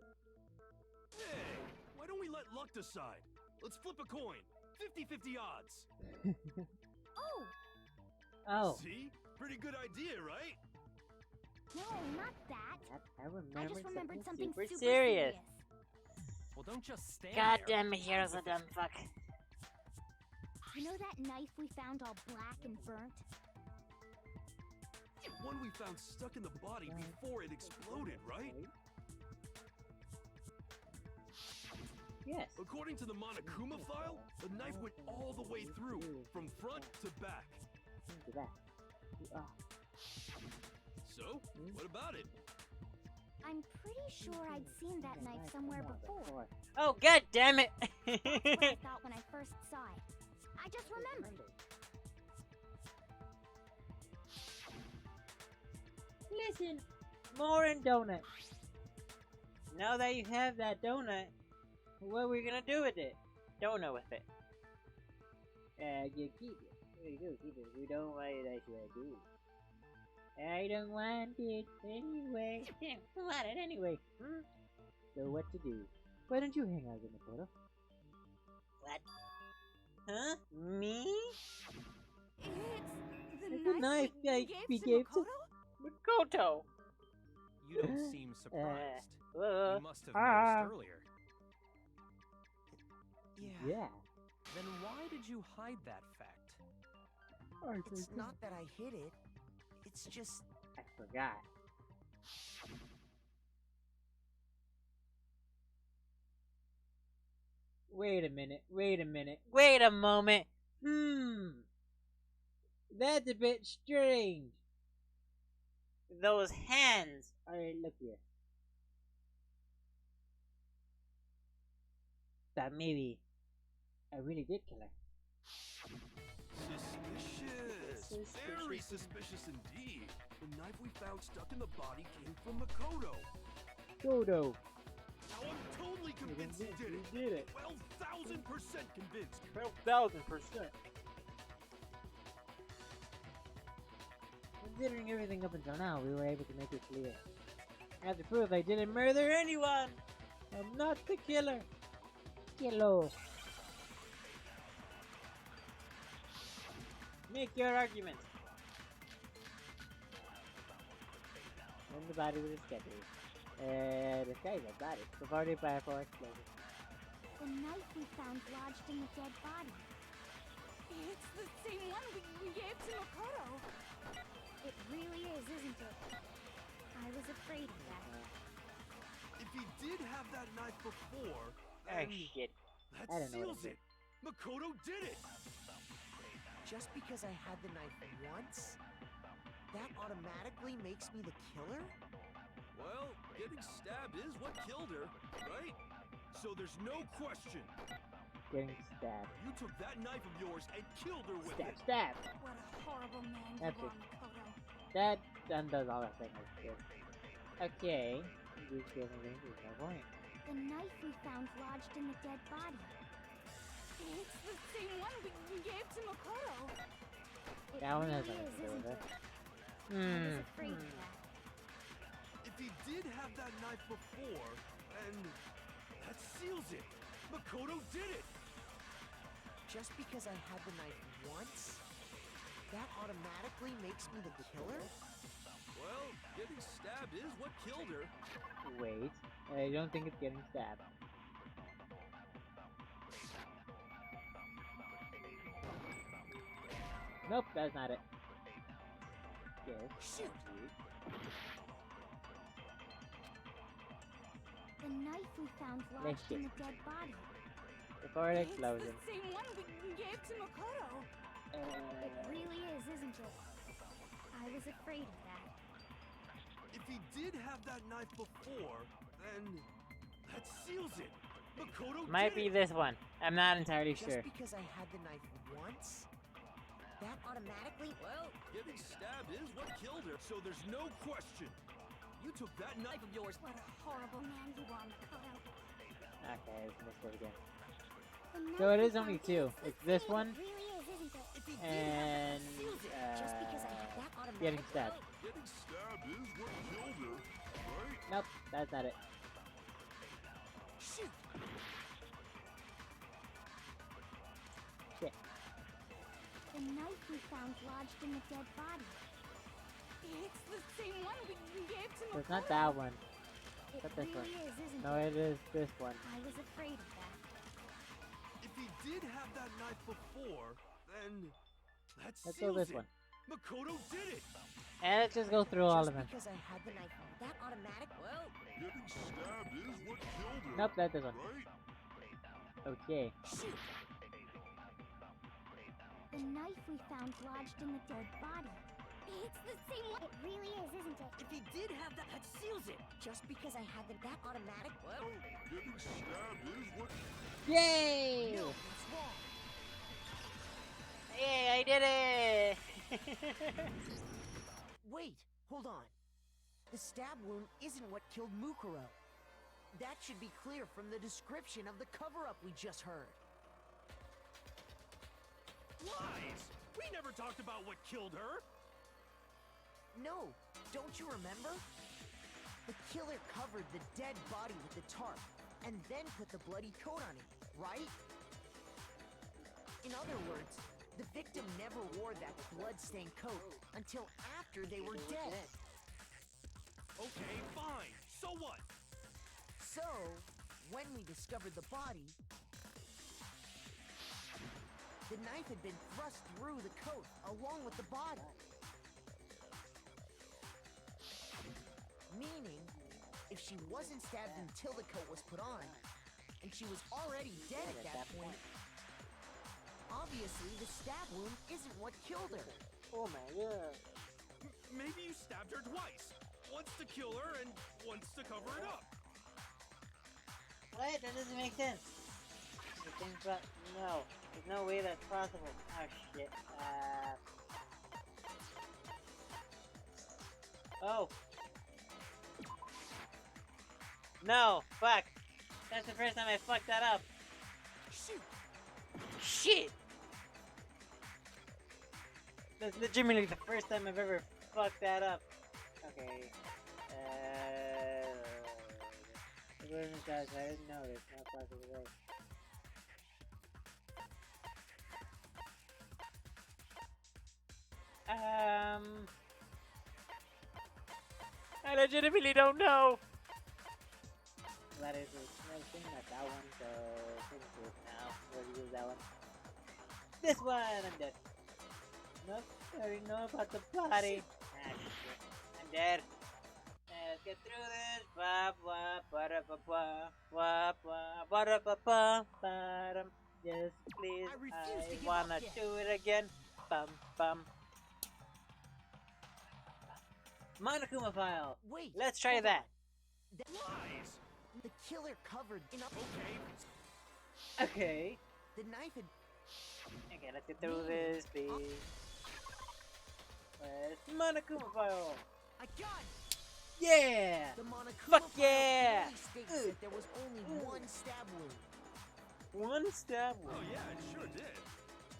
Hey, why don't we let luck decide? Let's flip a coin. 50-50 odds. Oh! Oh. See? Pretty good idea, right? No, not that. I just remembered something super super serious. Well, don't just stand God there. damn it, here's a dumb fuck. You know that knife we found all black and burnt? One we found stuck in the body before it exploded, right? Yes. According to the Monokuma file, the knife went all the way through, from front to back. So, what about it? I'm pretty sure I'd seen that knife somewhere before. Oh, god damn it! That's what I thought when I first saw it. I just remembered. Listen, more in donut. Now that you have that donut, what are we gonna do with it? Donut with it. You keep it. You do keep it. We don't want it as you do. I don't want it anyway. I don't want it anyway. So what to do? Why don't you hang out with Makoto? What? Huh? Me? It's the knife we gave to Makoto. You don't seem surprised. You must have noticed earlier. Yeah. Then why did you hide that fact? It's not that I hid it. It's just... I forgot. Wait a minute, wait a minute, wait a moment. That's a bit strange. Those hands. Alright, look here. That maybe I really did kill her. Suspicious. Very suspicious indeed. The knife we found stuck in the body came from Makoto. Dodo. Now I'm totally convinced he did it. He did it. 12,000% convinced. 12,000%. Considering everything up until now, we were able to make it clear. I have to prove I didn't murder anyone. I'm not the killer. Kilo. Make your argument. And the body was scheduled. The guy's a body. Provided by a force explosion. The knife we found lodged in the dead body. It's the same one we gave to Makoto. It really is, isn't it? I was afraid of that. If he did have that knife before, Oh, then shit. that I don't know what seals it. Makoto did it. Just because I had the knife once, that automatically makes me the killer? Well, getting stabbed is what killed her, right? So there's no question. Getting stabbed. You took that knife of yours and killed her with Stab, it. stab! What a horrible man you That's are, it. Makoto. That undoes all the things. Okay. These killing things is no point. The knife we found lodged in the dead body. It's the same one we gave to Makoto. It That one has really nothing is, to do with isn't it. it? I was afraid of that. If he did have that knife before, then that seals it. Makoto did it. Just because I had the knife once, that automatically makes me the killer? Well, getting stabbed is what killed her. Wait. I don't think it's getting stabbed. Nope, that's not it. Yes. Shoot! The knife we found lodged in the dead body. Before it It's explodes. the same one we gave to Makoto. It really is, isn't it? I was afraid of that. If he did have that knife before, then that seals it. Makoto Might did be this one. I'm not entirely Just sure. because I had the knife once, that automatically... Well, getting stabbed is what killed her, so there's no question. You took that knife of yours. What a horrible man you are, Makoto. Okay, I missed it again. The knife So it we is only found- two. It's this one It really is, isn't it? If he did and just because I had that automatic... getting stabbed. Getting stabbed is what killed her, right? Nope, that's not it. Shoot! Shit. The knife we found lodged in the dead body. It's the same one we gave to Makoto. So it's not that one. It But this really one. is, isn't No, it? it is this one. I was afraid of that. If he did have that knife before, then that Let's seals go this it. one. Makoto did it. And let's just go through all of them. Because I had the knife, that automatic... Well, Getting stabbed is what killed her. Nope, that's this one. Right? Okay. shoot! The knife we found lodged in the dead body. It's the same one. It really is, isn't it? If he did have that seals it! Just because I had that automatic... Well, Getting stabbed is what... Yay! no, it's wrong. Yay, I did it! Wait, hold on. The stab wound isn't what killed Mukuro. That should be clear from the description of the cover-up we just heard. Lies! We never talked about what killed her. No, don't you remember? The killer covered the dead body with the tarp, and then put the bloody coat on it, right? In other words, the victim never wore that blood-stained coat until after they were dead. Okay, fine. So what? So, when we discovered the body, the knife had been thrust through the coat along with the body. Meaning, if she wasn't stabbed until the coat was put on, and she was already dead at that point, obviously the stab wound isn't what killed her. Oh my god. Maybe you stabbed her twice. Once to kill her and once to cover it up. What? That doesn't make sense. I think, but no. There's no way that's possible. Oh shit. Oh. No, fuck. That's the first time I fucked that up. Shoot! Shit! That's legitimately the first time I've ever fucked that up. Okay. I didn't know there's no possible way. I legitimately don't know. That is another thing, not that one, so finish it now. We'll use that one. This one, I'm dead. Nope, I already know about the body. Ah, shit. I'm dead. Let's get through this. Wah, wah, ba ba ba, wah, wah, ba ba ba, ba. Yes, please. I refuse to give wanna up yet. do it again. Bum bum. Monokuma file. Wait. Let's try hold that. on. The Lies! The killer covered in a... Okay. Okay. The knife had... Okay, let's get through this, please. Where's the Monokuma file? I got it! Yeah! The Monokuma Fuck file yeah! clearly states that there was only one stab wound. One stab Oh wound. yeah, it sure did.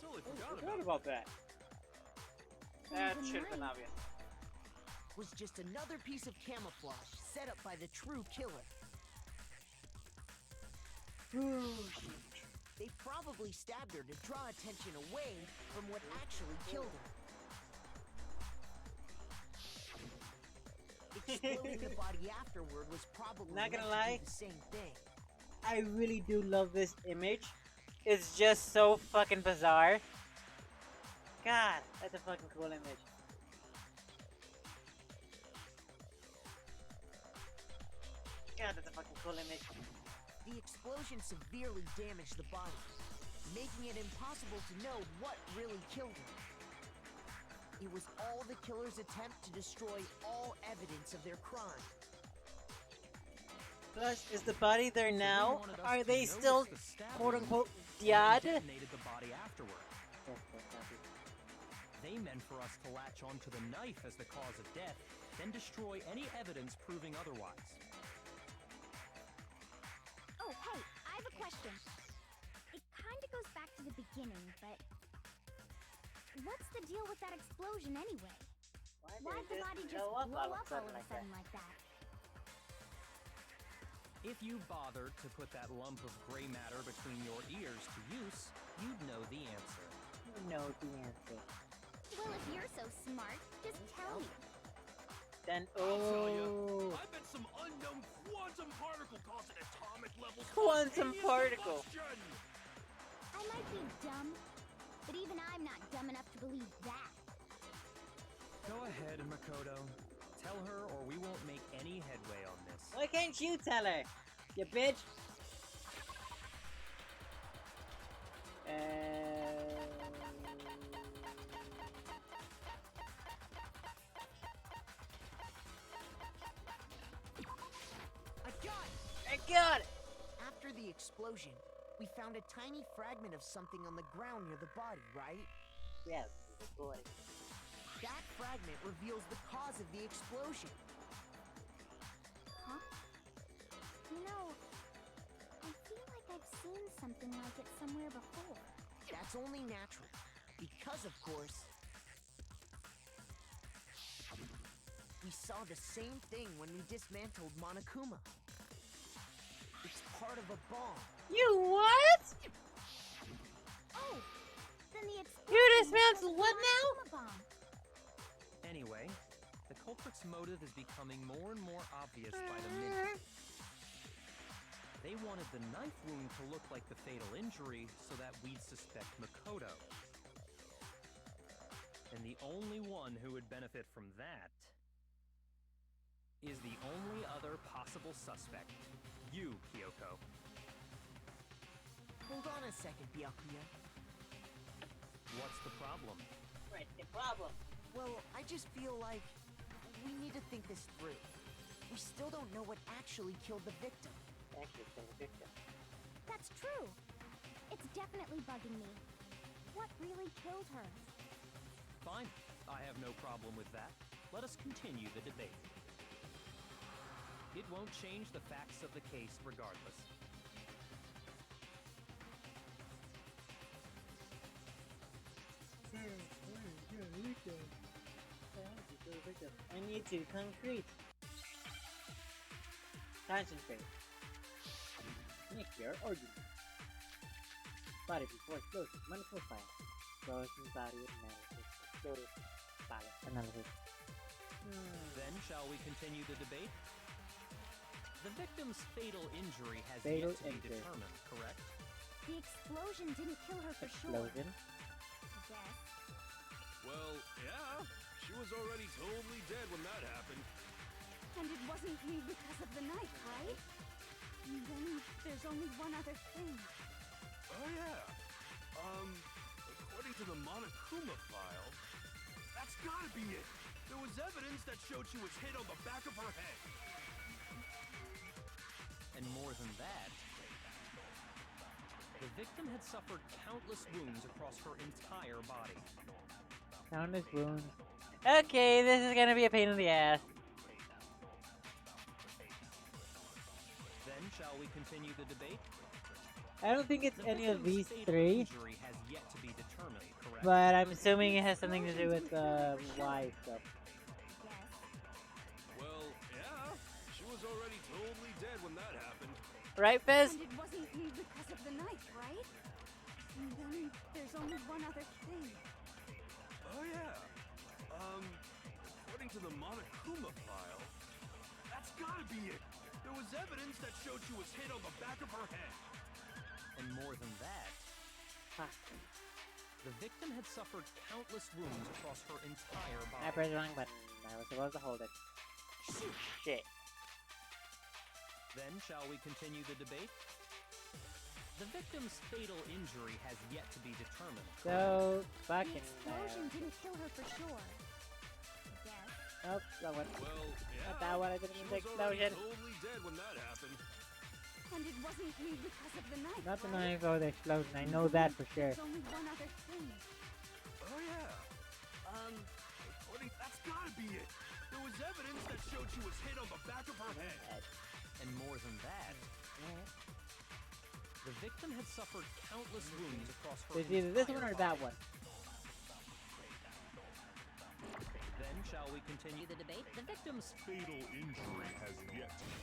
Totally I forgot forgot about about that. That Even should have been mine. obvious. Was just another piece of camouflage set up by the true killer. They probably stabbed her to draw attention away from what actually killed her. Exploding the body afterward was probably Not gonna meant to lie. do the same thing. I really do love this image. It's just so fucking bizarre. God, that's a fucking cool image. God, that's a fucking cool image. The explosion severely damaged the body, making it impossible to know what really killed her. It was all the killer's attempt to destroy all evidence of their crime. Plus, is the body there now? wanted us Are to they notice still the stab quote wound unquote and then dead? detonated the body afterward. They meant for us to latch onto the knife as the cause of death, then destroy any evidence proving otherwise. Oh, hey, I have a question. It kinda goes back to the beginning, but... What's the deal with that explosion anyway? Why'd the body just blow up all of a sudden like that? If you bothered to put that lump of gray matter between your ears to use, you'd know the answer. You know the answer. Well, if you're so smart, just tell me. Then, I'll tell oh, you. I bet some unknown quantum particle caused an atomic level Quantum spontaneous particle. combustion. I might be dumb, but even I'm not dumb enough to believe that. Go ahead, Makoto. Tell her or we won't make any headway on this. why can't you tell her, you bitch? I got it! I got it. After the explosion, we found a tiny fragment of something on the ground near the body, right? Yes, boy. That fragment reveals the cause of the explosion. Huh? You know, I feel like I've seen something like it somewhere before. That's only natural. Because, of course, we saw the same thing when we dismantled Monokuma. It's part of a bomb. You what? Oh! Then the explosion You dismantled what now? bomb. Anyway, the culprit's motive is becoming more and more obvious by the minute. They wanted the knife wound to look like the fatal injury so that we'd suspect Makoto. And the only one who would benefit from that is the only other possible suspect. You, Kyoko. Hold on a second, Byakuya. What's the problem? Right, the problem. Well, I just feel like we need to think this through. We still don't know what actually killed the victim. Actually, kill the victim. That's true. It's definitely bugging me. What really killed her? Fine. I have no problem with that. Let us continue the debate. It won't change the facts of the case regardless. I need to concrete. Concentrate. Make your argument. Body before explosion. Money profile. Explosion body analysis. Exploded body analysis. Then shall we continue the debate? The victim's fatal injury has Fatal yet to be injury. determined, correct? The explosion didn't kill her for Explosion. sure. Guess. Well, yeah. She was already totally dead when that happened. And it wasn't me because of the knife, right? And then there's only one other thing. Oh yeah. According to the Monokuma file, that's gotta be it. There was evidence that showed she was hit on the back of her head. And more than that, the victim had suffered countless wounds across her entire body. Countless wounds. Okay, this is gonna be a pain in the ass. Then shall we continue the debate? I don't think it's The any of victim's these fatal three, injury has yet to be determined, correct? but I'm assuming it has something to do with the wife stuff. Well, yeah. She was already totally dead when that happened. Right, Fizz? And it wasn't me because of the knife, right? And then there's only one other thing. Oh yeah. According to the Monokuma file, that's gotta be it. There was evidence that showed she was hit on the back of her head. And more than that, the victim had suffered countless wounds across her entire body. I pressed the wrong button. I was supposed to hold it. Shit. Then shall we continue the debate? The victim's fatal injury has yet to be determined. So, The fucking explosion didn't kill her for sure. Nope, that one. Well, yeah. Not that one, I didn't mean the She was already explosion. totally dead when that happened. And it wasn't me because of the knife, Not the right? knife or the explosion, I know that for sure. There's only one other thing. Oh yeah. That's gotta be it. There was evidence that showed she was hit on the back of her head. And more than that, the victim had suffered countless wounds across her It's either this one or entire that one. Then shall we continue the debate? The victim's Fatal injury has yet to be.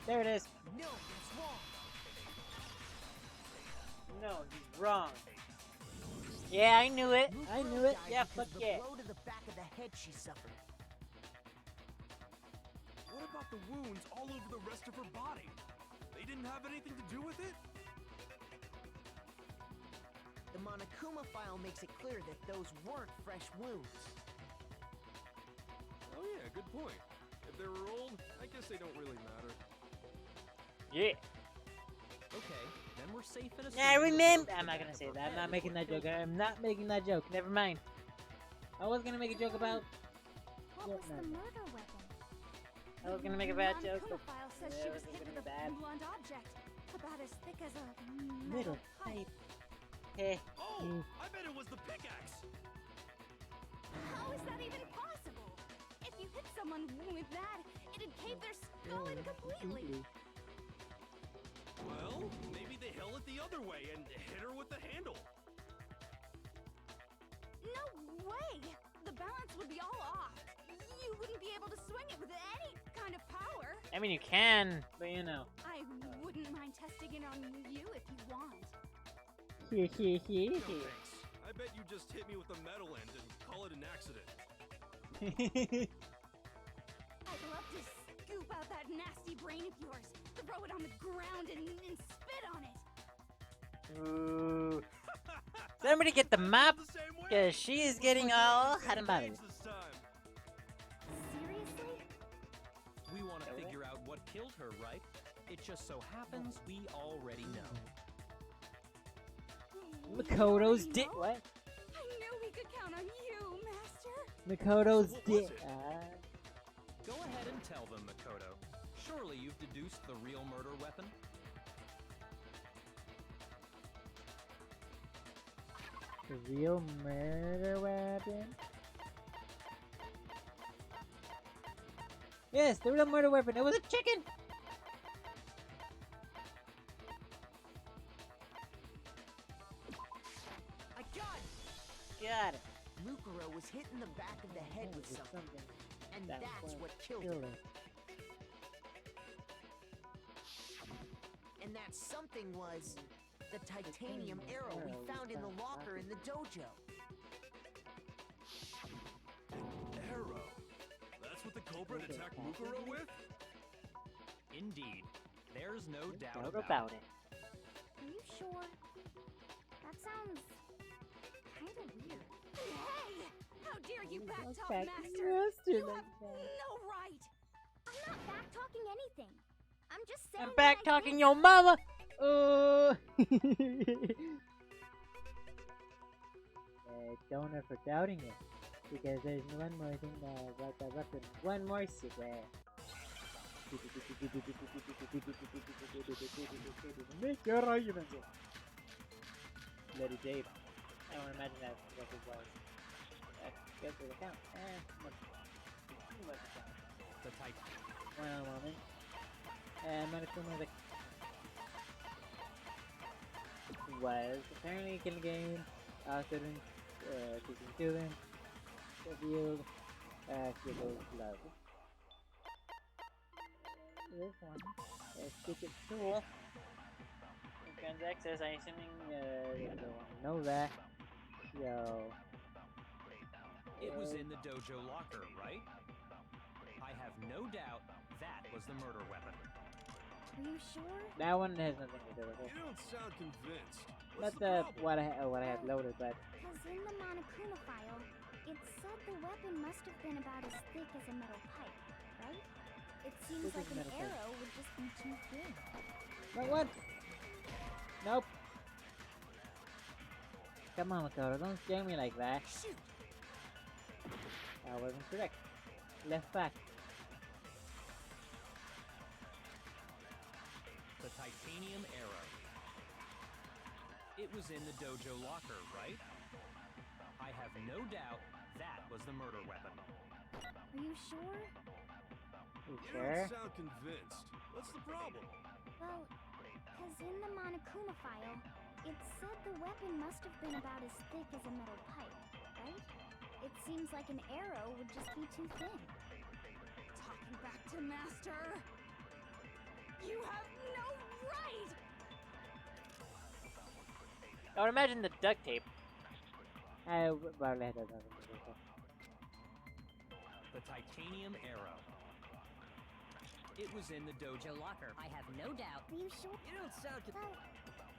There it is. No, that's wrong. No, he's wrong. Yeah, I knew it. I knew it. Died Yeah, because fuck of the yeah. blow to the back of the head she suffered. What about the wounds all over the rest of her body? They didn't have anything to do with it? The Monokuma file makes it clear that those weren't fresh wounds. Oh yeah, good point. If they were old, I guess they don't really matter. Yeah. okay. Then we're safe in a. Yeah, I remember. I'm not gonna say that. I'm not making that joke. I'm not making that joke. Never mind. I was gonna make a joke about. What was the murder weapon? I was gonna make a bad The joke, Monokuma but file says yeah, she it was was hit gonna with be a bad. blunt object, about as thick as a Middle pipe. pipe. Hey. Oh, I bet it was the pickaxe. How is that even possible? If you hit someone with that, it'd cave their skull in completely. Well, maybe they held it the other way and hit her with the handle. No way! The balance would be all off. You wouldn't be able to swing it with any kind of power. I mean, you can, but you know. I wouldn't mind testing it on you if you want. No thanks. I bet you just hit me with a metal end and call it an accident. I'd love to scoop out that nasty brain of yours, throw it on the ground and spit on it. Ooh. Somebody get the map, because she is getting all hot and bothered. Seriously? We want to figure out what killed her, right? It just so happens we already know. Makoto's dick. What? I knew we could count on you, Master. Makoto's dick. Go ahead and tell them, Makoto. Surely you've deduced the real murder weapon? The real murder weapon? Yes, the real murder weapon. It was a chicken! I got it! Got it. Mukuro was hit in the back of the head with something. And that's what killed her. And that something was the titanium arrow we found in the locker in the dojo. Arrow? That's what the culprit attacked Mukuro with? Indeed. There's no doubt about it. Are you sure? That sounds kind of weird. Hey! How dare you backtalk, Back Master? Master You like have that. no right! I'm not back talking anything. I'm just saying. I'm back talking your mama. Don't know for doubting it, because there's one more thing about the weapon. One more secret. Make your argument. Lady Dave. I don't imagine that's what it was. Go through the count. The type. One moment. Monokuma was apparently in the game. Students, teaching students, revealed Kyoto's love. This one is secret tool. Grants access, I'm assuming you don't know that. Yo. It was in the dojo locker, right? I have no doubt that was the murder weapon. Are you sure? That one has nothing to do with it. You don't sound convinced. That's What's the what I had loaded, but Because in the Monokuma file, it said the weapon must have been about as thick as a metal pipe, right? It seems Thick as like a an metal pipe. arrow would just be too thin. what? Nope. Come on, Makoto, don't scare me like that. Shoot! That wasn't correct. Left back. The titanium arrow. It was in the dojo locker, right? I have no doubt that was the murder weapon. Are you sure? You You sure? don't sound convinced. What's the problem? Well, because in the Monokuma file, it said the weapon must have been about as thick as a metal pipe, right? It seems like an arrow would just be too thin. Talking back to Master. You have no right! I would imagine the duct tape. I probably had that. The titanium arrow. It was in the dojo locker. I have no doubt. Are you sure? You don't sound Well,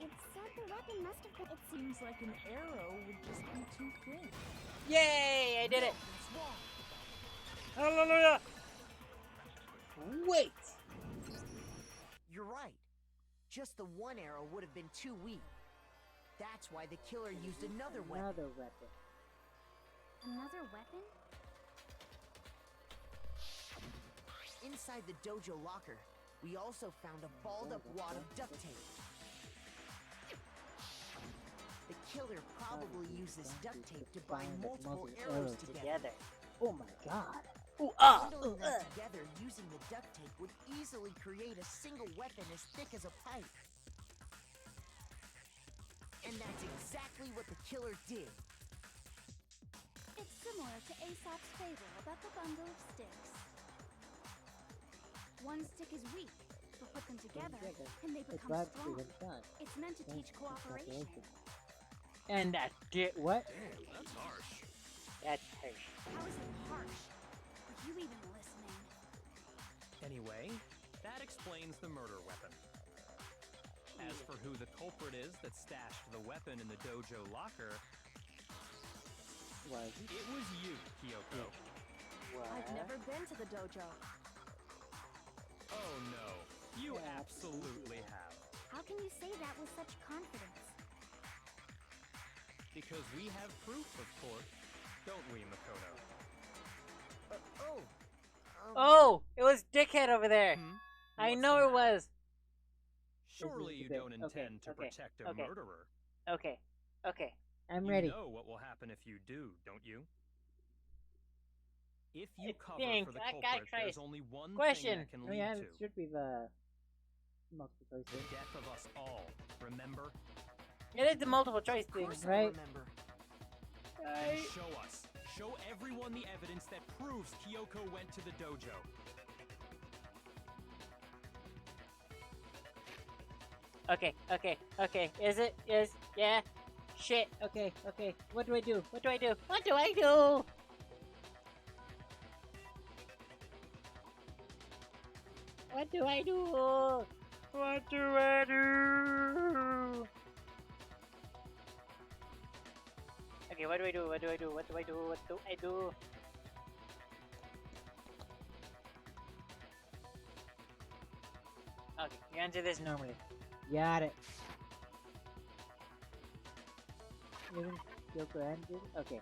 it said the weapon must have been. It seems like an arrow would just be too thin. Yay! I did it! That's wrong. Hallelujah! Wait! You're right. Just the one arrow would have been too weak. That's why the killer used another weapon. Another weapon. Another weapon? Inside the dojo locker, we also found a balled up wad of duct tape. The killer probably used this duct tape to bind multiple arrows together. Oh my god. Bundling them together using the duct tape would easily create a single weapon as thick as a pipe. And that's exactly what the killer did. It's similar to Aesop's fable about the bundle of sticks. One stick is weak, but put them together and they become strong. It's meant to teach cooperation. And that did what? Damn, that's harsh. That's harsh. How is it harsh? Are you even listening? Anyway, that explains the murder weapon. As for who the culprit is that stashed the weapon in the dojo locker, it was you, Kyoko. I've never been to the dojo. Oh no, you absolutely have. How can you say that with such confidence? Because we have proof, of course, don't we, Makoto? Oh! It was Dickhead over there! Hmm? I What's know the it was! Surely you don't intend to protect a okay. murderer. Okay. I'm You ready. know what will happen if you do, don't you? If you I cover think for the I culprit, got there's only one Question! thing that can Oh lead yeah, to it should be the multiple choice the thing. death of us all. Remember? It is the multiple choice thing, Of course I right? remember. Then show us. Show everyone the evidence that proves Kyoko went to the dojo. Okay. Yeah. Shit. Okay. What do I do? What do I do? What do I do? Okay, what do I do? gonna do this normally. Got it. Even Kyoko ended? Okay.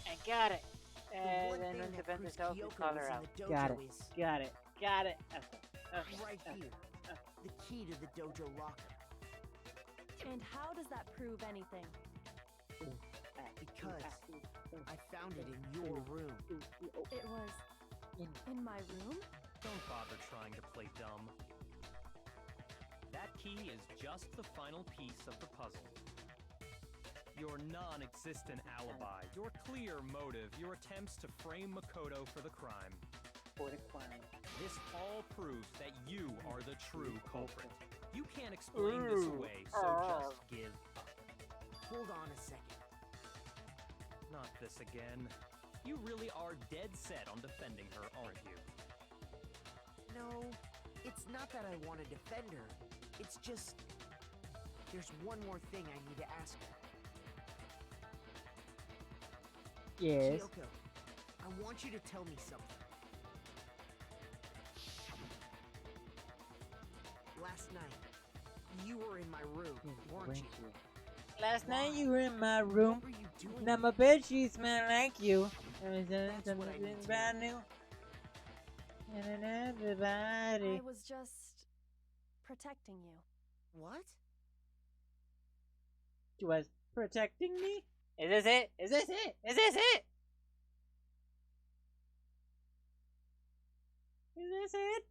I got it! And then when the defend herself, you call her out. Got it. Okay. Right here. The key to the dojo locker. And how does that prove anything? Because I found it in your room. It was in my room? Don't bother trying to play dumb. That key is just the final piece of the puzzle. Your non-existent alibi, your clear motive, your attempts to frame Makoto for the crime. This all proves that you are the true culprit. You can't explain this away, so just give up. Hold on a second. Not this again. You really are dead set on defending her, aren't you? No, it's not that I want to defend her. It's just... there's one more thing I need to ask her. Yes. Kyoko, I want you to tell me something. Last night, you were in my room, weren't you? Last night you were in my room. What were you doing? Now my bed sheets smell like you. That's what I need to brand new. And everybody. I was just protecting you. What? She was protecting me? Is this it? Is this it? Is this it? Is this it?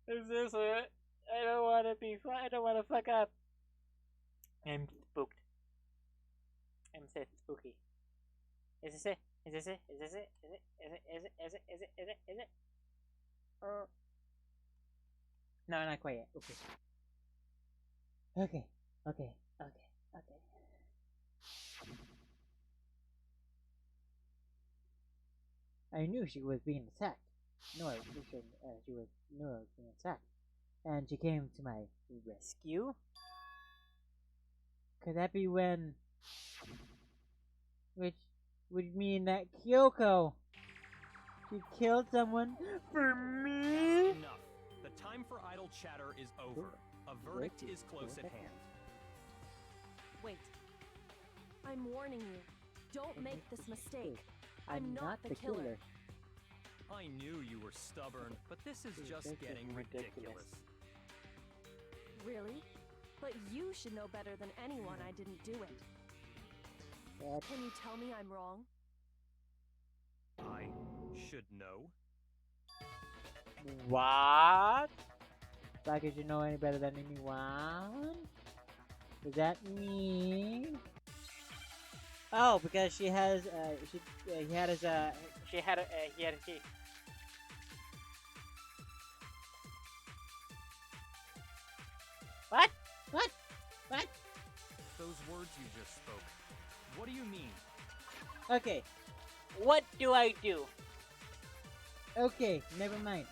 Is this it? I don't want to be. I don't want to fuck up. I'm spooked. I'm so spooky. Is this it? Is this it? Is this it? Is it? Is it? Is it? Is it? Is it? Is it? Is it? No, not quite yet. Okay. Okay. Okay. Okay. Okay. I knew she was being attacked. No, I knew she was being attacked, and she came to my rescue. Could that be when? Which would mean that Kyoko, she killed someone for me. Enough. The time for idle chatter is over. A verdict is close at hand. Wait. I'm warning you. Don't make this mistake. I'm not the killer. I knew you were stubborn, but this is just getting ridiculous. Really? But you should know better than anyone I didn't do it. Can you tell me I'm wrong? I should know. What? Like, did you know any better than anyone? Does that mean? Oh, because she has, he had his, he had a key. What? What? What? Those words you just spoke. What do you mean? Okay. What do I do? Okay, never mind.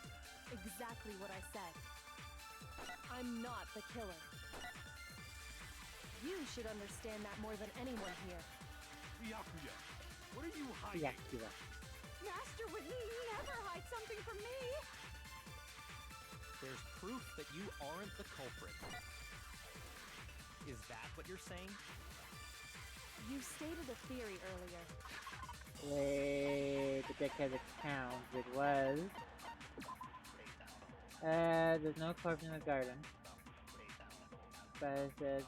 Exactly what I said. I'm not the killer. You should understand that more than anyone here. Byakuya, what are you hiding? Byakuya. Master would never hide something from me. There's proof that you aren't the culprit. Is that what you're saying? You stated a theory earlier. Wait, the deck has a count. It was. There's no corpse in the garden. But it says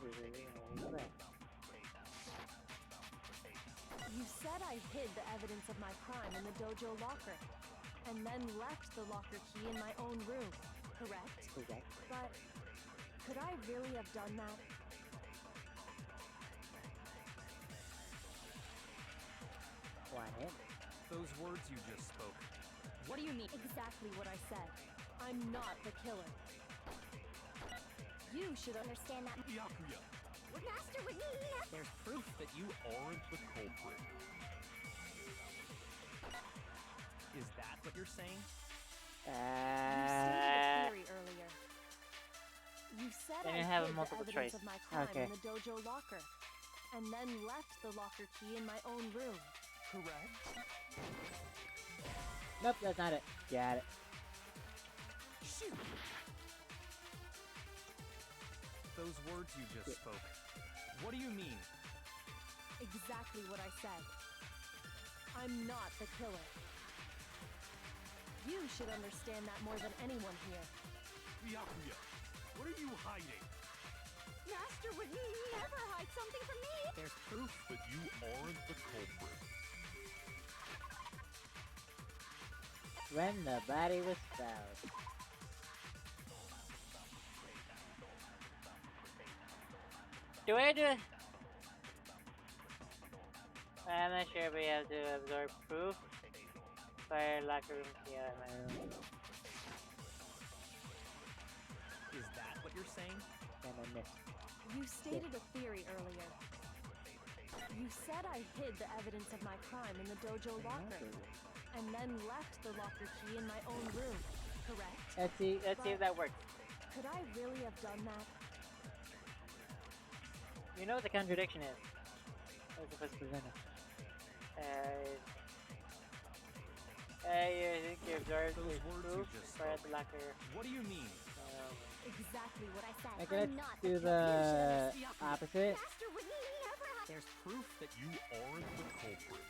You said I hid the evidence of my crime in the dojo locker, and then left the locker key in my own room, correct? Correct. But could I really have done that? Quiet. Those words you just spoke. What do you mean? Exactly what I said. I'm not the killer. You should understand that. Byakuya, Master would never. There's proof that you aren't the culprit. Is that what you're saying? You stated a theory earlier. You said Then I you have a hid the multiple evidence choice. of my crime Okay. in the dojo locker, and then left the locker key in my own room. Correct. Nope, that's not it. Got it. Shoot! Those words you just spoke. What do you mean? Exactly what I said. I'm not the killer. You should understand that more than anyone here. Byakuya, what are you hiding? Master would never hide something from me! There's proof that you aren't the culprit. When the body was found. Do I do? I'm not sure, but you have to absorb proof. Fire locker room key out of my room. Is that what you're saying? And I missed. You stated a theory earlier. You said I hid the evidence of my crime in the dojo locker, and then left the locker key in my own room, correct? Let's see if that works. Could I really have done that? You know what the contradiction is? I was supposed to present it. You think you absorbed Those the words proof you just for spoke. the locker? What do you mean? Exactly what I said. Okay, I'm let's not do the opposite. Master would never have... There's proof that You aren't the culprit.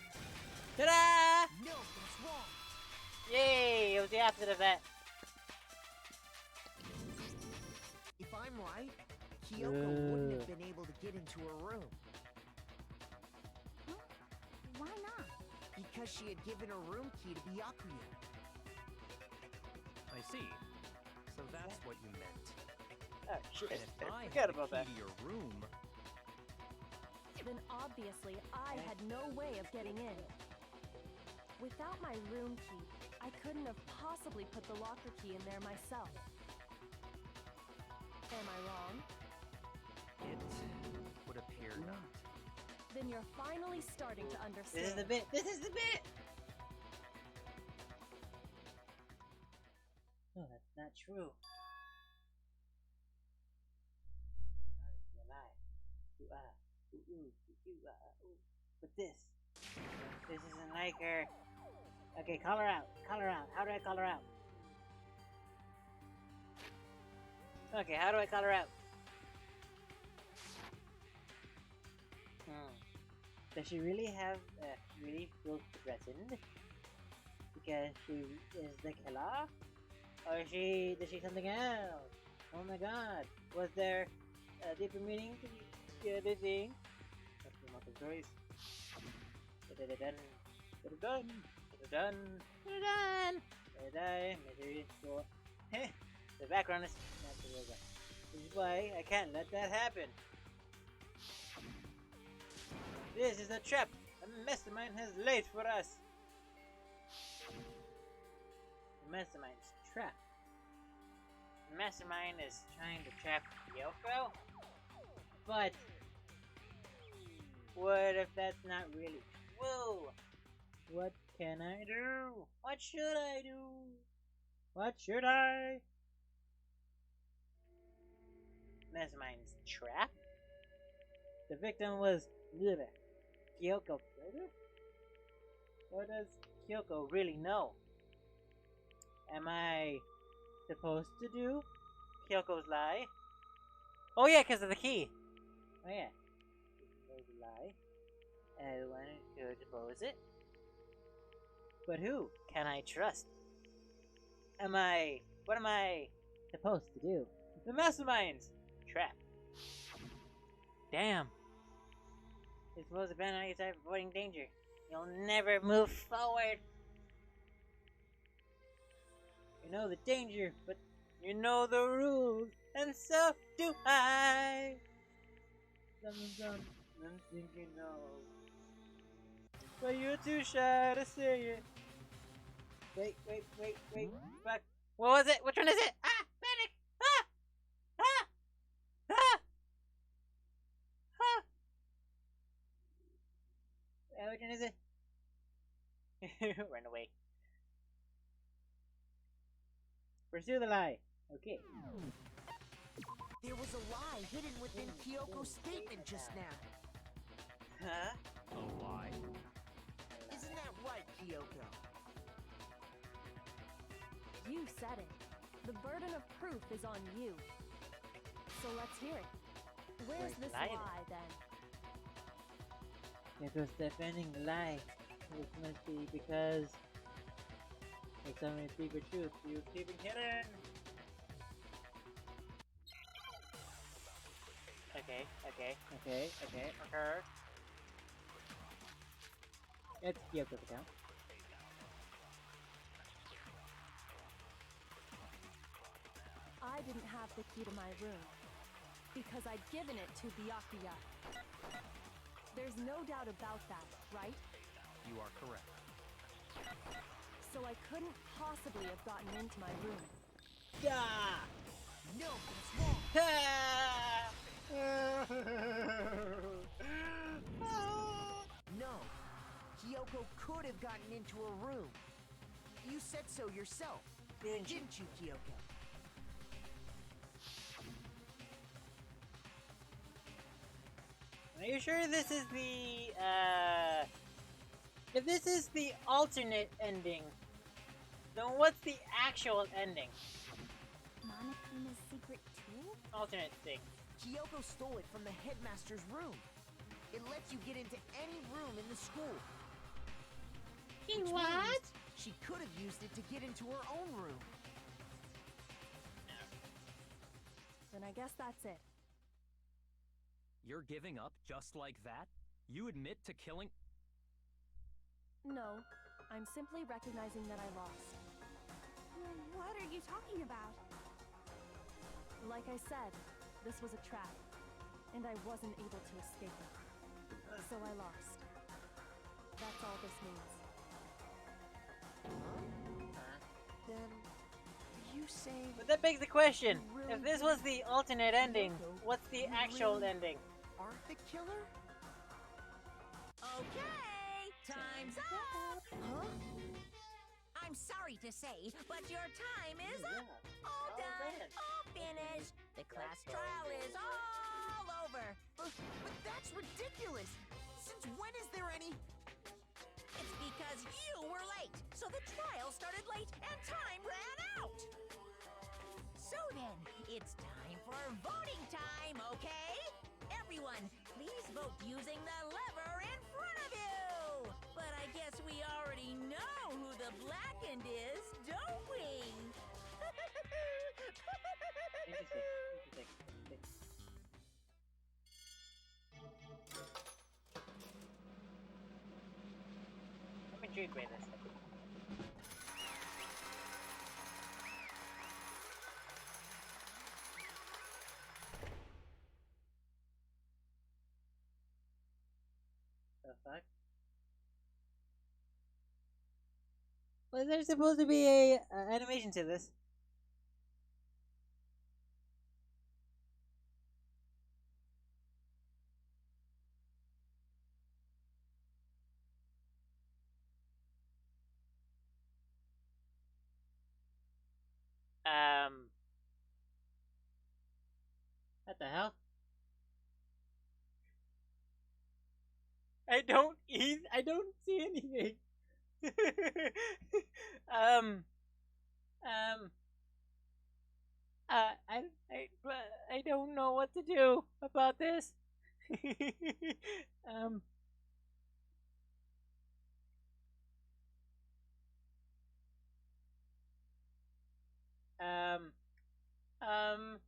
Ta-da! No, that's wrong. Yay! It was the opposite of that. If I'm right, Kyoko wouldn't have been able to get into her room. Huh? Why not? Because she had given her room key to Byakuya. I see. So that's what you meant. Oh shit! And if I Forgot had the about key that. to your room, Then obviously I had no way of getting in. Without my room key, I couldn't have possibly put the locker key in there myself. Am I wrong? it would appear not. Then you're finally starting to understand. This is the bit. This is the bit. No, that's not true. How did you lie? But this isn't like her. Okay, call her out. Call her out. How do I call her out? Okay, how do I call her out? Does she really have really feel threatened because she is the killer, or is she something else? Oh my God! Was there a deeper meaning to the other thing? That's the multiple choice. Done. Mystery school. The background is not the real guy. This is why I can't let that happen. This is a trap a mastermind has laid for us. The mastermind's trap. The mastermind is trying to trap Kyoko? But what if that's not really true? What can I do? What should I do? What should I? Mastermind's trap? The victim was Kyoko further? What does Kyoko really know? Am I supposed to do Kyoko's lie? Oh yeah, because of the key. Oh yeah. Kyoko's lie. Everyone could depose it. But who can I trust? What am I supposed to do? The mastermind's trap. Damn. You're supposed to ban on your side avoiding danger. You'll never move forward. You know the danger, but you know the rules, and so do I. I'm thinking no. But you're too shy to say it. Wait. Fuck. What was it? Which one is it? Ah! Medic! Ah! Ah! Ah! Ah! Which one is it? Run away. Pursue the lie. Okay. There was a lie hidden within Kyoko's statement just now. Huh? A lie? Isn't that right, Kyoko? You said it. The burden of proof is on you. So let's hear it. Where's this lie, then? Because defending the lie, this must be because there's so many secret truths you keeping hidden. Okay. It's Kyoko's account. I didn't have the key to my room because I'd given it to Byakuya. There's no doubt about that, right? You are correct. So I couldn't possibly have gotten into my room. Yeah! No, that's wrong. No, Kyoko could have gotten into her room. You said so yourself, didn't you, Kyoko? Are you sure this is the, if this is the alternate ending, then what's the actual ending? Monokuma's secret tool? Alternate thing. Kyoko stole it from the headmaster's room. It lets you get into any room in the school. He Which what? means she could have used it to get into her own room. Then I guess that's it. You're giving up just like that? You admit to killing... No, I'm simply recognizing that I lost. What are you talking about? Like I said, this was a trap, and I wasn't able to escape it. So I lost. That's all this means. Then you say... But that begs the question, You really if this was the alternate ending, Kyoko, what's the you actual really- ending? aren't the killer? Okay, time's up. Huh? I'm sorry to say, but your time is up. All done, all finished. The class trial is all over. But that's ridiculous! Since when is there any... It's because you were late, so the trial started late and time ran out. So then, it's time for voting time, okay? Everyone, please vote using the lever in front of you. But I guess we already know who the blackened is, don't we? Interesting. I'm intrigued by this. The fuck? Was there supposed to be a animation to this? What the hell? I don't see anything. I don't know what to do about this. um, um, um,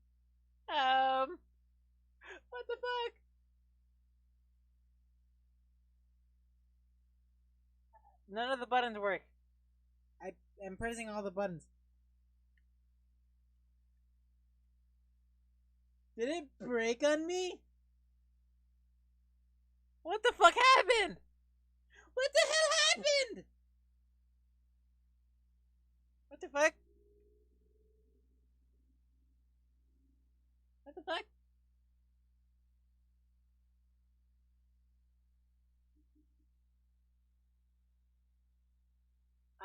what the fuck? None of the buttons work. I'm pressing all the buttons. Did it break on me? What the fuck happened? What the hell happened? What the fuck? What the fuck?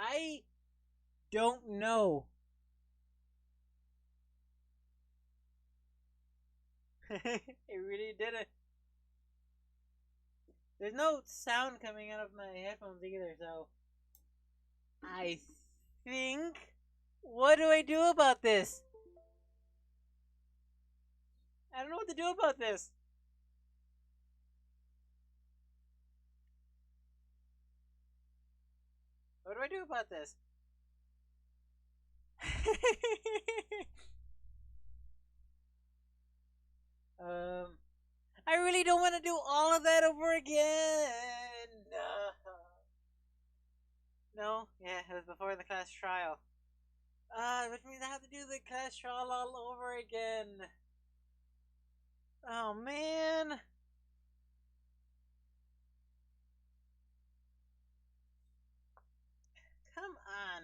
I don't know. It really didn't. There's no sound coming out of my headphones either, so I think What do I do about this? I don't know what to do about this. What do I do about this? I really don't want to do all of that over again. No, yeah, it was before the class trial. Which means I have to do the class trial all over again. Oh man. Come on.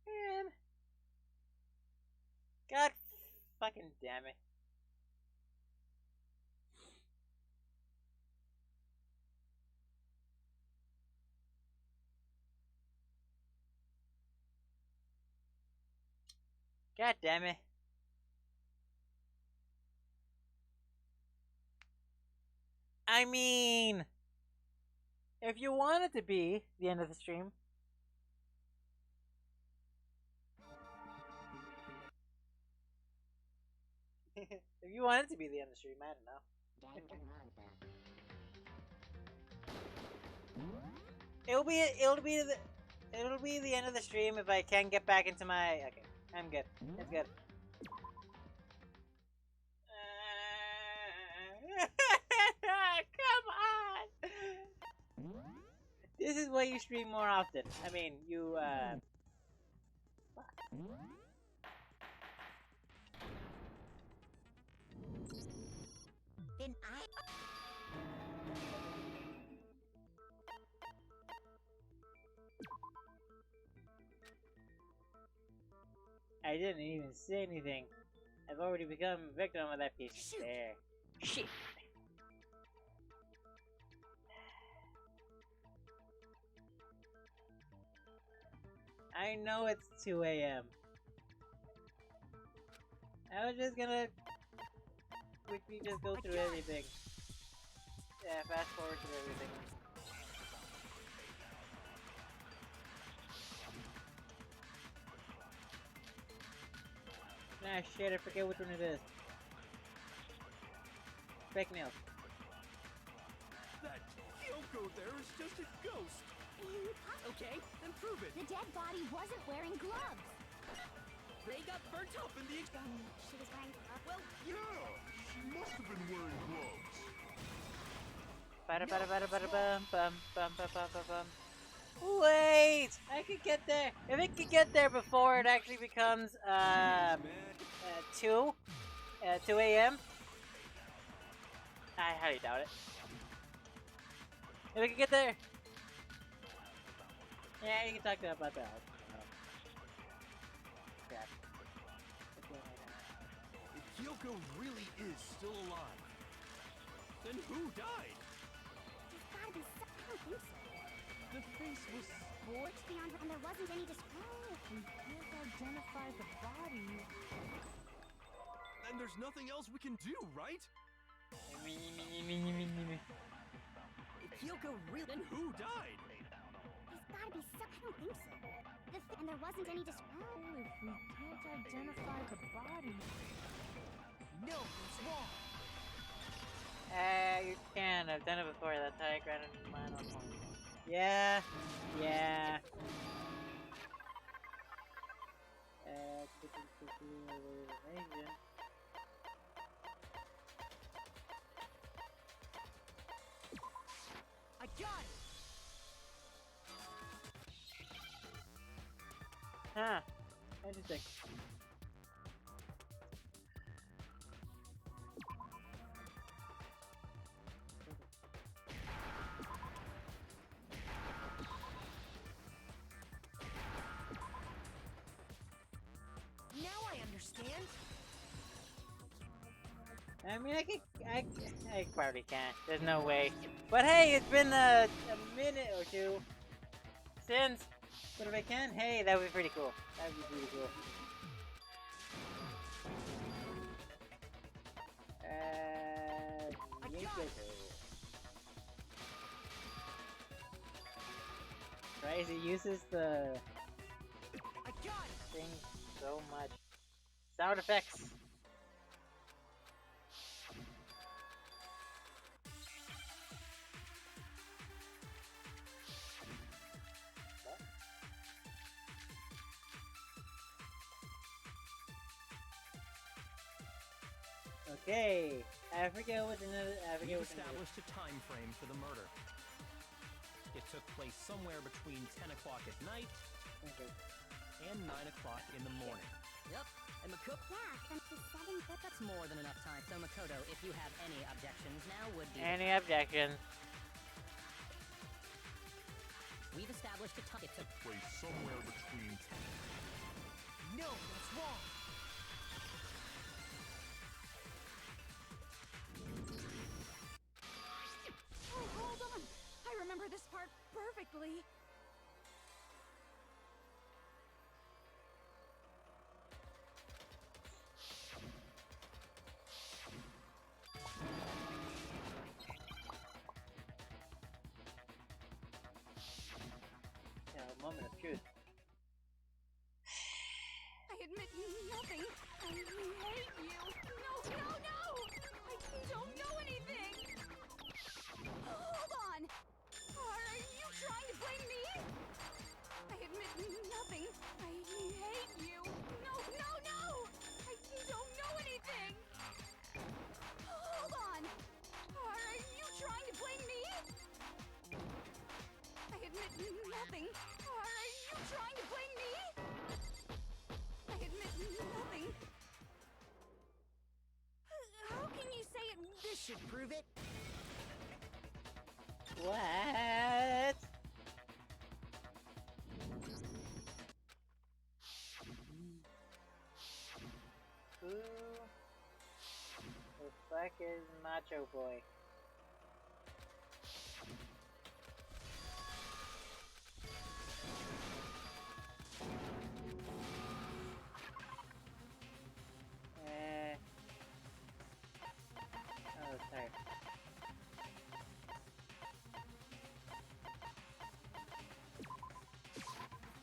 Man. God fucking damn it. God damn it. I mean, if you want it to be the end of the stream, if you want it to be the end of the stream, I don't know. It'll be the end of the stream if I can get back into my. Okay, I'm good. It's good. Come on! This is why you stream more often. I mean, you Then I didn't even say anything. I've already become a victim of that piece of there. Shit. I know it's 2 a.m. I was just gonna quickly just go through everything. Yeah, fast forward through everything. Ah shit, I forget which one it is. Fake nails. That Kyoko there is just a ghost. Okay, then prove it. The dead body wasn't wearing gloves. They got burnt up in the... She was wearing gloves. Well, Yeah, she must have been wearing gloves. Wait! I could get there. If it could get there before it actually becomes 2 a.m. I highly doubt it. If we could get there. Yeah, you can talk to them about that. Crap. if Kyoko really is still alive, then who died? There's gotta be some. I don't think so. The face was Scorched beyond, and there wasn't any We can't identify the body. And there's nothing else we can do, right? If Kyoko really... Then who died? There's gotta be some. I don't think so. And there wasn't any If we can't identify the body. No, it's wrong. You can. I've done it before. That's how I granted mine on one. Yeah. Yeah. I got it. Huh. Interesting. Now I understand. I mean, I probably can't. There's no way. But hey, it's been a minute or two since. But if I can, hey, that would be pretty cool. That would be pretty cool. Right? He uses the I got it. thing so much. Sound effects. Okay, I forget what another. I We forget what another. established a time frame for the murder. It took place somewhere between 10 o'clock at night Okay. and 9 o'clock in the morning. Yep. And Makoto. Yeah, since the 7th. That's more than enough time. So Makoto, if you have any objections, now would be. Any objections? We've established a time. It took Place somewhere between. No, that's wrong. Oh, hold on. I remember this part perfectly. Yeah, a moment of truth. I admit nothing. I hate you. No, no, no! I don't know anything. Hold on. Are you trying to blame me? I admit nothing. I hate you. No, no, no! I don't know anything. Hold on. Are you trying to blame me? I admit nothing. Are you trying to blame me? I admit nothing. How can you say it? This should prove it. What? Who the fuck is Macho Boy? Oh, sorry.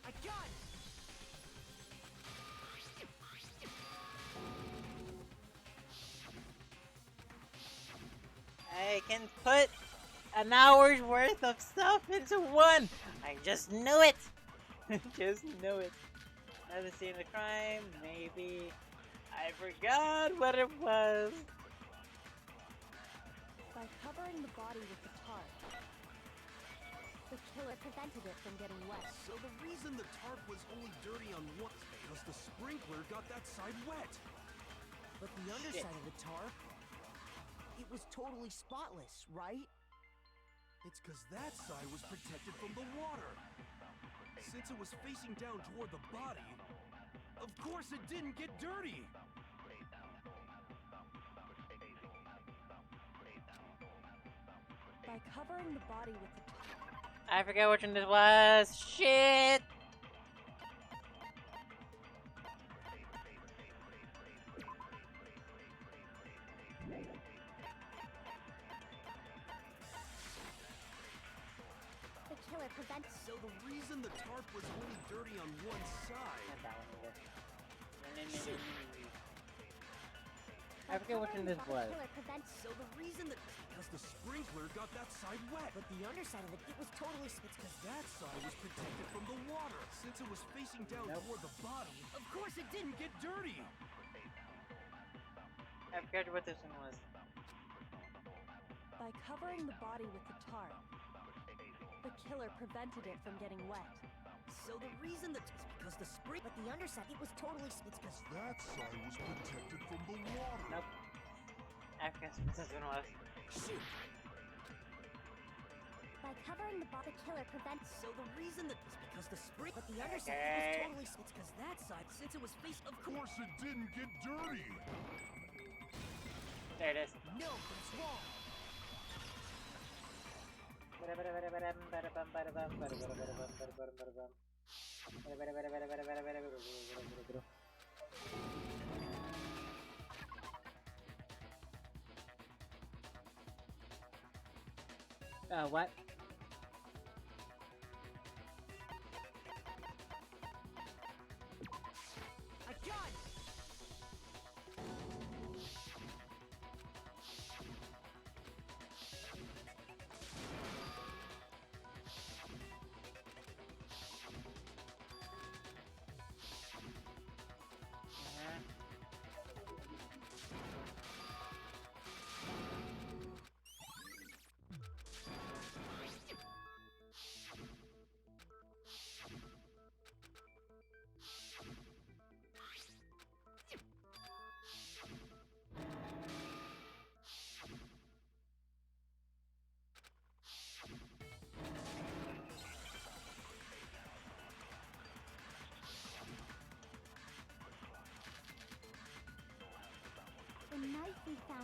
I got it. I can put an hour's worth of stuff into one. I just knew it. Just knew it. Another scene of crime, maybe. I forgot what it was. By covering the body with the tarp, the killer prevented it from getting wet. So the reason the tarp was only dirty on one is because the sprinkler got that side wet. But the underside of the tarp, it was totally spotless, right? It's because that side was protected from the water. Since it was facing down toward the body, of course it didn't get dirty. By covering the body with the tarp, I forget which one this was. Shit. The killer prevents. So the reason the tarp was only dirty on one side. Not that one either. I forget which one this was. The killer prevents. So the reason that Because the sprinkler got that side wet. but the underside of it, it was totally it's because That side was protected from the water. Since it was facing down Nope. toward the body, of course it didn't get dirty. I forget what this one was. by covering the body with the tarp, the killer prevented it from getting wet. so the reason that it's because the spring but the underside, it was totally it's because That side was protected from the water. Nope. I forget what this one was. shoot. By covering the body, the killer prevents. So the reason that it's because the spring but the underside, Okay. it was totally it's because that side, since it was face of Of course it didn't get dirty. There it is. no, that's wrong. What?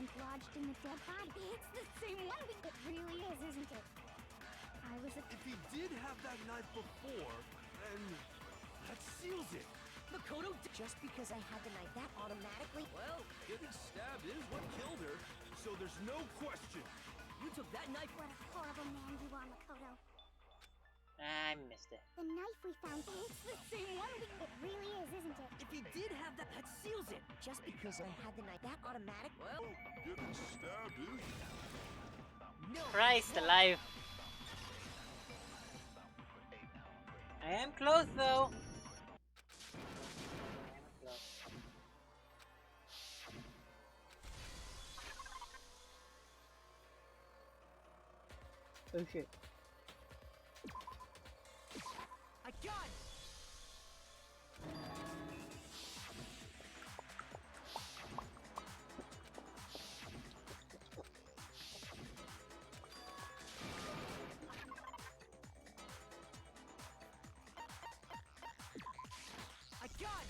found lodged in the dead body. It's the same one we... It really is, isn't it? I was a... If he did have that knife before, then that seals it. Makoto, just because I had the knife, that automatically... Well, getting stabbed is what killed her, so there's no question. You took that knife... What a horrible man you are, Makoto. I missed it. The knife we found, it's the same one we... It really is, isn't it? If he did have that, that seals it. Just because I had the knife, that automatic... Well... Getting stabbed is... No! Christ alive. I am close though. Oh shit. I got it! I got it!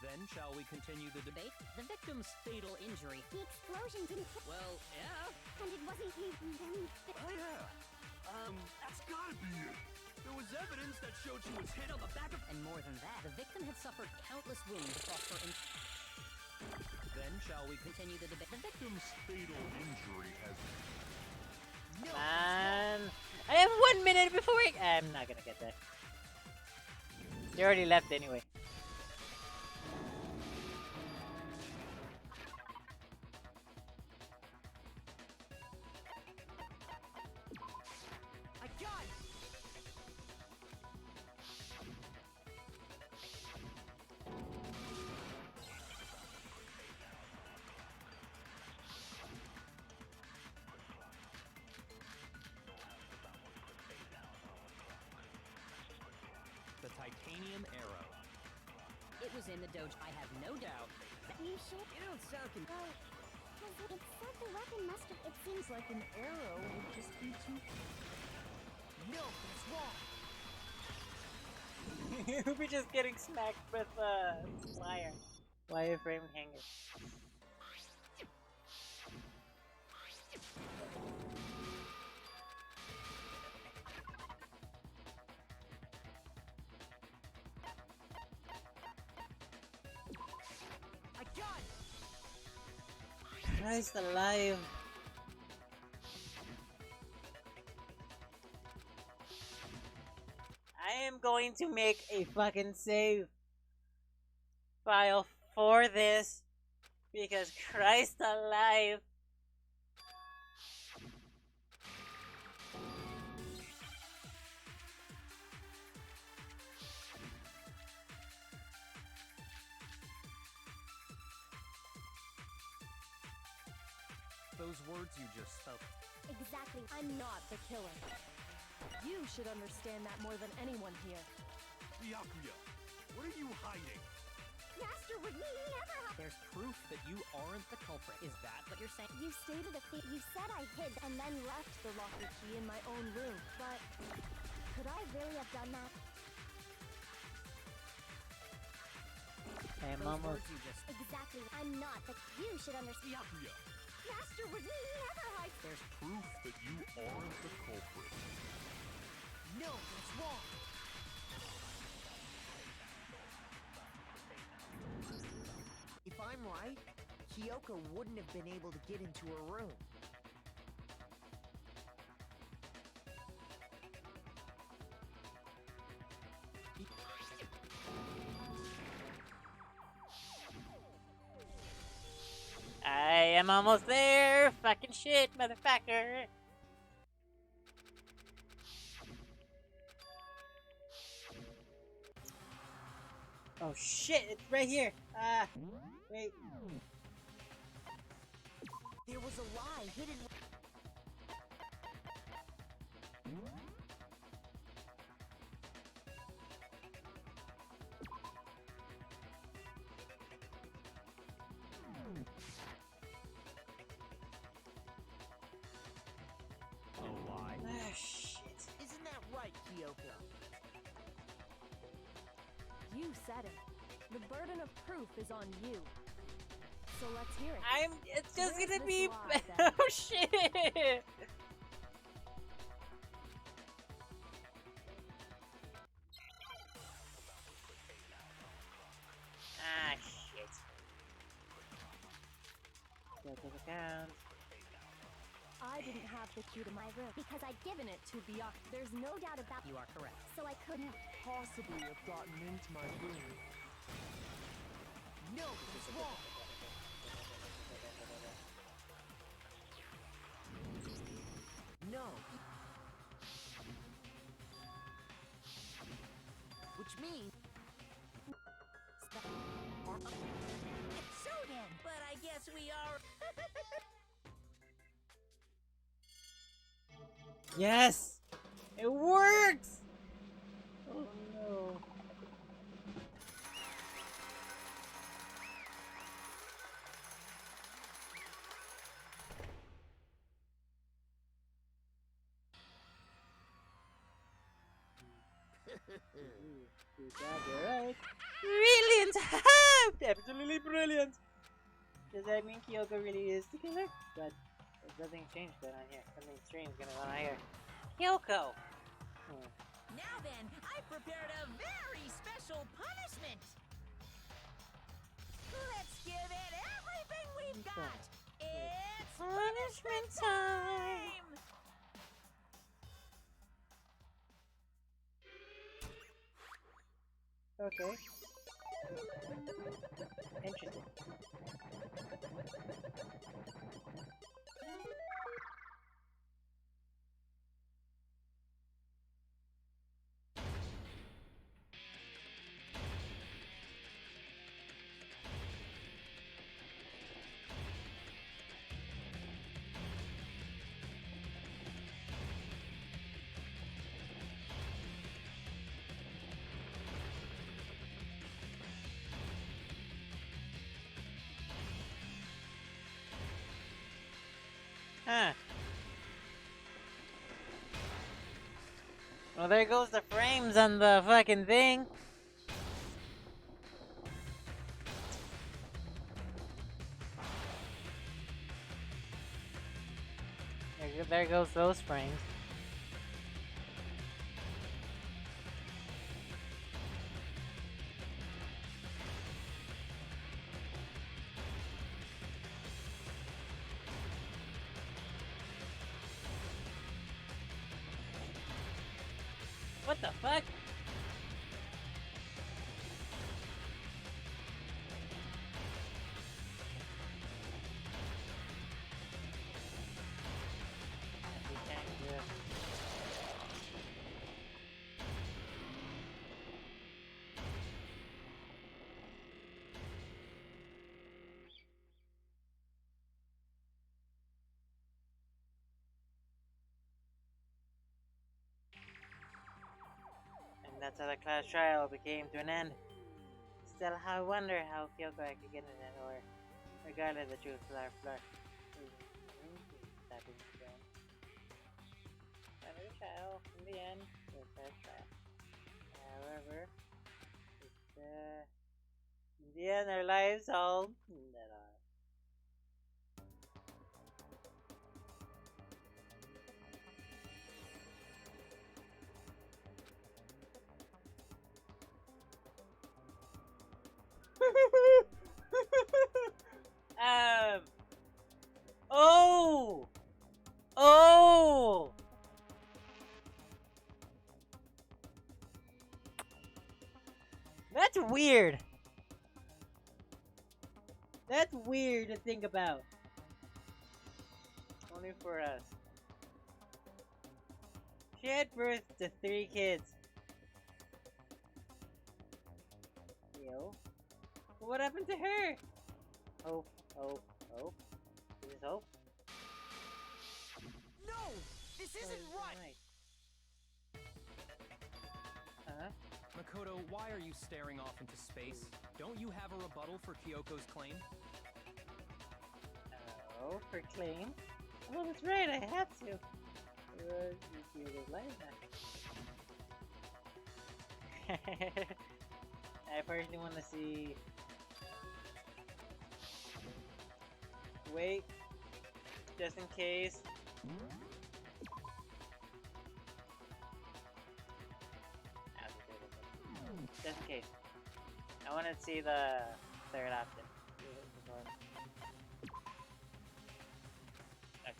Then shall we continue the debate? The victim's fatal injury. The explosion didn't kill... Well, yeah. And it wasn't even... Oh yeah. That's gotta be it. There was evidence that showed she was hit on the back of... And more than that, the victim had suffered countless wounds across her... Then shall we continue the debate? The victim's fatal injury has... Man, I have 1 minute before I'm not gonna get that. They already left anyway. I got it! The titanium arrow. It was in the dojo, I have no doubt. You should... You don't sound con... Well, it said the weapon must have... It seems like an arrow would just be too... No, that's wrong! You'll be just getting smacked with wire frame hanger. I got it! Christ alive. I am going to make a fucking save file for this because Christ alive. Those words you just spoke. Exactly. I'm not the killer. You should understand that more than anyone here. Byakuya, what are you hiding? Master would never have... There's proof that you aren't the culprit. Is that what you're saying? You stated you said I hid and then left the locker key in my own room, but could I really have done that? I'm Those almost... words you just... Exactly. I'm not the... You should understand... Byakuya, Master would never hide... There's Proof that you aren't the culprit. No, that's wrong! If I'm right, Kyoko wouldn't have been able to get into her room. I am almost there. Fucking shit, motherfucker. Oh shit, it's right here. Wait. There was a lie hidden... Kyoko. You said it. The burden of proof is on you. So let's hear it. It's just Where's gonna this be. lie, then? Oh shit! Ah shit. Kyoko's account. I didn't have the key to my room because I'd given it to Byakuya. There's no doubt about. You are correct. So I couldn't. Possibly have gotten into my room. No, it's wrong. No. Which means... So then, but I guess we are. Yes! It works! Oh no. Good job, you're right. Brilliant! Absolutely brilliant! Does that mean Kyoko really is the killer? But nothing changed that on here. Something strange going on here. Kyoko! Now then, I prepared a very special punishment. Let's give it everything we've got. It's punishment time! Okay. Interesting. Huh. Well, there goes the frames on the fucking thing. There goes those frames. What the fuck? That's how the class trial became to an end. Still, I wonder how Kyoko could get in it, or regardless the truth of our flirt. Another trial, in the end, the first trial. However, in the end, their lives all that are. Oh! Oh! That's weird. That's weird to think about. Only for us. She had birth to 3 kids. Yo. What happened to her? Hope, hope, hope. Is this hope? No! This isn't right! Huh? Makoto, why are you staring off into space? Don't you have a rebuttal for Kyoko's claim? Oh, for claim? Oh, that's right, I have to. Kyoko's life back. I personally want to see. Wait, just in case. Just in case. I want to see the third option. Okay.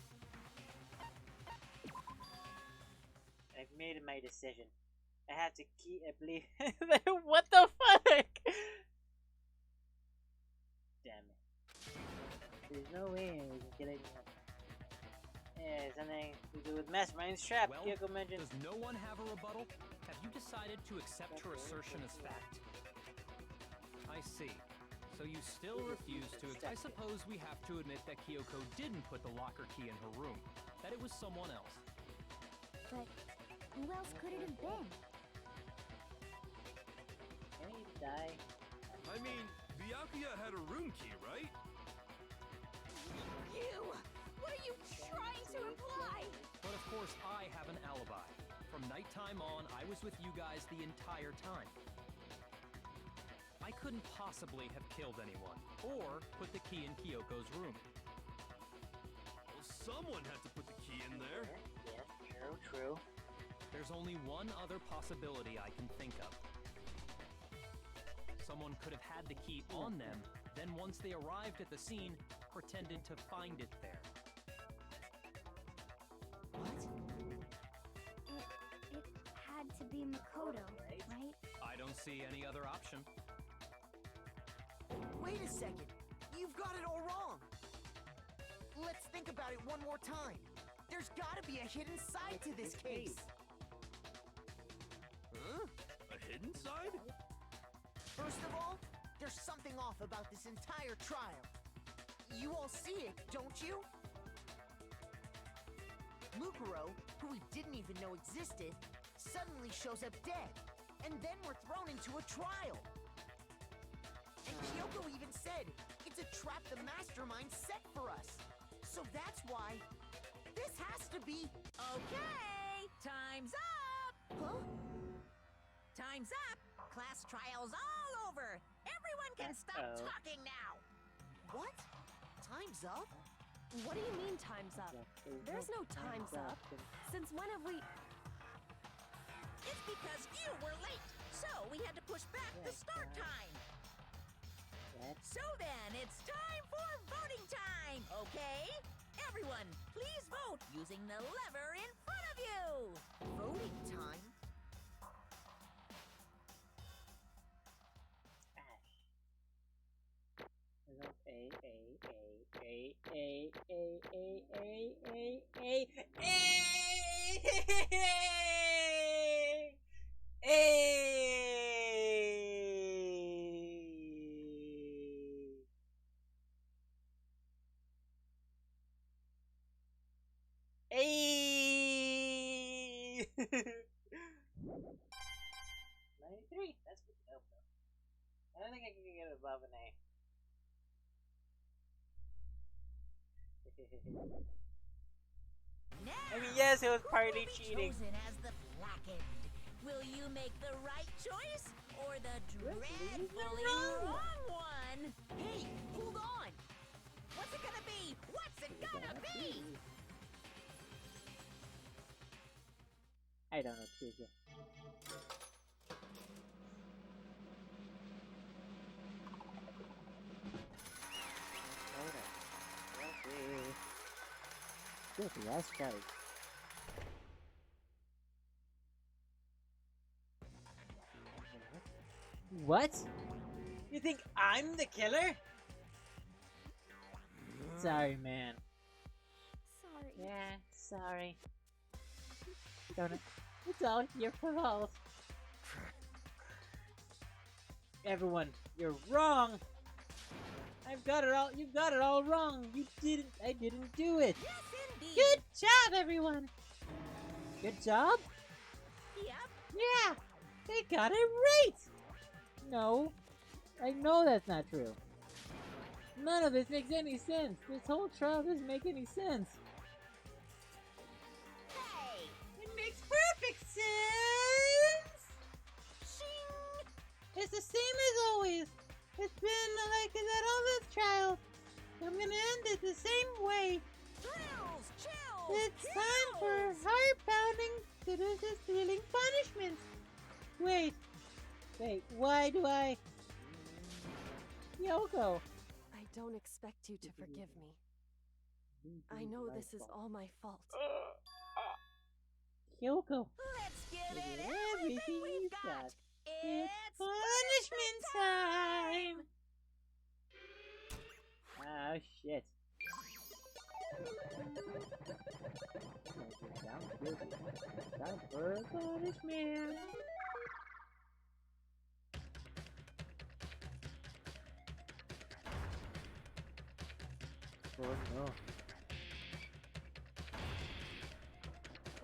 I've made my decision. I have to keep. I believe. What the fuck? Damn it. There's no way we can get anyone. Yeah, something to do with Mastermind's trap. Well, Kyoko mentioned. Does no one have a rebuttal? Have you decided to accept her assertion as fact? I see. So you still refuse to. I suppose we have to admit that Kyoko didn't put the locker key in her room. That it was someone else. But who else could it have been? Can he die? I mean, Byakuya had a room key, right? You! What are you trying to imply? But of course, I have an alibi. From nighttime on, I was with you guys the entire time. I couldn't possibly have killed anyone, or put the key in Kyoko's room. Well, someone had to put the key in there. Yeah, true. There's only one other possibility I can think of. Someone could have had the key on them, then once they arrived at the scene, pretended to find it there. What? It had to be Makoto, right? I don't see any other option. Wait a second. You've got it all wrong. Let's think about it one more time. There's gotta be a hidden side to this case. Huh? A hidden side? First of all, there's something off about this entire trial. You all see it, don't you? Mukuro, who we didn't even know existed, suddenly shows up dead, and then we're thrown into a trial. And Kyoko even said, it's a trap the mastermind set for us. So that's why this has to be... Okay, time's up! Huh? Time's up! Class trial's all over! Everyone can stop talking now! What? Time's up? What do you mean time's up? There's no time's up. Since when have we... It's because you were late, so we had to push back the start time. So then, it's time for voting time, okay? Everyone, please vote using the lever in front of you! Voting time? Hey! 93. That's good to know, bro. I don't think I can get above an A. I mean, yes, it was partly cheating. Chosen as the blackened. Will you make the right choice or the dreadfully wrong one? Hey, hold on! What's it gonna be? What's it gonna be? I don't know, Suzu. Filthy, that's right. What? You think I'm the killer? Sorry, man. Sorry. Yeah, sorry. Don't it? It's all your fault. Everyone, you're wrong. I've got it all. You got it all wrong. You didn't. I didn't do it. Yes, indeed. Good job, everyone. Good job. Yep. Yeah, they got it right. No, I know that's not true. None of this makes any sense. This whole trial doesn't make any sense. Hey, It makes perfect sense. she same way. Chills! Chills! It's time for heart-pounding, citizen-stealing punishments. Wait, why do I... Yoko. I don't expect you to forgive me. I know this is all my fault. Yoko. Let's give it Everything everything we've you've got. got. It's Punishment time! Oh, shit. Time for punishment. Oh no.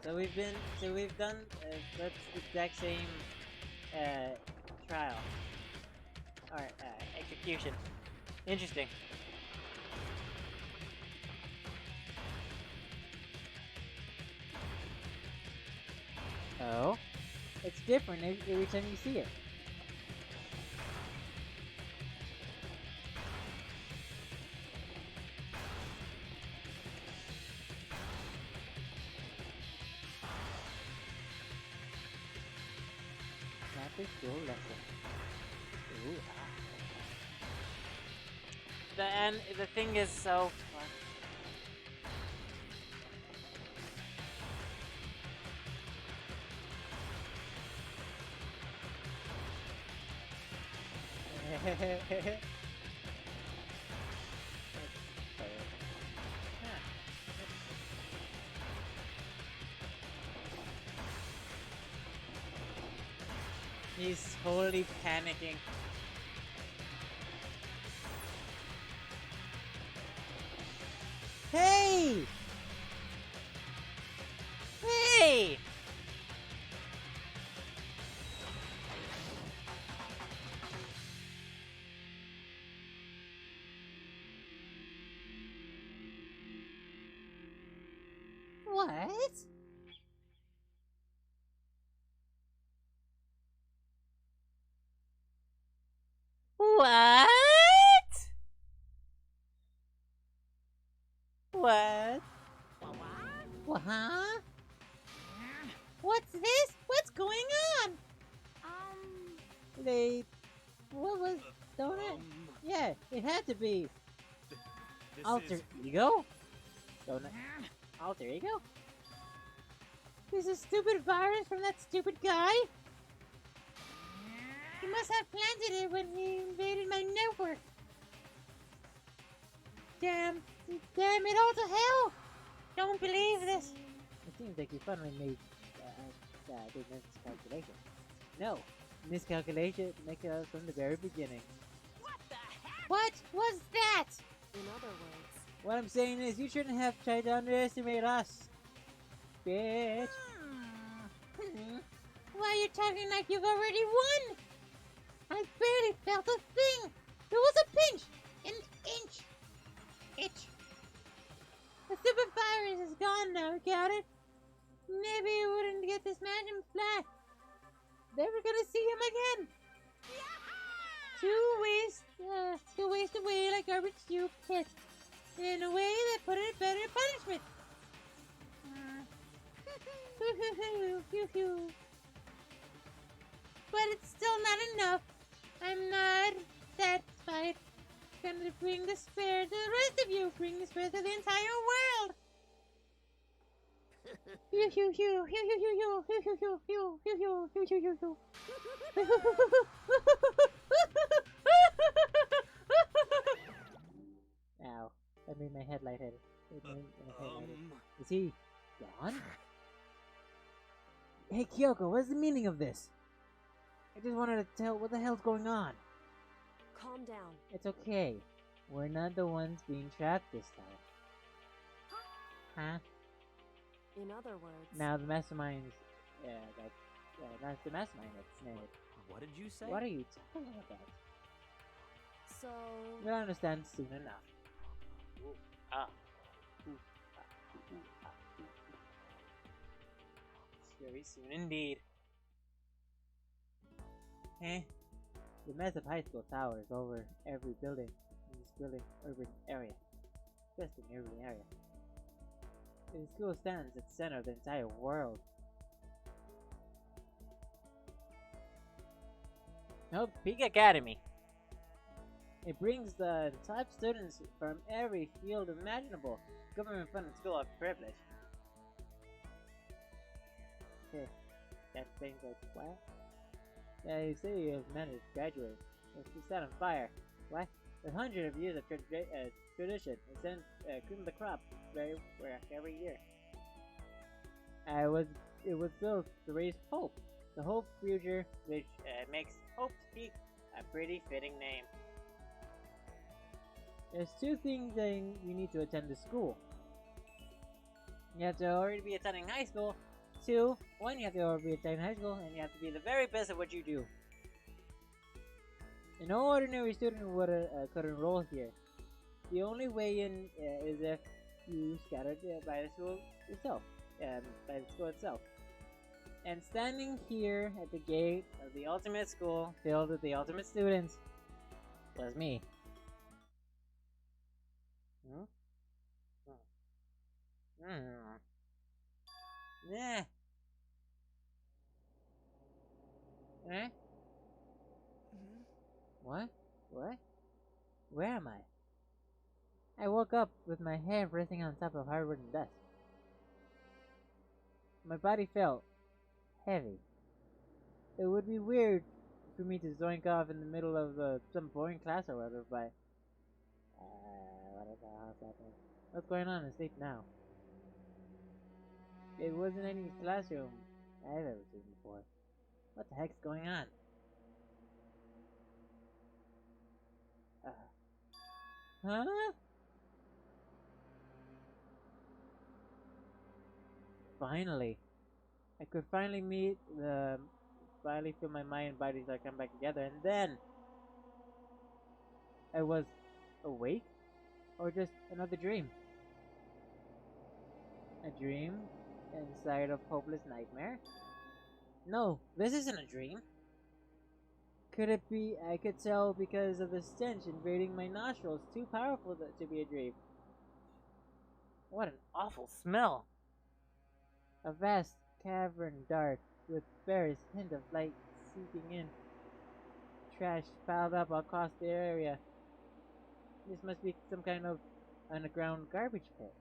So we've done that's the exact same trial or execution. Interesting. Oh, it's different every time you see it. After school lesson. Ooh, The thing is so fun. He's totally panicking. Hey! Hey! What? What? What? What? Huh? What's this? What's going on? What was Donut? Yeah, it had to be alter ego. Donut. Alter ego. This is a stupid virus from that stupid guy. He must have planted it when he invaded my network. Damn it all to hell! Don't believe this. It seems like you finally made the miscalculation. No, miscalculation from the very beginning. What the heck? What was that? In other words, What I'm saying is you shouldn't have tried to underestimate us. Bitch. Why are you talking like you've already won? I barely felt a thing. There was a pinch. An inch. Itch. The super virus is gone now, got it? Maybe you wouldn't get to smash him flat. Never gonna see him again. To waste away like garbage you pit. In a way that put it better punishment. But it's still not enough. I'm not satisfied. Gonna bring despair to the rest of you. Bring despair to the entire world. Ow. That made my head lightheaded. Is he gone? Hey Kyoko, what's the meaning of this? I just wanted to tell what the hell's going on. calm down. It's okay. We're not the ones being trapped this time. Huh? In other words, Now the mastermind's that's the mastermind that's named. What did you say? What are you talking about? so You'll understand soon enough. Very soon indeed. Eh? The massive high school towers over every building in this urban area. best in the urban area. The school stands at the center of the entire world. Hope Peak Academy. It brings the top students from every field imaginable. Government-funded school of privilege. Okay, that thing goes what? Yeah, you say you have managed to graduate. It's set on fire. What? With hundreds of years of tradition, it sends cream the crop every year. It was built to raise hope. The Hope Future, which makes Hope Peak a pretty fitting name. There's two things that you need to attend the school. You have to already be attending high school. One, you have to already be attending high school, and you have to be the very best at what you do. No ordinary student could enroll here. The only way in is if you scattered by the school itself, And standing here at the gate of the ultimate school, filled with the ultimate students, was me. Yeah. Eh? What? Where am I? I woke up with my head resting on top of hard-ridden dust. My body felt heavy. It would be weird for me to zoink off in the middle of some boring class or whatever, but what the hell's happening? What's going on in sleep now? It wasn't any classroom I've ever seen before. What the heck's going on? Huh? Finally. I could finally feel my mind and body start come back together, and then I was awake? Or just another dream? A dream inside of hopeless nightmare? No, this isn't a dream. Could it be? I could tell because of the stench invading my nostrils, too powerful to be a dream. What an awful smell! A vast cavern dark, with barest hint of light seeping in. Trash piled up across the area. This must be some kind of underground garbage pit.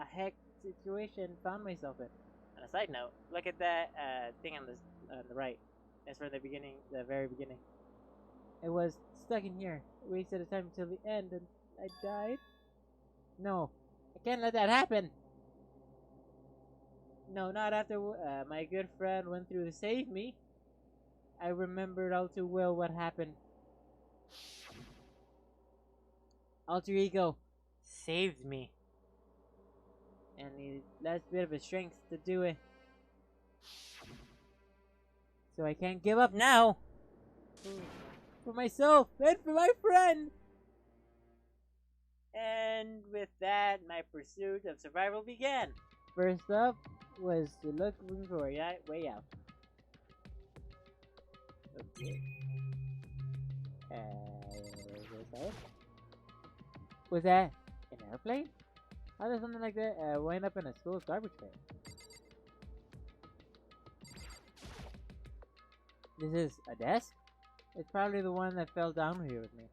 A heck situation found myself in. On a side note, look at that thing on the right. That's from the very beginning. I was stuck in here, wasted a time until the end, and I died? No, I can't let that happen! No, not after my good friend went through to save me. I remembered all too well what happened. Alter Ego saved me. And the last bit of his strength to do it. So I can't give up now. For myself and for my friend. And with that, my pursuit of survival began. First up was to look for a way out. Okay. Was that an airplane? How does something like that wind up in a school's garbage bin? This is a desk? It's probably the one that fell down here with me.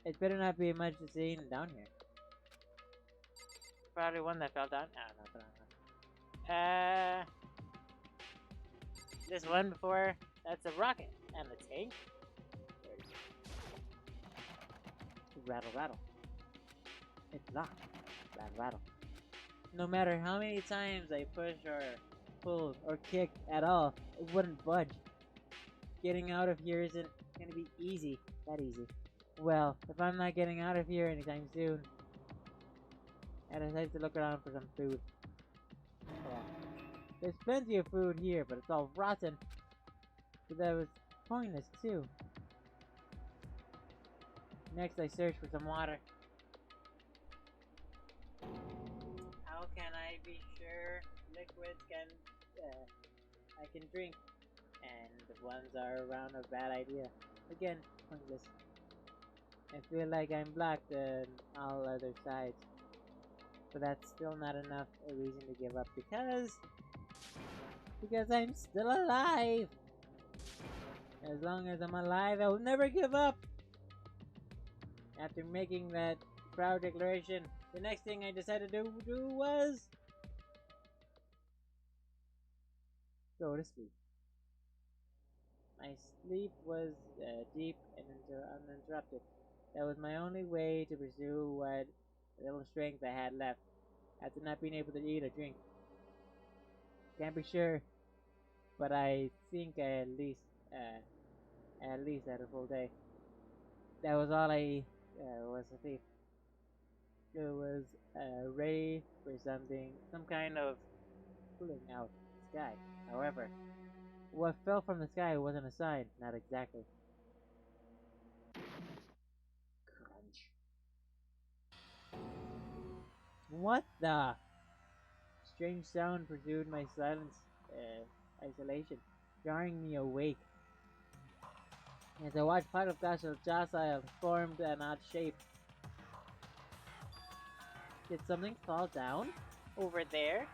It better not be much to see down here. Probably one that fell down. No. This one before, that's a rocket. And the tank. Rattle. It's locked. Rattle. No matter how many times I push or pull or kick at all, it wouldn't budge. Getting out of here isn't gonna be that easy. Well, if I'm not getting out of here anytime soon, I decided to look around for some food. Well, there's plenty of food here, but it's all rotten. But that was pointless too. Next, I searched for some water. How can I be sure liquids can I can drink, and the ones are around a bad idea. Again, pointless. I feel like I'm blocked on all other sides, but that's still not enough a reason to give up because I'm still alive. As long as I'm alive, I will never give up. After making that proud declaration, the next thing I decided to do was go to sleep. My sleep was deep and uninterrupted. That was my only way to pursue what little strength I had left after not being able to eat or drink. Can't be sure, but I think I at least had a full day. That was all I was asleep. It was ready for some kind of pulling out the sky. However, what fell from the sky wasn't a sign, not exactly. Crunch. What the? Strange sound pursued my isolation, jarring me awake. As I watched part of Castle Jasa formed an odd shape. Did something fall down? over there.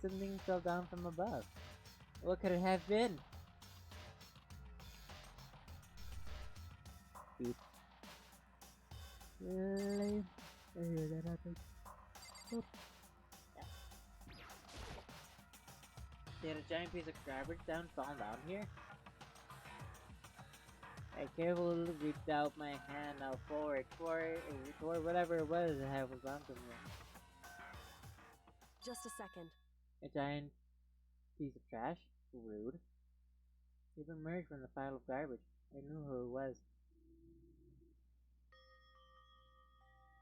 Something fell down from above. What could it have been? Beep. That happened. Oop. Yeah. Did a giant piece of garbage fall down here? I carefully reached out my hand out forward toward whatever it was that was on from me. Just a second. A giant piece of trash? Rude. It emerged from the pile of garbage. I knew who it was.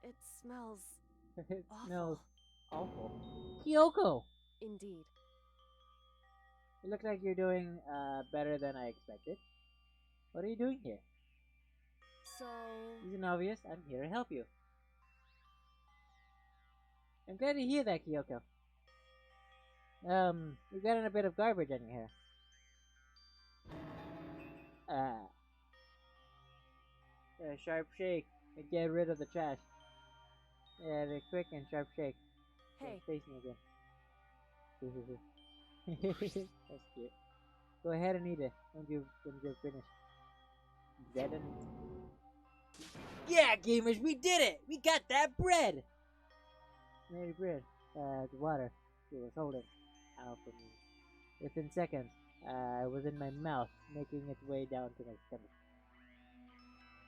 It smells It awful. smells awful. Kyoko! Indeed. You look like you're doing better than I expected. What are you doing here? So... Isn't obvious? I'm here to help you. I'm glad to hear that, Kyoko. You got in a bit of garbage on your hair. A sharp shake and get rid of the trash. Yeah, the quick and sharp shake. Hey. Face me again. That's cute. Go ahead and eat it when you've finished. Dead and... Yeah, gamers, we did it! We got that bread! Mary bread. The water she was holding out for me. Within seconds, it was in my mouth, making its way down to my stomach.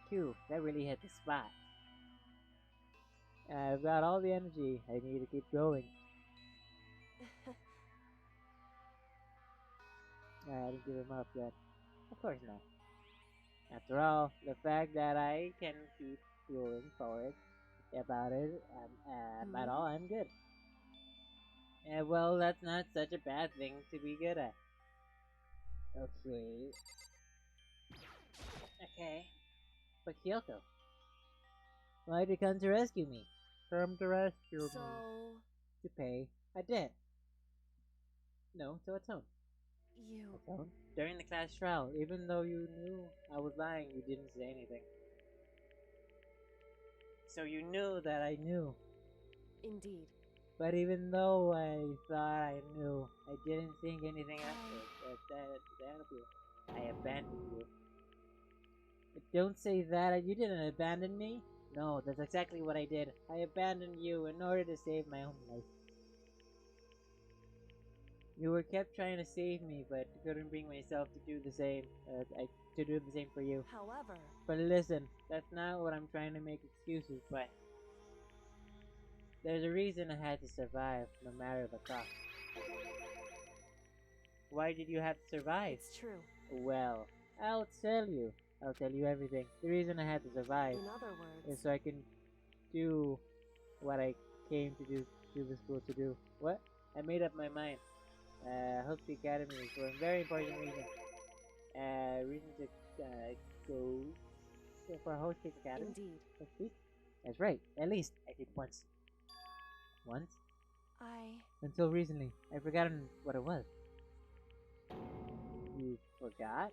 Phew, that really hit the spot. I've got all the energy I need to keep going. I didn't give him up yet. Of course not. After all, the fact that I can keep going forward about it at all, I'm good. Well, that's not such a bad thing to be good at. Okay. But Kyoko, why did you come to rescue me? Come to rescue me. To pay a debt. No, to atone. Atone? During the class trial, even though you knew I was lying, you didn't say anything. So you knew that I knew. Indeed. But even though I thought I knew, I didn't think anything else to help you. I abandoned you. But don't say that. You didn't abandon me. No, that's exactly what I did. I abandoned you in order to save my own life. You were kept trying to save me, but couldn't bring myself to do the same. To do the same for you. However. But listen, that's not what I'm trying to make excuses. But there's a reason I had to survive, no matter the cost. Why did you have to survive? It's true. Well, I'll tell you. I'll tell you everything. The reason I had to survive In other words, is so I can do what I came to do to the school to do. What? I made up my mind. Hope the Academy is for a very important reason. Reason to go for Host Peak Academy. Indeed. Host Peak? That's right. At least I did once. Once? Until recently, I've forgotten what it was. You forgot?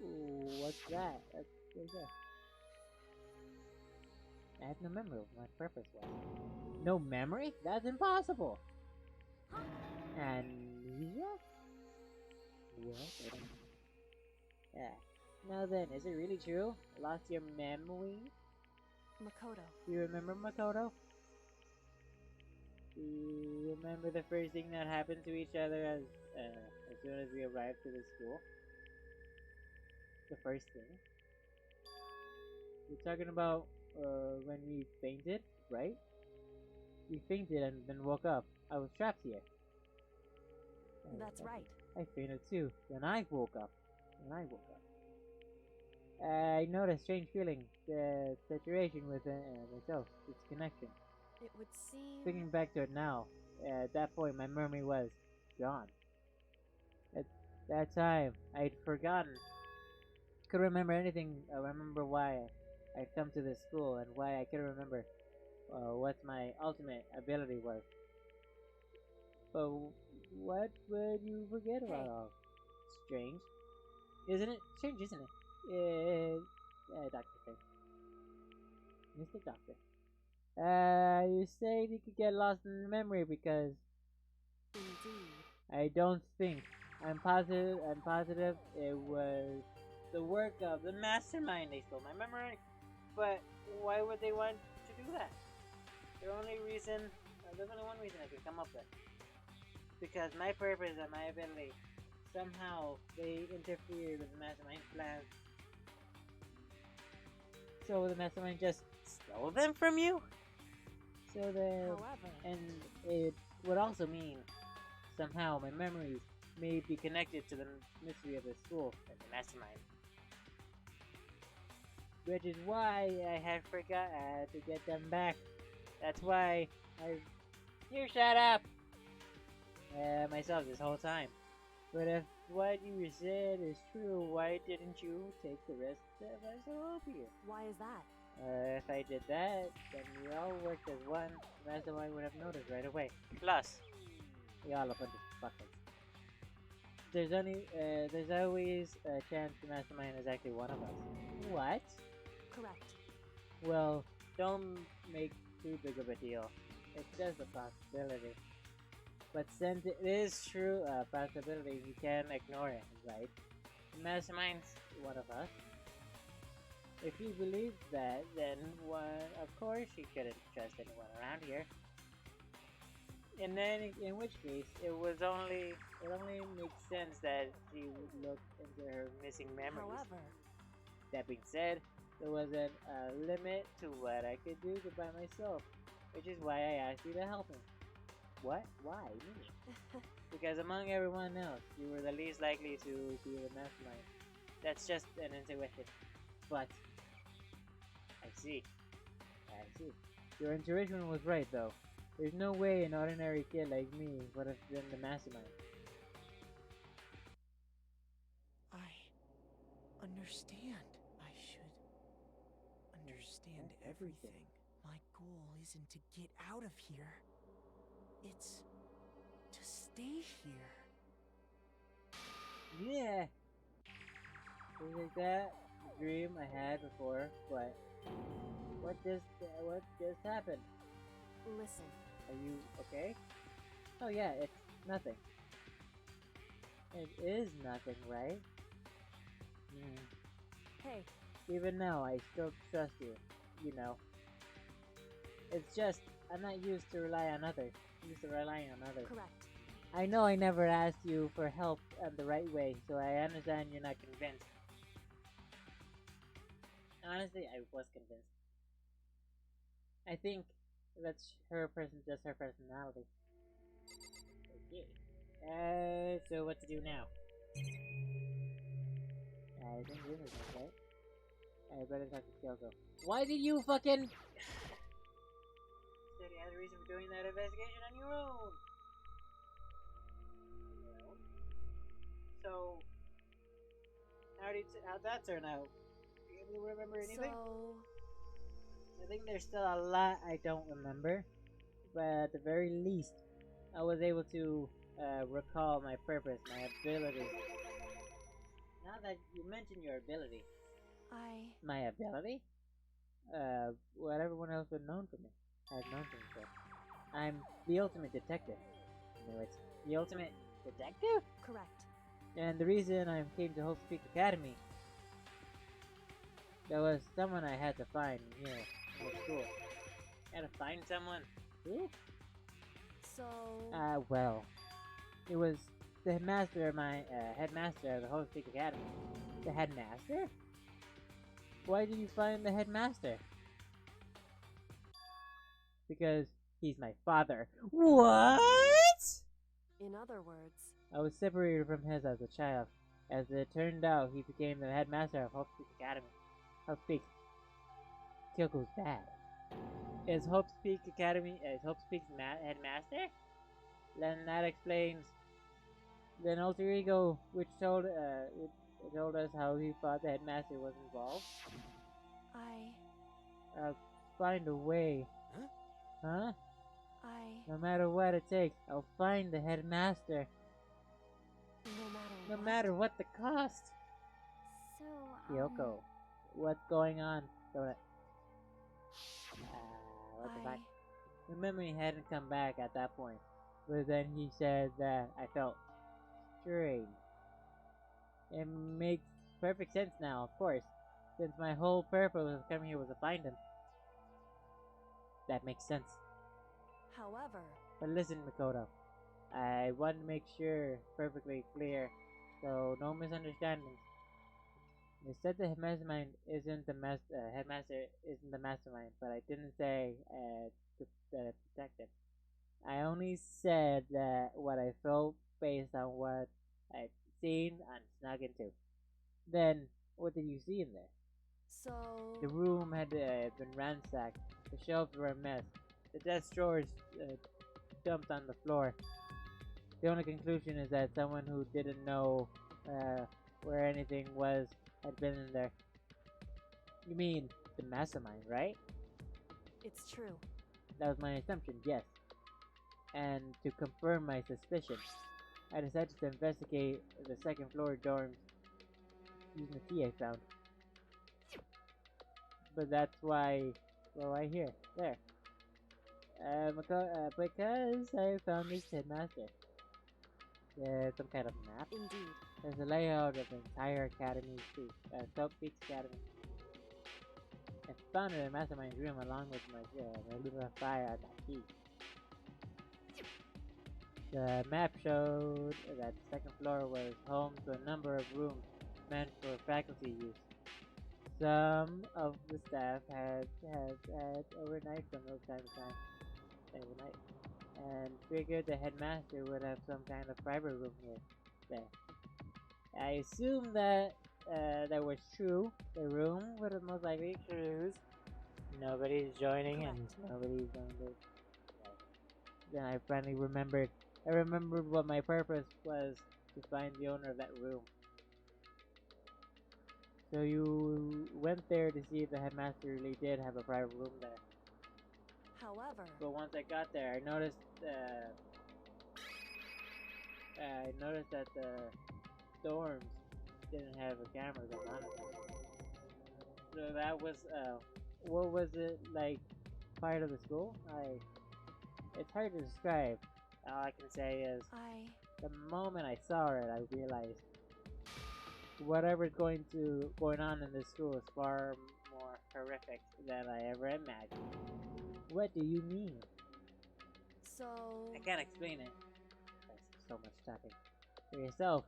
What's that? What's that? I have no memory of what my purpose was. No memory? That's impossible! Amnesia? What? Yeah. Now then, is it really true? Lost your memory? Makoto. Do you remember Makoto? Do you remember the first thing that happened to each other as soon as we arrived to the school? The first thing? You're talking about when we fainted, right? We fainted and then woke up. I was trapped here. That's right. I fainted too. Then I woke up. I noticed a strange feeling. The saturation within myself. Its connection. It would seem... Thinking back to it now, at that point my memory was gone. At that time, I'd forgotten. Couldn't remember anything. I remember why I'd come to this school and why I couldn't remember what my ultimate ability was. But what would you forget about all? Strange. Isn't it? Strange, isn't it? Dr. Strange. Mr. Doctor. You say you could get lost in memory because... Indeed. I don't think. I'm positive it was the work of the mastermind. They stole my memory. But why would they want to do that? There's only one reason I can come up with. Because my purpose and my ability, somehow they interfered with the mastermind plan. So the mastermind just stole them from you? So then, However, and it would also mean somehow my memories may be connected to the mystery of the school and the mastermind. Which is why I had forgot to get them back. That's why you shut up! Myself this whole time. But if what you said is true, why didn't you take the rest of us help you? why is that? If I did that, then we all worked as one. The mastermind would have noticed right away. Plus, we all a bunch of fuckers. There's always a chance the mastermind is actually one of us. What? Correct. Well, don't make too big of a deal. It's just a possibility. But since it is true a possibility, you can't ignore it, right? The mastermind's one of us. If you believe that, then of course she couldn't trust anyone around here. And then, in which case, it only makes sense that she would look into her missing memories. However, that being said, there wasn't a limit to what I could do by myself, which is why I asked you to help me. What? Why me? Because among everyone else, you were the least likely to be the mastermind. That's just an intuition. But I see. Your intuition was right, though. There's no way an ordinary kid like me would have been the mastermind. I understand. I should understand everything. My goal isn't to get out of here. It's to stay here. Yeah. Things like that. The dream I had before, but what just happened? listen. Are you okay? Oh yeah, it's nothing. It is nothing, right? Hey. Even now, I still trust you. You know. It's just I'm not used to relying on others. Correct. I know I never asked you for help the right way, so I understand you're not convinced. Honestly, I was convinced. I think that's just her personality. Okay. So what to do now? I think this is okay. I better talk to Kyoko. Why did you fucking... Said you had a reason for doing that investigation on your own. So, how'd that turn out? Do you remember anything? So, I think there's still a lot I don't remember. but at the very least, I was able to recall my purpose, my ability. Now that you mention your ability, my ability, what everyone else would known for me, had known for me for. I'm the ultimate detective. Anyways, the ultimate detective? Correct. And the reason I came to Hope Peak Academy, there was someone I had to find here in the school. Had to find someone? Who? So... well, it was the headmaster of my, headmaster of the Hope Peak Academy. The headmaster? Why did you find the headmaster? Because he's my father. What? In other words... I was separated from his as a child. As it turned out, he became the headmaster of Hope Peak Academy. Hope Peak. Kyoko's dad. Is Hope Peak Academy, is Hope Peak's headmaster? Then that explains the alter ego, which told us how he thought the headmaster was involved. I'll find a way. Huh? No matter what it takes, I'll find the headmaster. No matter what the cost. So, Kyoko, what's going on? What the fuck? The memory hadn't come back at that point, but then he said that I felt strange. It makes perfect sense now, of course, since my whole purpose of coming here was to find him. That makes sense. However... But listen, Makoto, I want to make sure perfectly clear, so no misunderstandings. You said the headmastermind isn't the headmaster isn't the mastermind, but I didn't say the detective. I only said that what I felt based on what I'd seen and snuck into. Then, what did you see in there? So... The room had been ransacked. The shelves were a mess. The desk drawers dumped on the floor. The only conclusion is that someone who didn't know where anything was had been in there. You mean the mastermind, right? It's true. That was my assumption, yes. And to confirm my suspicion, I decided to investigate the second floor dorms using the key I found. But that's why, well, right here, there. Because I found this headmaster. Some kind of map. Indeed. There's a layout of the entire academy too. Soap Peaks Academy. I found it in Mastermind's room along with my little fire on that key. The map showed that the second floor was home to a number of rooms meant for faculty use. Some of the staff had overnight from those time to time. Overnight. And figured the headmaster would have some kind of private room here. There. I assume that that was true. The room would have most likely closed. Nobody's joining and nobody's going to. Then I finally remembered. I remembered what my purpose was, to find the owner of that room. So you went there to see if the headmaster really did have a private room there. However... But once I got there, I noticed that the dorms didn't have a camera going on it. So that was, what was it like, part of the school? It's hard to describe. All I can say is, the moment I saw it, I realized whatever's going on in this school is far more horrific than I ever imagined. What do you mean? So... I can't explain it. There's so much talking. For yourself.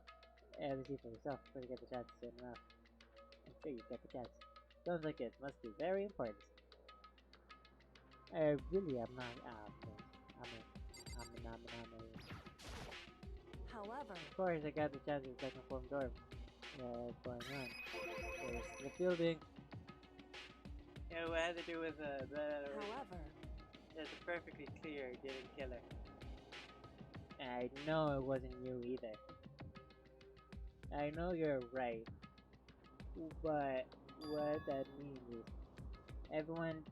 See for yourself before you get the chance to say enough. I'm sure you get the chance. Sounds like it must be very important. Really, I'm not. However... Of course, I got the chance of the second form dorm. Going on. There's the building. Yeah, what had to do with However... It's perfectly clear he didn't kill her. And I know it wasn't you either. I know you're right. But what that means is everyone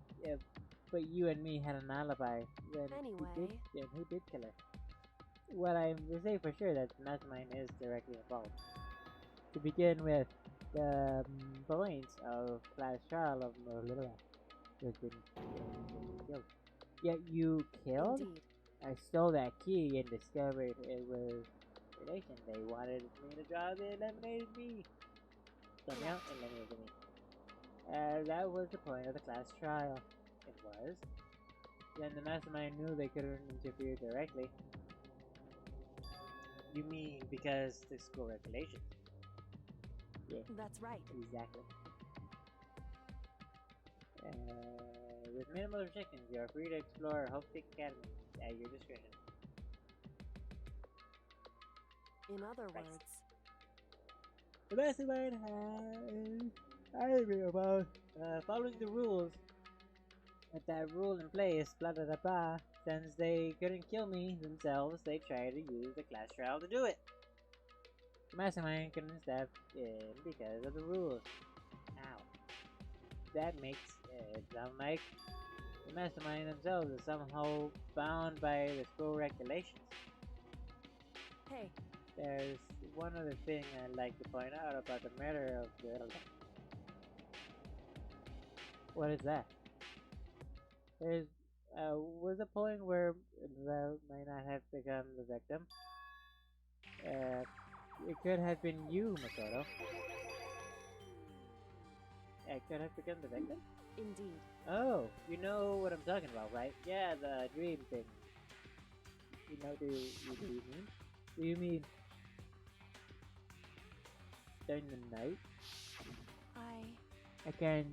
but you and me had an alibi. Then who did kill her? Well, I will say for sure that the mastermind is directly involved. To begin with, the point of class trial of Morlilla was been killed. Yet you killed? Indeed. I stole that key and discovered it was relation. They wanted me to draw, they eliminated me. So now eliminated me. That was the point of the class trial. It was. Then the mastermind knew they couldn't interfere directly. You mean because the school regulations? Yeah. That's right. Exactly. With minimal restrictions, you are free to explore Hope's Academy at your discretion. In other words, the mastermind has argued about following the rules. With that rule in place, blah blah blah blah. Since they couldn't kill me themselves, they tried to use the class trial to do it. The mastermind couldn't step in because of the rules. Ow. That makes it sound like the mastermind themselves is somehow bound by the school regulations. Hey. There's one other thing I'd like to point out about the murder of the... What is that? There's was a point where Vel might not have become the victim. It could have been you, Makoto. It could have become the victim? Indeed. Oh, you know what I'm talking about, right? Yeah, the dream thing. You know, do you mean during the night? I can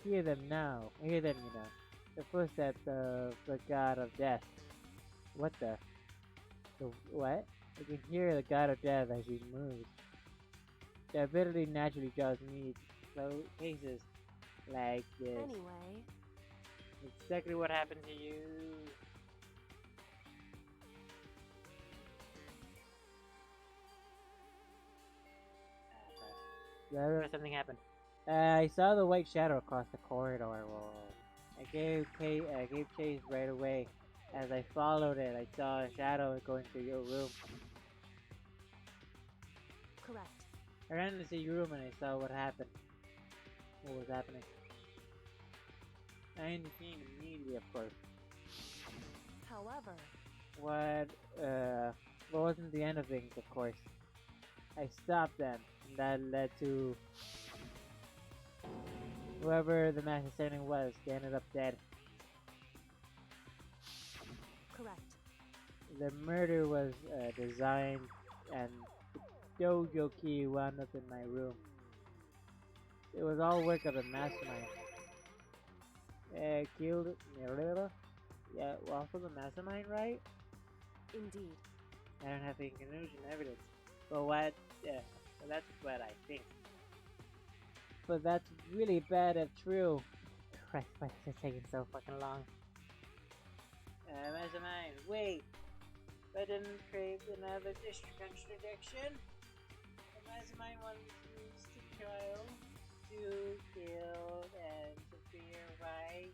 hear them now. Hear them, you know. The footsteps of the god of death. What the what? I can hear the god of death as he moves. The ability naturally draws me to cases like this. Anyway. Exactly what happened to you. Something happened. I saw the white shadow across the corridor wall. I gave chase right away. As I followed it, I saw a shadow going through your room. Correct. I ran into your room and I saw what happened. What was happening? I intervened immediately, of course. However... What wasn't the end of things, of course. I stopped them, and that led to... Whoever the master assailant was, they ended up dead. Correct. The murder was designed, and the dojo key wound up in my room. It was all work of the mastermind. Killed Mirror? Yeah, well, also the mastermind, right? Indeed. I don't have any conclusion evidence. But what? Yeah, well, that's what I think. But that's really bad if true. Christ, why is it taking so fucking long? Mastermind, wait! I didn't create another contradiction. The mastermind wants to use the trial to kill and Sophia, right?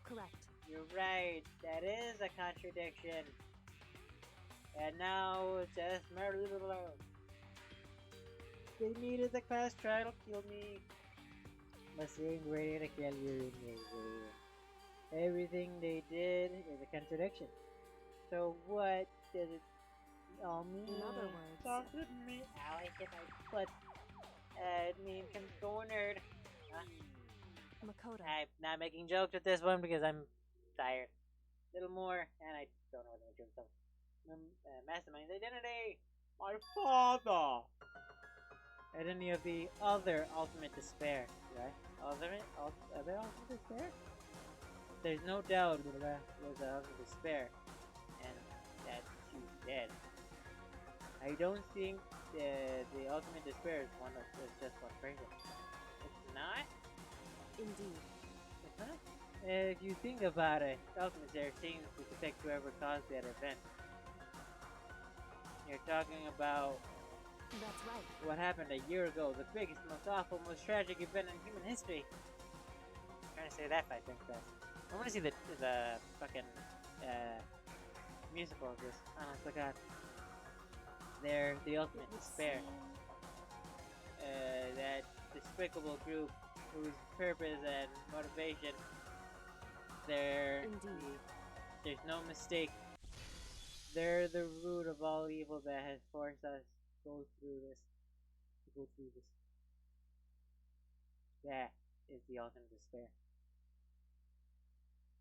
Correct. You're right, that is a contradiction. And now it's just murder alone. They needed the class trial to kill me. But saying ready to kill you in your room. Everything they did is a contradiction. So what does it all mean? In other words... Talk to me. Ow, I hit my foot. It means cornered. Huh? Makoto. I'm not making jokes with this one because I'm tired. A little more, and I don't know what I'm doing. So, mastermind's identity. My father. Identity of the other ultimate despair, right? Other ultimate despair? There's no doubt that was the ultimate despair, and that she's dead. I don't think the ultimate despair is just one person. It's not? Indeed. It's not? If you think about it, the ultimate despair seems to protect whoever caused that event. You're talking about... That's right. What happened a year ago, the biggest, most awful, most tragic event in human history. I'm trying to say that 5 things fast. I want to see the fucking musical of this. Honest to God. They're the ultimate despair. That despicable group whose purpose and motivation there's no mistake. They're the root of all evil that has forced us to go through this. That is the ultimate despair.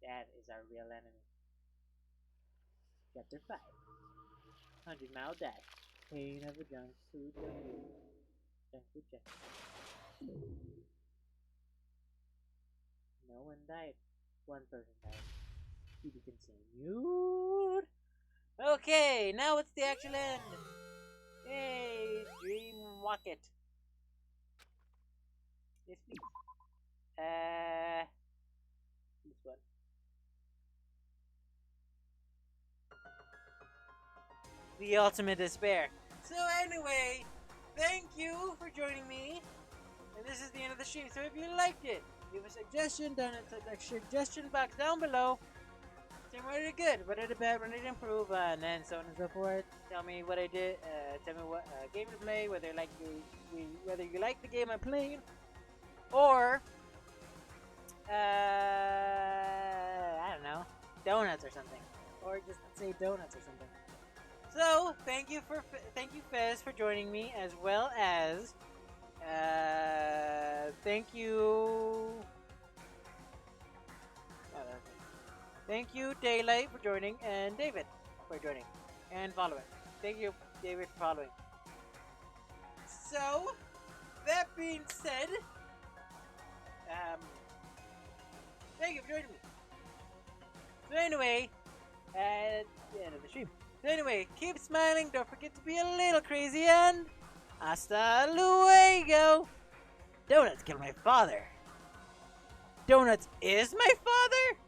That is our real enemy. Chapter 5. 100-mile dash. Pain of a junk food junkie. Junk food junkie. No one died. One person died. To be continued. Okay, now it's the actual end. Yay, Dream Rocket. Yes, please. This one. The ultimate despair. So anyway, thank you for joining me. And this is the end of the stream. So if you liked it, leave a suggestion down in the suggestion box down below. Tell me what I did good, what I did bad, what I did improve, and then so on and so forth. Tell me what I did. Tell me what game to play, whether you like the game I'm playing, or I don't know, donuts or something, or just say donuts or something. So thank you Fez for joining me, as well as thank you. Thank you, Daylight, for joining, and David for joining and following. Thank you, David, for following. So, that being said, thank you for joining me. So anyway, at the end of the stream. So anyway, keep smiling, don't forget to be a little crazy, and hasta luego! Donuts killed my father. Donuts is my father?